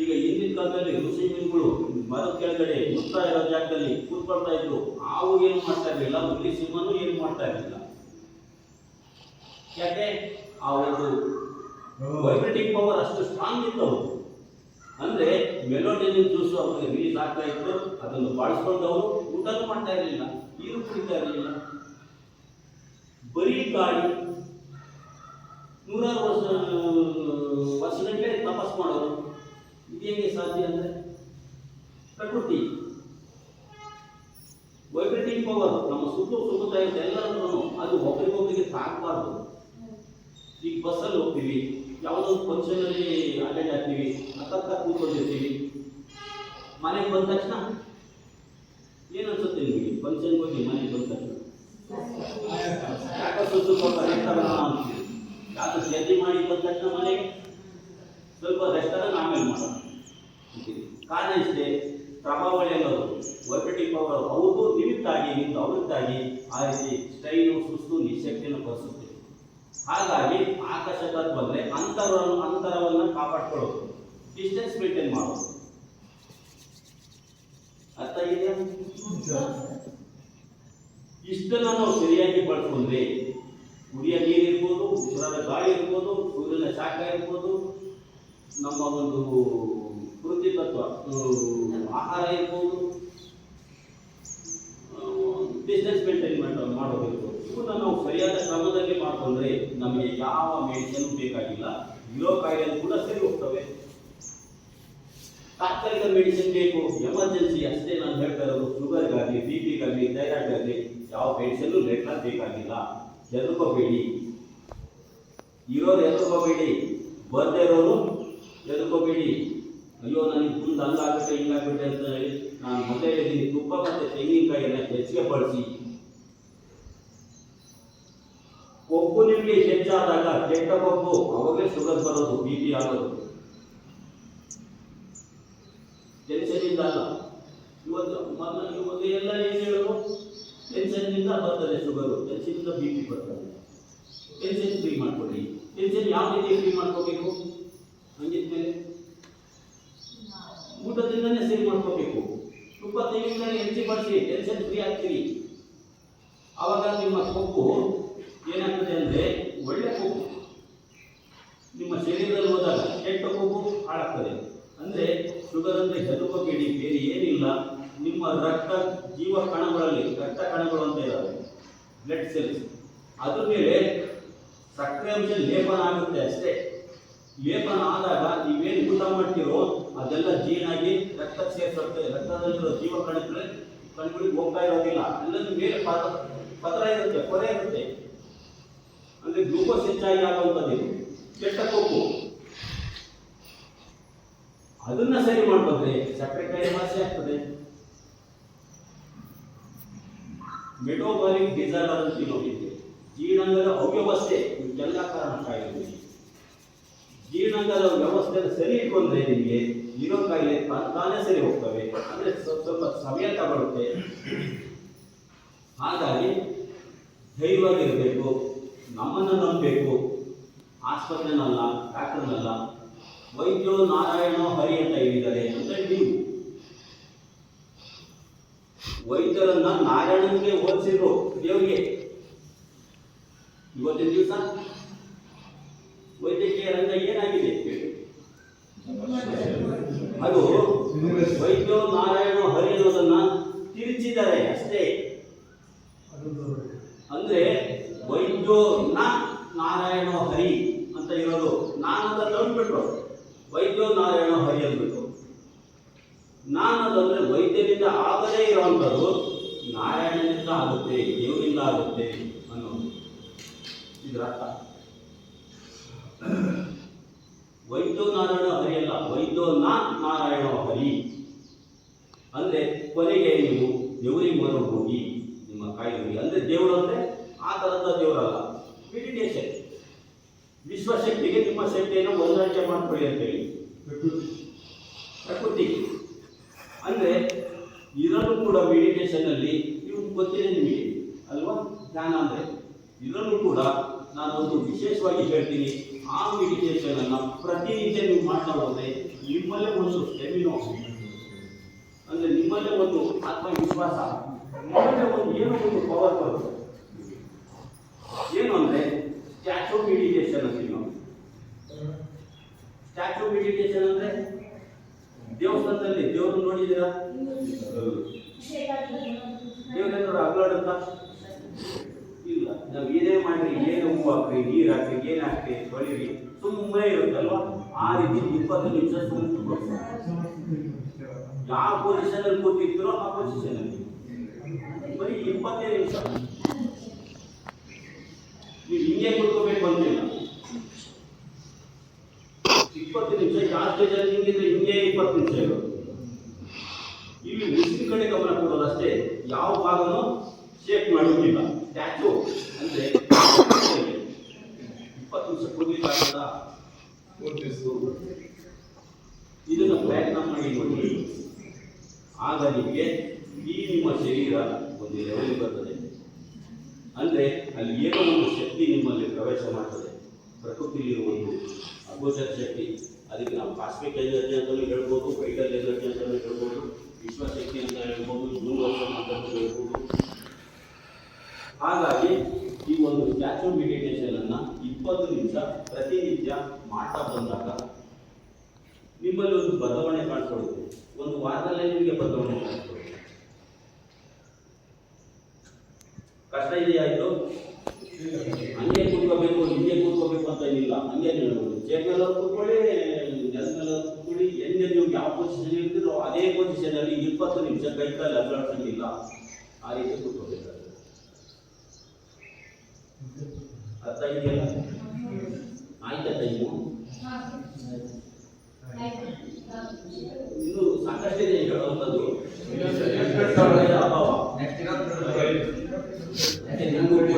ಈಗ ಹಿಂದಿನ ಕಾಲದಲ್ಲಿ ಋಷಿ ಮುನಿಗಳು ಮರದ ಕೆಳಗಡೆ ಮುತ್ತಾ ಇರೋ ಜಾಗದಲ್ಲಿ ಕೂತ್ಕೊಳ್ತಾ ಇದ್ರು. ಹಾವು ಏನು ಮಾಡ್ತಾ ಇರಲಿಲ್ಲ, ಹುಲಿ ಸಿಂಹನೂ ಏನು ಮಾಡ್ತಾ ಇರಲಿಲ್ಲ. ಯಾಕೆ? ಆ ಒಂದು ವೈಬ್ರೇಟಿಂಗ್ ಪವರ್ ಅಷ್ಟು ಸ್ಟ್ರಾಂಗ್ ಇತ್ತು ಅವರು. ಅಂದ್ರೆ ಮೆಲೋಡಿನ್ ಜ್ಯೂಸ್ ಅವ್ರಿಗೆ ರಿಲೀಸ್ ಆಗ್ತಾ ಇತ್ತು. ಅದನ್ನು ಬಳಸ್ಕೊಂಡವರು ಊಟನೂ ಮಾಡ್ತಾ ಇರಲಿಲ್ಲ, ನೀರು ಕುಡಿತಾ ಇರಲಿಲ್ಲ. ಬರೀ ಗಾಳಿ 100 ವರ್ಷಗಟ್ಟಲೆ ತಪಸ್ ಮಾಡೋರು. ಇದು ಹೇಗೆ ಸಾಧ್ಯ ಅಂದ್ರೆ ಪ್ರಕೃತಿ ವೈಬ್ರೇಟಿಂಗ್ ಪವರ್ ನಮ್ಮ ಸುತ್ತ ಇರುತ್ತೆ ಎಲ್ಲರೂ. ಅದು ಒಬ್ಬರಿಗೊಬ್ಬರಿಗೆ ತಾಕಬಾರ್ದು. ಈಗ ಬಸ್ಸಲ್ಲಿ ಹೋಗ್ತೀವಿ, ಯಾವುದೋ ಒಂದು ಫಂಕ್ಷನಲ್ಲಿ ಅಟೆಂಡ್ ಆಗ್ತೀವಿ, ಹತ್ತ ಕೂತ್ಕೊಂಡಿರ್ತೀವಿ. ಮನೆಗೆ ಬಂದ ತಕ್ಷಣ ಏನು ಅನ್ಸುತ್ತೆ ನಿಮಗೆ? ಫಂಕ್ಷನ್ಗೆ ಹೋಗಿ ಮನೆಗೆ ಬಂದ ತಕ್ಷಣ ಯಾಕೋ ಸ್ವಲ್ಪ ಅಂತೀವಿ. ಯಾಕೆ ಜಲ್ದಿ ಮಾಡಿ ಬಂದ ತಕ್ಷಣ ಮನೆಗೆ ಸ್ವಲ್ಪ ರೆಸ್ಟೋರೆಂಟ್ ಆಮೇಲೆ ಮಾಡೋಣ. ಕಾರಣ ಇಷ್ಟೇ, ಪ್ರಭಾವಳಿ ಅನ್ನೋದು ವೈಬ್ರೇಟಿಂಗ್ ಪವರ್ ಅವ್ರಿಗೂ ನಿಮಿತ್ತಾಗಿ ನಿಮ್ದು ಅವ್ರಿದ್ದಾಗಿ ಆ ರೀತಿ ಸ್ಟೈಲು ಸುಸ್ತು ನಿಶಕ್ತಿಯನ್ನು ಬರೆಸುತ್ತೆ. ಹಾಗಾಗಿ ಆಕಾಶ ತತ್ವ ಅಂದರೆ ಅಂತರವನ್ನು ಕಾಪಾಡ್ಕೊಳ್ಳೋದು, ಡಿಸ್ಟೆನ್ಸ್ ಮೇಂಟೈನ್ ಮಾಡೋದು. ಅರ್ಥ ಇದೆಯಾ? ಇಷ್ಟನ್ನು ನಾವು ಸರಿಯಾಗಿ ಬಳಸ್ಕೊಂಡ್ರೆ ಕುಡಿಯ ನೀರು ಇರ್ಬೋದು, ಉಸಿರಾದ ಗಾಳಿ ಇರ್ಬೋದು, ಸೂರ್ಯನ ಶಾಖ ಇರ್ಬೋದು, ನಮ್ಮ ಒಂದು ಪೃಥ್ವಿ ತತ್ವ ಆಹಾರ ಇರ್ಬೋದು, ಡಿಸ್ಟೆನ್ಸ್ ಮೇಂಟೈನ್ ಮಾಡೋದಿರ್ಬೋದು. ಇವನ್ನ ನಾವು ಸರಿಯಾದ ಕ್ರಮದಲ್ಲಿ ಮಾಡಿಕೊಂಡ್ರೆ ನಮಗೆ ಯಾವ ಮೆಡಿಸಿನ್ ಬೇಕಾಗಿಲ್ಲ. ಇರೋ ಕಾಯಿಲೆ ಕೂಡ ಸರಿ ಹೋಗ್ತವೆ. ತಾತ್ಕಾಲಿಕ ಮೆಡಿಸಿನ್ ಬೇಕು, ಎಮರ್ಜೆನ್ಸಿ ಅಷ್ಟೇ ನಾನು ಹೇಳ್ತಾ ಇರೋದು. ಶುಗರ್ಗಾಗಲಿ, BP-ಗಾಗಲಿ, ಥೈರಾಯ್ಡ್ಗಾಗಲಿ ಯಾವ ಮೆಡಿಸಿನ್ ಬೇಕಾಗಿಲ್ಲ. ಹೆದರ್ಕೋಬೇಡಿ, ಇರೋರು ಹೆದರ್ಕೋಬೇಡಿ, ಬರ್ದೇ ಇರೋರು ಹೆದರ್ಕೋಬೇಡಿ. ಅಯ್ಯೋ ನನಗೆ ಮುಂದೆ ಹಂಗಾಗುತ್ತೆ ಹಿಂಗಾಗುತ್ತೆ ಅಂತ ಹೇಳಿ ನಾನು ಮೊದಲೇ ಹೇಳಿದ್ದೀನಿ. ತುಪ್ಪ ಮತ್ತು ತೆಂಗಿನಕಾಯಿಯನ್ನು ಹೆಚ್ಚಿಗೆ ಬಳಸಿ. ಕೊಬ್ಬು ನಿಮಗೆ ಹೆಚ್ಚಾದಾಗ ಕೆಟ್ಟ ಕೊಬ್ಬು, ಅವಾಗಲೇ ಶುಗರ್ ಬರೋದು, BP ಆಗೋದು. ಟೆನ್ಷನಿಂದ ಅಲ್ಲ. ಇವತ್ತು ಎಲ್ಲ ಏನು ಹೇಳೋದು? ಟೆನ್ಷನ್ನಿಂದ ಬರ್ತದೆ ಶುಗರು, ಟೆನ್ಷನ್ನಿಂದ BP ಬರ್ತದೆ. ಟೆನ್ಷನ್ ಫ್ರೀ ಮಾಡ್ಕೊಳ್ಳಿ. ಟೆನ್ಷನ್ ಯಾವ ರೀತಿ ಫ್ರೀ ಮಾಡ್ಕೋಬೇಕು? ಹಂಗಿದ್ಮೇಲೆ ಊಟದಿಂದನೇ ಸರಿ ಮಾಡ್ಕೋಬೇಕು. ತುಪ್ಪ ತೆಂಗಿನಕಾಯಿ ಹೆಚ್ಚಿಗೆ ಬಳಸಿ, ಟೆನ್ಷನ್ ಫ್ರೀ ಆಗ್ತೀರಿ. ಆವಾಗ ನಿಮ್ಮ ಕೊಬ್ಬು ಏನಾಗ್ತದೆ ಅಂದರೆ ಒಳ್ಳೆ ಕೊಬ್ಬು ನಿಮ್ಮ ಶರೀರದಲ್ಲಿ ಹೋದಾಗ ಕೆಟ್ಟ ಕೊಬ್ಬು ಹಾಳಾಗ್ತದೆ. ಅಂದರೆ ಶುಗರ್ ಅಂದರೆ ಹೆದರ್ಕೋಬೇಡಿ, ಬೇರೆ ಏನಿಲ್ಲ. ನಿಮ್ಮ ರಕ್ತ ಜೀವ ಕಣಗಳಲ್ಲಿ, ರಕ್ತ ಕಣಗಳು ಅಂತ ಇದ್ದಾವೆ, ಬ್ಲಡ್ ಸೆಲ್ಸ್, ಅದ್ರ ಮೇಲೆ ಸಕ್ಕರೆ ಅಂಶ ಲೇಪನ ಆಗುತ್ತೆ ಅಷ್ಟೇ. ಲೇಪನ ಆದಾಗ ನೀವೇನು ಊಟ ಮಾಡ್ತೀರೋ ಅದೆಲ್ಲ ಜೀರ್ಣಾಗಿ ರಕ್ತಕ್ಕೆ ಸೇರಿಸುತ್ತೆ. ರಕ್ತದಲ್ಲಿರೋ ಜೀವ ಕಣಗಳಿಗೆ ಹೋಗ್ತಾ ಇರೋದಿಲ್ಲ. ಅಲ್ಲದ ಮೇಲೆ ಪತ್ರ ಇರುತ್ತೆ, ಪೊರೆ ಇರುತ್ತೆ. ಅಂದರೆ ಗ್ಲೂಕೋಸ್ ಹೆಚ್ಚಾಗಿ ಆಗುವಂಥದ್ದು ಕೆಟ್ಟ ಕೊಬ್ಬು. ಅದನ್ನ ಸರಿ ಮಾಡ್ಕೊಂಡ್ರೆ ಸಕ್ಕರೆ ಕಾಯಿಲೆ ವಾಸಿ ಆಗ್ತದೆ. ಮೆಟೋಬಾಲಿಕ್ ಡಿಸಾರ್ಡರ್ ಅಂತ ಇನ್ನೊಂದಿದೆ, ಜೀರ್ಣಾಂಗದ ಅವ್ಯವಸ್ಥೆ, ಇದೆಲ್ಲ ಕಾರಣ ಕಾಯಿಲೆ. ಜೀರ್ಣಾಂಗದ ವ್ಯವಸ್ಥೆ ಸರಿ ಇಟ್ಕೊಂಡ್ರೆ ನಿಮಗೆ ಇರೋ ಕಾಯಿಲೆ ತಾನೇ ಸರಿ ಹೋಗ್ತವೆ. ಅಂದ್ರೆ ಸ್ವಲ್ಪ ಸಮಯ ತಗೊಳುತ್ತೆ. ಹಾಗಾಗಿ ಧೈರ್ಯವಾಗಿರಬೇಕು, ನಮ್ಮನ್ನು ನಂಬಬೇಕು. ಆಸ್ಪತ್ರೆನಲ್ಲ, ಡಾಕ್ಟರ್ನಲ್ಲ. ವೈದ್ಯೋ ನಾರಾಯಣೋ ಹರಿ ಅಂತ ಹೇಳಿದ್ದಾರೆ. ಅಂದ್ರೆ ನೀವು ವೈದ್ಯರನ್ನ ನಾರಾಯಣನಿಗೆ ಹೋಲಿಸಿದ್ರು ದೇವರಿಗೆ. ಇವತ್ತಿನ ದಿವಸ ವೈದ್ಯಕೀಯ ರಂಗ ಏನಾಗಿದೆ? ಅದು ವೈದ್ಯೋ ನಾರಾಯಣೋ ಹರಿ ಅನ್ನೋದನ್ನ ತಿರುಚಿದ್ದಾರೆ ಅಷ್ಟೇ. ಅಂದ್ರೆ ವೈದ್ಯೋ ನಾರಾಯಣೋ ಹರಿ ಅಂತ ಇರೋದು ನಾನಂತ ತಗೊಂಡ್ಬಿಟ್ರು, ವೈದ್ಯೋ ನಾರಾಯಣೋ ಹರಿ ಅಂದ್ಬಿಟ್ಟು. ನಾನದಂದ್ರೆ ವೈದ್ಯರಿಂದ ಆಗದೇ ಇರುವಂಥದ್ದು ನಾರಾಯಣನಿಂದ ಆಗುತ್ತೆ, ದೇವರಿಂದ ಆಗುತ್ತೆ ಅನ್ನೋದು ಇದರ ಅರ್ಥ. ವೈದ್ಯೋ ನಾರಾಯಣ ಹರಿ ಅಲ್ಲ, ವೈದ್ಯೋ ನಾರಾಯಣ ಹರಿ ಅಂದ್ರೆ ಕೊನೆಗೆ ನೀವು ದೇವರಿಗೆ ಮೊದಲು ಹೋಗಿ ನಿಮ್ಮ ಕಾಯಿಲೆಗೆ. ಅಂದ್ರೆ ದೇವರು ಅಂದ್ರೆ ಆ ತರದ ದೇವರಲ್ಲ, ಮೆಡಿಟೇಷನ್. ವಿಶ್ವಶಕ್ತಿಗೆ ನಿಮ್ಮ ಶಕ್ತಿಯನ್ನು ಹೊಂದಾಣಿಕೆ ಮಾಡ್ಕೊಳ್ಳಿ ಅಂತೇಳಿ. ಪ್ರಕೃತಿ ಅಂದ್ರೆ ಇದನ್ನು ಕೂಡ ಮೆಡಿಟೇಷನ್ ಅಲ್ಲಿ ನೀವು ಗೊತ್ತಿದೆ ನಿಮಗೆ ಅಲ್ವಾ? ಧ್ಯಾನ ಅಂದ್ರೆ ಇದನ್ನು ಕೂಡ ನಾನು ಒಂದು ವಿಶೇಷವಾಗಿ ಹೇಳ್ತೀನಿ. ಆ ಮೆಡಿಟೇಷನ್ ಅನ್ನ ಪ್ರತಿನಿತ್ಯ ನೀವು ಮಾಡ್ತಾ ಹೋದ್ರೆ ನಿಮ್ಮಲ್ಲೇ ಒಂದು ಸ್ಟೆಮಿನೋ, ಅಂದ್ರೆ ನಿಮ್ಮಲ್ಲೇ ಒಂದು ಆತ್ಮವಿಶ್ವಾಸ, ನಿಮ್ಮಲ್ಲೇ ಒಂದು ಏನೋ ಒಂದು ಪವರ್ ಬರುತ್ತೆ. ಏನು ಅಂದ್ರೆ ಸ್ಟ್ಯಾಚ್ಯೂ ಮೆಡಿಟೇಷನ್ ಅಂತೀವಿ ನಾವು. ಸ್ಟ್ಯಾಚ್ಯೂ ಮೆಡಿಟೇಷನ್ ಅಂದ್ರೆ ದೇವಸ್ಥಾನದಲ್ಲಿ ದೇವ್ರನ್ನ ನೋಡಿದ್ದೀರಾ? ದೇವರೇನಾದ್ರು ಅಗಲಾಡುತ್ತಾ? ಇಲ್ಲ. ನಾವು ಏನೇ ಮಾಡ್ರಿ, ಏನು ಹೂವು ಹಾಕ್ರಿ, ನೀರು ಹಾಕ್ರಿ, ಏನು ಹಾಕ್ರಿ, ತೊಳಿರಿ, ಸುಮ್ಮನೆ ಇರುತ್ತಲ್ವಾ? ಆ ರೀತಿ 20 ನಿಮಿಷ ಸುಮ್ಮನೆ ಯಾವ ಪೊಸಿಷನ್ ಅಲ್ಲಿ ಕೂತಿರ್ತೀರೋ ಆ ಪೊಸಿಷನ್ ಅಲ್ಲಿ ಬರೀ 20 ನಿಮಿಷ. ನೀವು ಹಿಂಗೆ ಕೂತ್ಕೋಬೇಕು ಅಂತಿಲ್ಲ. 20 ನಿಮಿಷ. ಜಾಸ್ತಿ ಜನ ಹಿಂಗಿದ್ರೆ ಹಿಂಗೆ 20 ನಿಮಿಷ ಇರೋದು. ಇಲ್ಲಿ ಉಸಿರು ಕಡೆ ಗಮನ ಕೊಡೋದು ಅಷ್ಟೇ, ಯಾವ ಭಾಗನೂ ಶೇಕ್ ಮಾಡೋದಿಲ್ಲ. ಸ್ಟ್ಯಾಚ್ಯೂ ಅಂದ್ರೆ 20 ನಿಮಿಷ ಕೂರ್ಲಿಕ್ಕಾಗದ. ಇದನ್ನ ಪ್ರಯತ್ನ ಮಾಡಿ ನೋಡಿ. ಆಗ ನಿಮಗೆ ಈ ನಿಮ್ಮ ಶರೀರ ಒಂದು ಲೆವೆಲ್ ಬರ್ತದೆ. ಅಂದ್ರೆ ಅಲ್ಲಿ ಏನೋ ಒಂದು ಶಕ್ತಿ ನಿಮ್ಮಲ್ಲಿ ಪ್ರವೇಶ ಮಾಡ್ತದೆ. ಪ್ರಕೃತಿಯಲ್ಲಿರುವ ಒಂದು ಅಗೋಚರ ಶಕ್ತಿ. ಅದಕ್ಕೆ ನಾವು ಕಾಸ್ಮಿಕ್ ಎನರ್ಜಿ ಅಂತಲೂ ಹೇಳ್ಬೋದು, ವೈಟಲ್ ಎನರ್ಜಿ ಅಂತಲೂ ಹೇಳ್ಬೋದು, ವಿಶ್ವಶಕ್ತಿ ಅಂತ ಹೇಳ್ಬೋದು, ಯೂನಿವರ್ಸಲ್ ಅಂತ ಹೇಳ್ಬೋದು. ಹಾಗಾಗಿ ಈ ಒಂದು ಸ್ಟ್ಯಾಚ್ಯೂ ಮೆಡಿಟೇಷನ್ ಅನ್ನ 20 ನಿಮಿಷ ಪ್ರತಿನಿತ್ಯ ಮಾಡ್ತಾ ಬಂದಾಗ ನಿಮ್ಮಲ್ಲಿ ಒಂದು ಬದಲಾವಣೆ ಕಾಣಿಸ್ಕೊಳ್ಳುತ್ತೆ. ಒಂದು ವಾರದಲ್ಲೇ ನಿಮಗೆ ಬದಲಾವಣೆ ಕಾಣಿಸ್ಕೊಳ್ಳುತ್ತೆ. ಕಷ್ಟ ಇದೆಯಾಯಿತು, ಹಂಗೆ ಕೂತ್ಕೋಬೇಕು, ಹಿಂಗೆ ಕೂತ್ಕೋಬೇಕು ಅಂತ ಏನಿಲ್ಲ. ಹಂಗೆ ಹೇಳ್ಬೋದು, ಚೇರ್ ಮೇಲೆ ಕೂತ್ಕೊಳ್ಳಿ, ನೆಲದ ಮೇಲೆ ಕೂತ್ಕೊಳ್ಳಿ. ಎಲ್ಲಿ ನೀವು ಯಾವ ಪೊಸಿಷನ್ ಇರ್ತೀರೋ ಅದೇ ಪೊಸಿಷನ್ ಅಲ್ಲಿ 20 ನಿಮಿಷ ಕೈ ಕಾಲು ಅಲ್ಲಾಡ್ಸಂಗಿಲ್ಲ. ಆ ರೀತಿ ಕೂತ್ಕೋಬೇಕಾಗುತ್ತೆ. ಅರ್ಥ ಇದೆಯಲ್ಲ? ಆಯ್ತಾ ಟೈಮು? ಇನ್ನು ಸಾಕಷ್ಟಿದೆ ಹೇಳುವಂಥದ್ದು. ಅಭಾವ ನಿಮಗೂ ಕೂಡ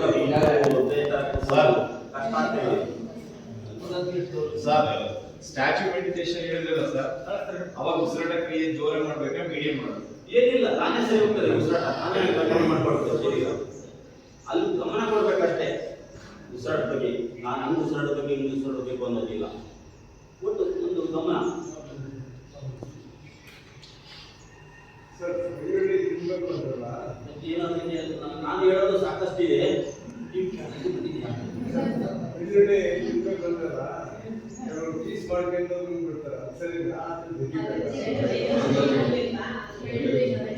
ಸರ್ ಸ್ಟ್ಯಾಚ್ಯೂ ಮೆಡಿಟೇಷನ್ ಹೇಳಿದ್ರಲ್ಲ ಸರ್, ಅವಾಗ ಉಸಿರಾಟ ಕ್ರಿಯೆ ಜೋರಾಗಿ ಮಾಡ್ಬೇಕಾ ಮೀಡಿಯಂ ಮಾಡಬೇಕು? ಏನಿಲ್ಲ, ತಾನೇ ಸರಿ ಹೋಗ್ತದೆ. ಉಸಿರಾಟ ತಾನೇ ಕಂಟ್ರೋಲ್ ಮಾಡ್ಕೊಳ್ತದೆ ಶರೀರ. ಅಲ್ಲಿ ಗಮನ ಕೊಡ್ಬೇಕಷ್ಟೇ ಉಸಿರಾಟ ಬಗ್ಗೆ. ನಾನು ಹಂಗೆ ಉಸಿರಾಡಬೇಕು, ಹಿಂಗೆ ಉಸಿರಾಡಬೇಕು ಅನ್ನೋದಿಲ್ಲ. ಒಟ್ಟು ಒಂದು ಗಮನ. ನಾನು ಹೇಳೋದು ಸಾಕಷ್ಟಿದೆ.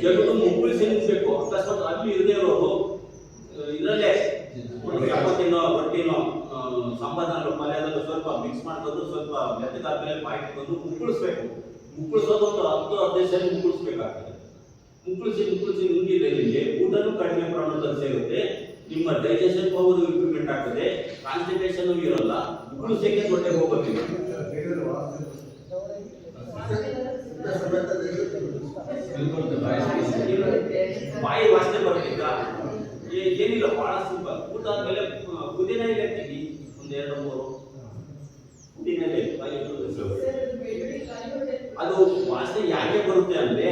ಜಗತ್ತು ಮುಕ್ಕಳಿಸಿ ನಿಲ್ಲಿಸಬೇಕು. ಅಕಸ್ಮಾತ್ ಅಲ್ಲಿ ಇರದೇ ಇರೋರು ಇದರಲ್ಲೇ ಚಪಾತಿನೋ ರೊಟ್ಟಿನೋ ಸಂಬಂಧನೋ ಪಲ್ಯದಲ್ಲೂ ಸ್ವಲ್ಪ ಮಿಕ್ಸ್ ಮಾಡ್ಕೊಂಡು ಸ್ವಲ್ಪ ಮೆತ್ತಗಾದ್ಮೇಲೆ ಬಾಯಿಗೆ ಬಂದು ಮುಕ್ಕಳಿಸ್ಬೇಕು. ಮುಕ್ಕಳಿಸೋದು ಒಂದು 10-15 ಸರಿ ಮುಕ್ಕಳಿಸ್ಬೇಕಾಗ್ತದೆ. ಮುಕ್ಕಳಿಸಿ ನುಂಗಿದ್ರೆ ನಿಮಗೆ ಊಟನೂ ಕಡಿಮೆ ಪ್ರಮಾಣದಲ್ಲಿ ಸೇರುತ್ತೆ, ನಿಮ್ಮ ಡೈಜೆಷನ್ ಪವರ್ ಇಂಪ್ರೂವ್ಮೆಂಟ್ ಆಗ್ತದೆ, ಕಾನ್ಸ್ಟಿಪೇಷನ್ ಇರಲ್ಲ, 3 ಸೆಕೆಂಡ್ ಹೊಟ್ಟೆಗೆ ಹೋಗ್ಬೇಕು. ಬಾಯಿ ವಾಸನೆ ಬರಬೇಕ ಏನಿಲ್ಲ, ಬಹಳ ಸಿಂಪಲ್. ಊಟ ಆದ್ಮೇಲೆ ಪುದೀನ ಎಲೆ ಹಾಕ್ತೀವಿ, 1-2-3 ಪುದೀನ ಎಲೆ ಅದು ವಾಸನೆ ಯಾಕೆ ಬರುತ್ತೆ ಅಂದ್ರೆ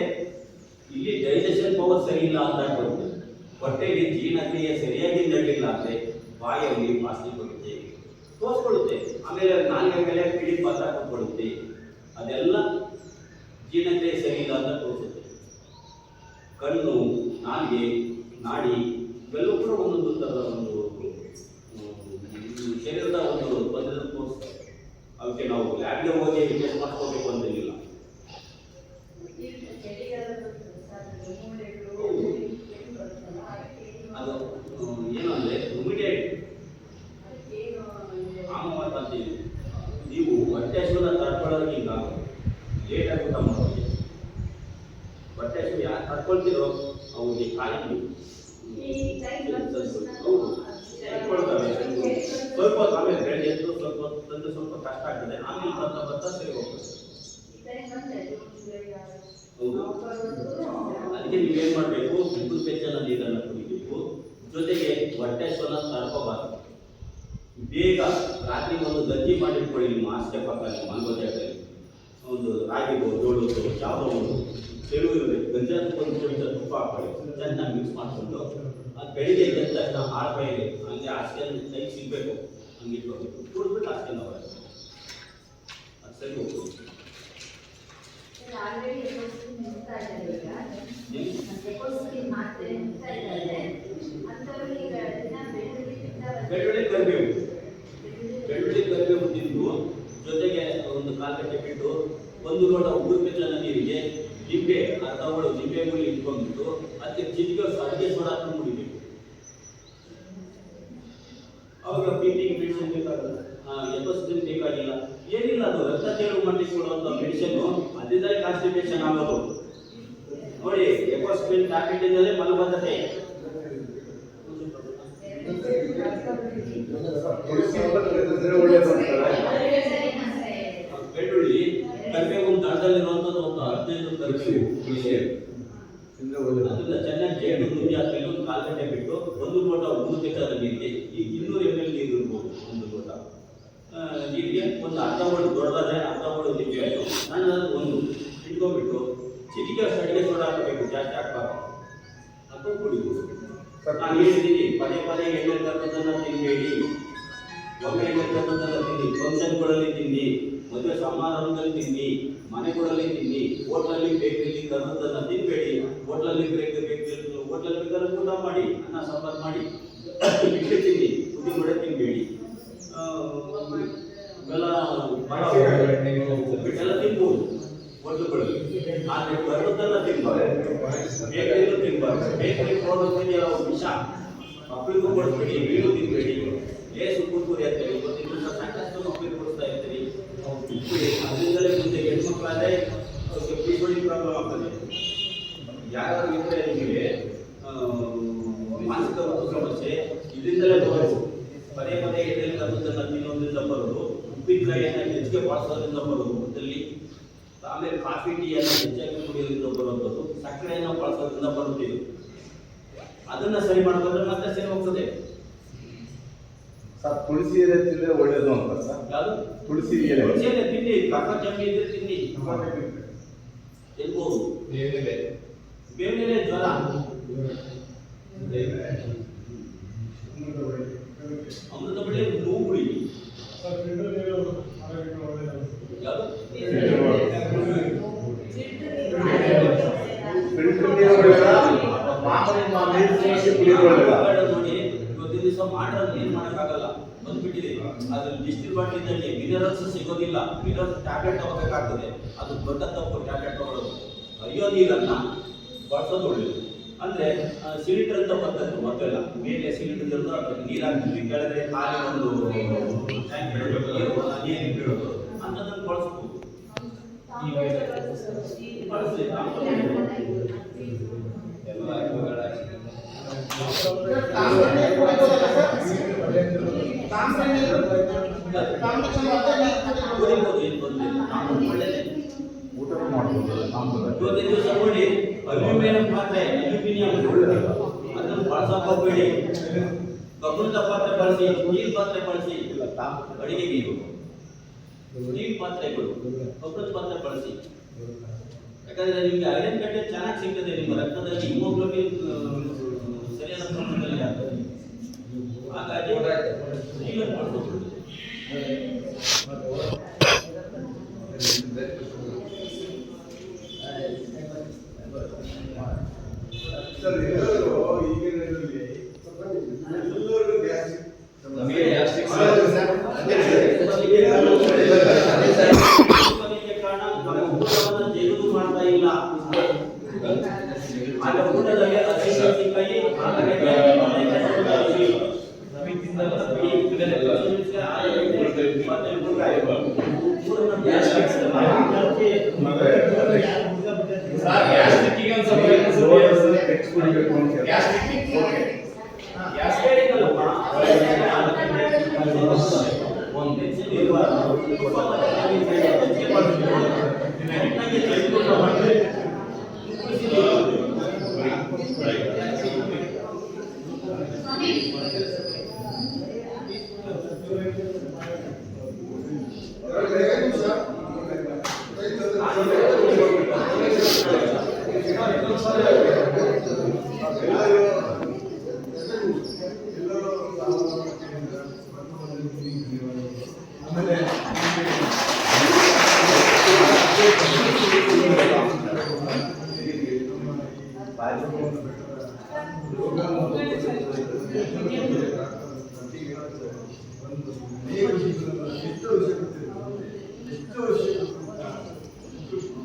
ಇಲ್ಲಿ ಡೈಜೆಷನ್ ಪವರ್ ಸರಿ ಇಲ್ಲ ಅಂತ ಬರುತ್ತೆ. ಹೊಟ್ಟೆಗೆ ಜೀರ್ಣಕ್ರಿಯೆ ಸರಿಯಾಗಿ ನಡೆಯಲಿಲ್ಲ ಅಂದ್ರೆ ಬಾಯಲ್ಲಿ ವಾಸನೆ ಬರುತ್ತೆ, ತೋರಿಸ್ಕೊಳ್ಳುತ್ತೆ. ಆಮೇಲೆ ನಾಲ್ಗೆ ಮೇಲೆ ಪಿಡಿ ಪಾತ್ರ ಕೊಟ್ಕೊಳ್ಳುತ್ತೆ. ಅದೆಲ್ಲ ಜೀರ್ಣಕ್ರಿಯೆ ಸರಿ ಇಲ್ಲ ಅಂತ ತೋರಿಸುತ್ತೆ. ಕಣ್ಣು, ನಾಲಿಗೆ, ನಾಡಿ ಇವೆಲ್ಲವೂ ಕೂಡ ಒಂದೊಂದು ಥರದ ಒಂದು ಶರೀರದ ಒಂದು ತೊಂದರೆ ತೋರಿಸ್ತವೆ. ಅದಕ್ಕೆ ನಾವು ಲ್ಯಾಬ್ಗೆ ಹೋಗಿ ಟೆಸ್ಟ್ ಮಾಡ್ಕೋಬೇಕು ಅಂತೇನಿಲ್ಲ. ಅದು ಏನಂದ್ರೆ ಇಮಿಡಿಯೇಟ್ ಆಮವಾತ ಅಂತೀವಿ. ನೀವು ಹೊಟ್ಟೆ ಹಸಿವನ್ನ ತಡ್ಕೊಳ್ಳೋದಕ್ಕಿಂತ ಲೇಟಾಗಿ ಊಟ ಮಾಡೋದು. ಹೊಟ್ಟೆ ಹಸಿವು ಯಾರು ತಡ್ಕೊಳ್ತಿರೋ ಅವ್ರಿಗೆ ಕಾಯಿ ಕೊಡ್ತಾರೆ ಸ್ವಲ್ಪ ಹೊತ್ತು. ಆಮೇಲೆ ಬೆಳಗ್ಗೆ ಎದ್ದು ಸ್ವಲ್ಪ ಹೊತ್ತು ಸ್ವಲ್ಪ ಕಷ್ಟ ಆಗ್ತದೆ, ಆಮೇಲೆ ಬರ್ತಾ ಸರಿ ಹೋಗ್ತದೆ. ಹೌದು, ಅದಕ್ಕೆ ನೀವೇನ್ ಮಾಡಬೇಕು, ಬಿಂದು ಬೆಚ್ಚನ ನೀರನ್ನು ಕುಡಿಬೇಕು. ಜೊತೆಗೆ ಹೊಟ್ಟೆ ಹಸಿವನ್ನ ತಡ್ಕೋಬಾರ್ದು. ಬೇಗ ರಾತ್ರಿ ಒಂದು ಗಂಜಿ ಮಾಡಿಟ್ಕೊಳ್ಳಿ ನಿಮ್ಮ ಹಾಸಿಗೆ ಪಕ್ಕ, ಮಲಗೋ ಜಾಗದಲ್ಲಿ. ಒಂದು ರಾಗಿಗೋ ಜೋಳಕ್ಕೋ ಯಾವುದೋ ಒಂದು ಚೆಲುವು ಇರಬೇಕು. ಗಂಜಿ ಒಂದು ಚಮಚ ತುಪ್ಪ ಹಾಕೊಳ್ಳಿ, ಚೆನ್ನಾಗಿ ಮಿಕ್ಸ್ ಮಾಡಿಕೊಂಡು ಅದು ಬೆಳಿಗ್ಗೆ ಎದ್ದ ತಕ್ಷಣ ಆಳ್ಬೈಲಿ ಹಂಗೆ ಹಾಸಿಗೆ ಕೈ ಸಿಗಬೇಕು, ಹಂಗೆ ಇಟ್ಕೋಬೇಕು. ಕುಡಿದ್ಬಿಟ್ಟು ಹಾಸಿಗೆ ಬರುತ್ತೆ, ಅದು ಸರಿ ಹೋಗ್ಬೋದು. ಬೆಳ್ಳುಳ್ಳಿ ಕರಿಬೇವು ತಿಂದು ಜೊತೆಗೆ ಒಂದು 4 ಗಂಟೆ ಬಿಟ್ಟು 1 ಲೋಟ ಉಗುರು ಬೆಚ್ಚನ ನೀರಿಗೆ ಲಿಂಬೆ ಅರ್ಧ ಒಳು ಲಿಂಬೆ ಗುಳಿ ಇಟ್ಕೊಂಡ್ಬಿಟ್ಟು ಅದಕ್ಕೆ ಚಿಟಿಕೆ ಅಡಿಗೆ ಸೋಡಾ ಹಾಕೊಂಡು ಕುಡಿಬೇಕು. ಅವಾಗ ಪಿಟಿಗೆ ಮೆಡಿಸಿನ್ ಬೇಕಾಗಲ್ಲ, ಎಪೋಸಿನ್ ಬೇಕಾಗಿಲ್ಲ, ಏನಿಲ್ಲ. ಅದು ರಕ್ತ ತೇಳು ಮಾಡ್ಲಿಕ್ಕೆ ಕೊಡುವಂಥ ಮೆಡಿಸಿನ್, ಅದರಿಂದಲೇ ಕಾನ್ಸ್ಟಿಪೇಷನ್ ಆಗೋದು. ನೋಡಿ, ಎಪೋಸಿನ್ ಟ್ಯಾಬ್ಲೆಟ್ ಇಂದಲೇ ಮಲಬದ್ಧತೆ. ಬೆಳ್ಳುಳ್ಳಿ ಕರಿಬೇವು ದಳದಲ್ಲಿರುವಂಥದ್ದು ಒಂದು 15 ಕರಿಬೇವು ಅದನ್ನ ಚೆನ್ನಾಗಿ ಜೇನು ನುಗ್ಗಿ ಆದ್ಮೇಲೆ ಒಂದು 4 ಗಂಟೆ ಬಿಟ್ಟು 1 ಲೋಟ ಉಗುರು ಬೆಚ್ಚದ ನೀರಿಗೆ, ಈಗ 200 ml ನೀರು ಇರ್ಬೋದು, 1 ಲೋಟ ನೀರಿಗೆ ಒಂದು ಅರ್ಧ ಒಳು ದೊಡ್ಡದಾದ್ರೆ ಅರ್ಧ ಒಳು ಲಿಂಬೆ ಆಯಿತು, ಸಣ್ಣದಾದ್ರೆ 1 ಇಟ್ಕೊಂಡ್ಬಿಟ್ಟು ಚಿಟಿಕೆ ಅಡಿಗೆ ಸೋಡಾ ಹಾಕಬೇಕು, ಜಾಸ್ತಿ ಹಾಕ್ಬಾರ್ದು, ಹಾಕೊಂಡು ಕುಡಿಬೋದು. ನಾನು ಹೇಳಿದ್ದೀನಿ, ಪದೇ ಎಣ್ಣೆ ಕರ್ತದನ್ನ ತಿನ್ನಬೇಡಿ. ಒಮ್ಮೆ ಎಣ್ಣೆ ಕರ್ತದನ್ನ ತಿನ್ನಿ, ಫಂಕ್ಷನ್ಗಳಲ್ಲಿ ತಿನ್ನಿ, ಮದುವೆ ಸಮಾರಂಭದಲ್ಲಿ ತಿನ್ನಿ, ಮನೆಗಳಲ್ಲಿ ತಿನ್ನಿ. ಹೋಟ್ಲಲ್ಲಿ ಬೇಕರಿಲಿ ಕರ್ತದನ್ನ ತಿನ್ನಬೇಡಿ. ಹೋಟ್ಲಲ್ಲಿ ಹೋಟ್ಲಲ್ಲಿ ಬೇಕಾದ್ರೆ ಊಟ ಮಾಡಿ, ಅನ್ನ ಸಾಂಬಾರು ಮಾಡಿ ಬಿಟ್ಟು ತಿನ್ನಿ, ಉದ್ದಿನ ವಡೆ ತಿನ್ನಬೇಡಿ. ಬಿಟ್ಟೆಲ್ಲ ತಿನ್ಬೋದು ಹೋಟ್ಲುಗಳಲ್ಲಿ, ಆದರೆ ಕರ್ತದನ್ನ ತಿನ್ಬಾರ್ದು, ಬೇಕರಿಯಲ್ಲೂ ತಿನ್ಬಾರ್ದು. ಬೇಕರಿ ಪ್ರಾಡಕ್ಟ್ ಎಲ್ಲ ವಿಷ, ಮಕ್ಕಳಿಗೂ ಕೊಡಿಸ್ಬೇಡಿ, ನೀರು ತಿನ್ಬೇಡಿ. ಲೇಸು ಕುರ್ಕುರಿ ಅಂತೇಳಿ ಇವತ್ತಿನ ಸಾಕಷ್ಟು ಮಕ್ಕಳಿಗೆ ಕೊಡಿಸ್ತಾ ಇರ್ತೀರಿ, ಅದರಿಂದಲೇ ಮುಂದೆ ಹೆಣ್ಮಕ್ಳಾದ್ರೆ ಪೀಸ್ಬಡಿ ಪ್ರಾಬ್ಲಮ್ ಆಗ್ತದೆ. ಯಾರು ಇದ್ರೆ ನಿಮಗೆ ಮಾನಸಿಕ ಮತ್ತು ಸಮಸ್ಯೆ ಇದರಿಂದಲೇ ಬರೋದು. ಪದೇ ಎಣ್ಣೆಯಲ್ಲಿ ಕರ್ತದನ್ನ ತಿನ್ನೋದ್ರಿಂದ ಬರೋದು, ಉಪ್ಪಿನಕಾಯಿಯನ್ನು ಹೆಚ್ಚಿಗೆ ಬಳಸೋದ್ರಿಂದ ಬರೋದು ಮುಖದಲ್ಲಿ, ಆಮೇಲೆ ಕಾಫಿ ಟೀಯನ್ನು ಹೆಚ್ಚಾಗಿ ಕುಡಿಯೋದ್ರಿಂದ ಬರುವಂಥದ್ದು, ಸಕ್ಕರೆಯನ್ನು ಬಳಸೋದ್ರಿಂದ ಬರುತ್ತಿದೆ. ಅದನ್ನ ಸರಿ ಮಾಡ್ಕೊಂಡ್ರೆ ಮತ್ತೆ ಸರಿ ಹೋಗ್ತದೆ. ಸರ್, ತುಳಸಿ ಎಲೆ ತಿಂದ್ರೆ ಒಳ್ಳೇದು ಅಂತ ಸರ್. ಯಾವುದು? ತುಳಸಿ ಎಲೆ ತಿನ್ನಿ, ಕಫ ಜಮ್ಮಿ ಇದ್ರೆ ತಿನ್ನಿ, ತಿನ್ಬೋದು. ಬೇವಿನ ಎಲೆ ಜ್ವರ, ಅಮೃತ ಬಳ್ಳಿ ನೋವು ಗುಳಿ. ಯಾವುದು? ನೋಡಿ, ಇವತ್ತಿನ ದಿವಸ ಮಾಡೋದು ಏನ್ ಮಾಡೋಕ್ಕಾಗಲ್ಲ, ಬಂದ್ಬಿಟ್ಟಿದೆ. ಅದು ಡಿಸ್ಟಿಲ್ ಬಾಟ್ಲಿದ್ದಲ್ಲಿ ಮಿನರಲ್ಸ್ ಸಿಗೋದಿಲ್ಲ, ಮಿನರಲ್ಸ್ ಟ್ಯಾಬ್ಲೆಟ್ ತಗೋಬೇಕಾಗ್ತದೆ. ಅದು ದೊಡ್ಡ ತಪ್ಪು ಟ್ಯಾಬ್ಲೆಟ್ ತಗೊಳ್ಳೋದು. ಅಯ್ಯೋ ನೀರನ್ನ ಬಳಸೋದು ಒಳ್ಳೇದು. ಅಂದ್ರೆ ಸಿಲಿಂಡರ್ ಅಂತ ಬರ್ತದೆ ಮೊದಲೆಲ್ಲ, ಮೇಲೆ ಸಿಲಿಂಡರ್ ನೀರು ಹಾಕ್ತಿದ್ವಿ, ಕೆಳಗಡೆ ಖಾಲಿ ಒಂದು ನೀರು ಬೀಳೋದು, ಅಂಥದ್ದನ್ನು ಬಳಸ್ಬೋದು. ಬಳಸಿ ಎಲ್ಲ ಕುಡಿಬೋದು, ಏನು ತೊಂದ್ರೆ ಇಲ್ಲ. ಒಳ್ಳೆದೇ. ಊಟನೂ ಮಾಡ್ಬೋದು ಇವತ್ತಿನ ದಿವಸ ನೋಡಿ ಅಲ್ಯೂಮಿನಿಯಂ ಪಾತ್ರೆ, ಅಲ್ಯೂಮಿನಿಯಂ ಅದನ್ನು ಬಳಸೋಕೆ ಹೋಗ್ಬೇಡಿ. ಕಬ್ಬಿಣದ ಪಾತ್ರೆ ಬಳಸಿ, ಸ್ಟೀಲ್ ಪಾತ್ರೆ ಬಳಸಿ ಅಡಿಗೆಗೆ ಇದು ಸ್ಟೀಲ್ ಪಾತ್ರೆಗಳು, ಕಬ್ಬಿಣದ ಪಾತ್ರೆ ಬಳಸಿ. ಯಾಕಂದ್ರೆ ನಿಮ್ಗೆ ಐರನ್ ಕಂಟೆಂಟ್ ಚೆನ್ನಾಗಿ ಸಿಗ್ತದೆ, ನಿಮ್ಮ ರಕ್ತದಲ್ಲಿ ಹಿಮೋಗ್ಲೋಬಿನ್ ಸರಿಯಾದ ಪ್ರಮಾಣದಲ್ಲಿ ಆಗ್ತದೆ. ಹಾಗಾಗಿ ಸ್ಟೀಲ್ ಬಳಸೋದು. ಸರ್ ಎಲ್ಲರೂ ಈಗಿನ ಇದರಲ್ಲಿ ಎಲ್ಲರೂ ಗ್ಯಾಸ್ ನಮಗೆ ಗ್ಯಾಸ್ಟ್ರಿಕ್ ಕಾರಣ ನಮ್ಮ ಊಟವನ್ನು ತೆಗೆದು ಮಾಡ್ತಾ ಇಲ್ಲ. ಆಗ ಊಟದಲ್ಲಿ ಹಸಿಮೆಣಸಿನಕಾಯಿ,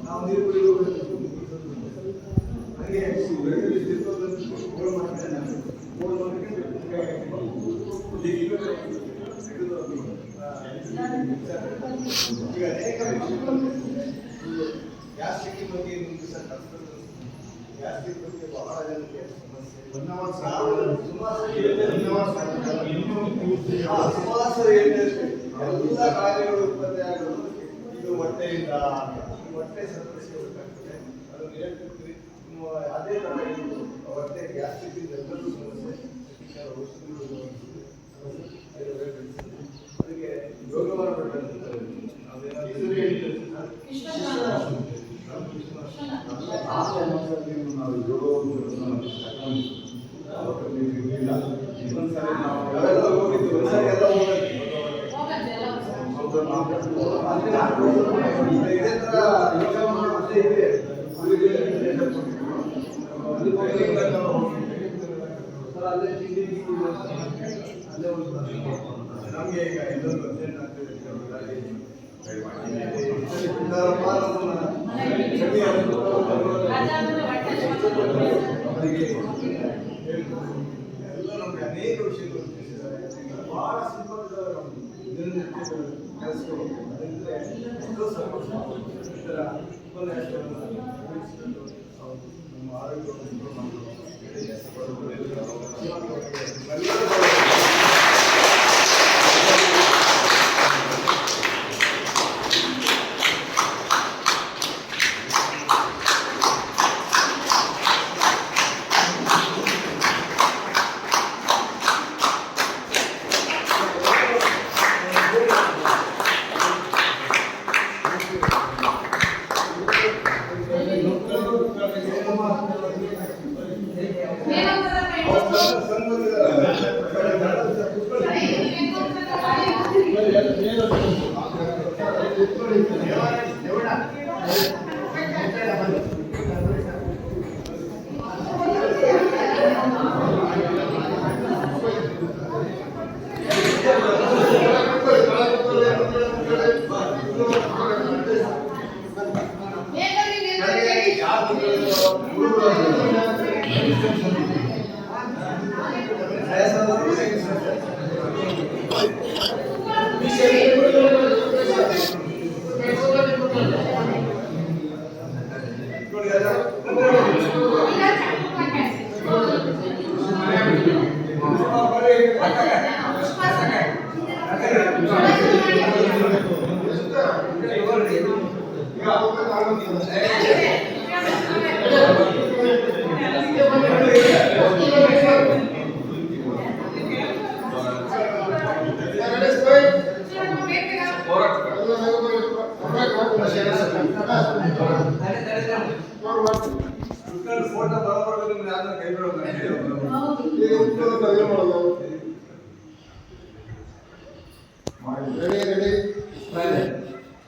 ನಾವು ನೀರು ಕುಡಿಯೋದು ಹಾಗೆ ಈಗ ಅನೇಕ ಗ್ಯಾಸ್ಟ್ರಿಕ್ ಬಗ್ಗೆ ಗ್ಯಾಸ್ಟ್ರಿಕ್ ಬಗ್ಗೆ ಬಹಳ ಜನಕ್ಕೆ ಸುಮಾರು ಎಲ್ಲ ಕಾರ್ಯಗಳು ಉತ್ಪತ್ತಿ ಆಗೋದು ಇದು ಹೊಟ್ಟೆಯಿಂದ. ಹೊಟ್ಟೆ ಸಮಸ್ಯೆ ಉಂಟಾಗ್ತದೆ, ಅದು ಹೇಳ್ತಿರ್ತೀವಿ. ಅದೇ ತರ ಹೊಟ್ಟೆ ಗ್ಯಾಸ್ಟ್ರಿಕ್ ಎಲ್ಲರೂ ಸಮಸ್ಯೆ ಔಷಧಿಗಳು ಅದಕ್ಕೆ ಯೋಗ ಮಾಡಬೇಕಂತ ನಾವು ಒಂದ್ಸರಿ ನಾವೆಲ್ಲ ಹೋಗಿದ್ವಿ, ಒಂದ್ಸರಿ ಎಲ್ಲ ಇದೇ ತರ ಯೋಗ ಮತ್ತೆ ಇದೆ. ಅಲ್ಲೇ ತಿಂಡಿ ಅಲ್ಲೇ ನಮಗೆ ಈಗ ಎಲ್ಲರೂ ಅರ್ಜೆಂಟ್ ಆಗ್ತದೆ. ಎಲ್ಲ ನಮಗೆ ಅನೇಕ ವಿಷಯಗಳು ತಿಳಿಸಿದ್ದಾರೆ. ಬಹಳ ಸಿಂಪಲ್ ದಿನನಿತ್ಯದ ಕೆಲಸಗಳು ಅದರಿಂದ ಎಷ್ಟೋ ಸಂತೋಷ. ಈ ಥರ ಉಪನ್ಯಾಸಗಳನ್ನು ತಿಳಿಸಿಕೊಂಡು ನಮ್ಮ ಆರೋಗ್ಯವನ್ನು ಇಂಪ್ರೂವ್ ಮಾಡಲು ಈಗ ಅವ್ರು ತಗೊಂಡು ಫೋಟೋ ಬರೋಬಾರ್ದು ನಿಮ್ಗೆ ಯಾರನ್ನ ಕೈ ಬಿಡೋದು ಈಗ ಉತ್ತರ ಏನು ಮಾಡೋದು ರೆಡಿ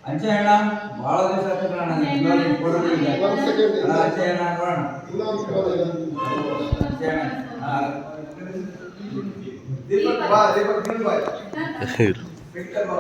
ಅಂಚೆ ಅಣ್ಣ ಬಹಳ ದಿವಸ ಆಯ್ತು ಅಣ್ಣ ಇನ್ನೊಂದು ಫೋಟೋ ಅಂಚೆ ಅಣ್ಣ ನೋಡೋಣ ಅಂಚೆ ಅಣ್ಣ ದೀಪಕ್ ಬಾ ದೀಪಕ್ ನೀನು ಬಾ ವಿಕ್ಟರ್ ಬಾ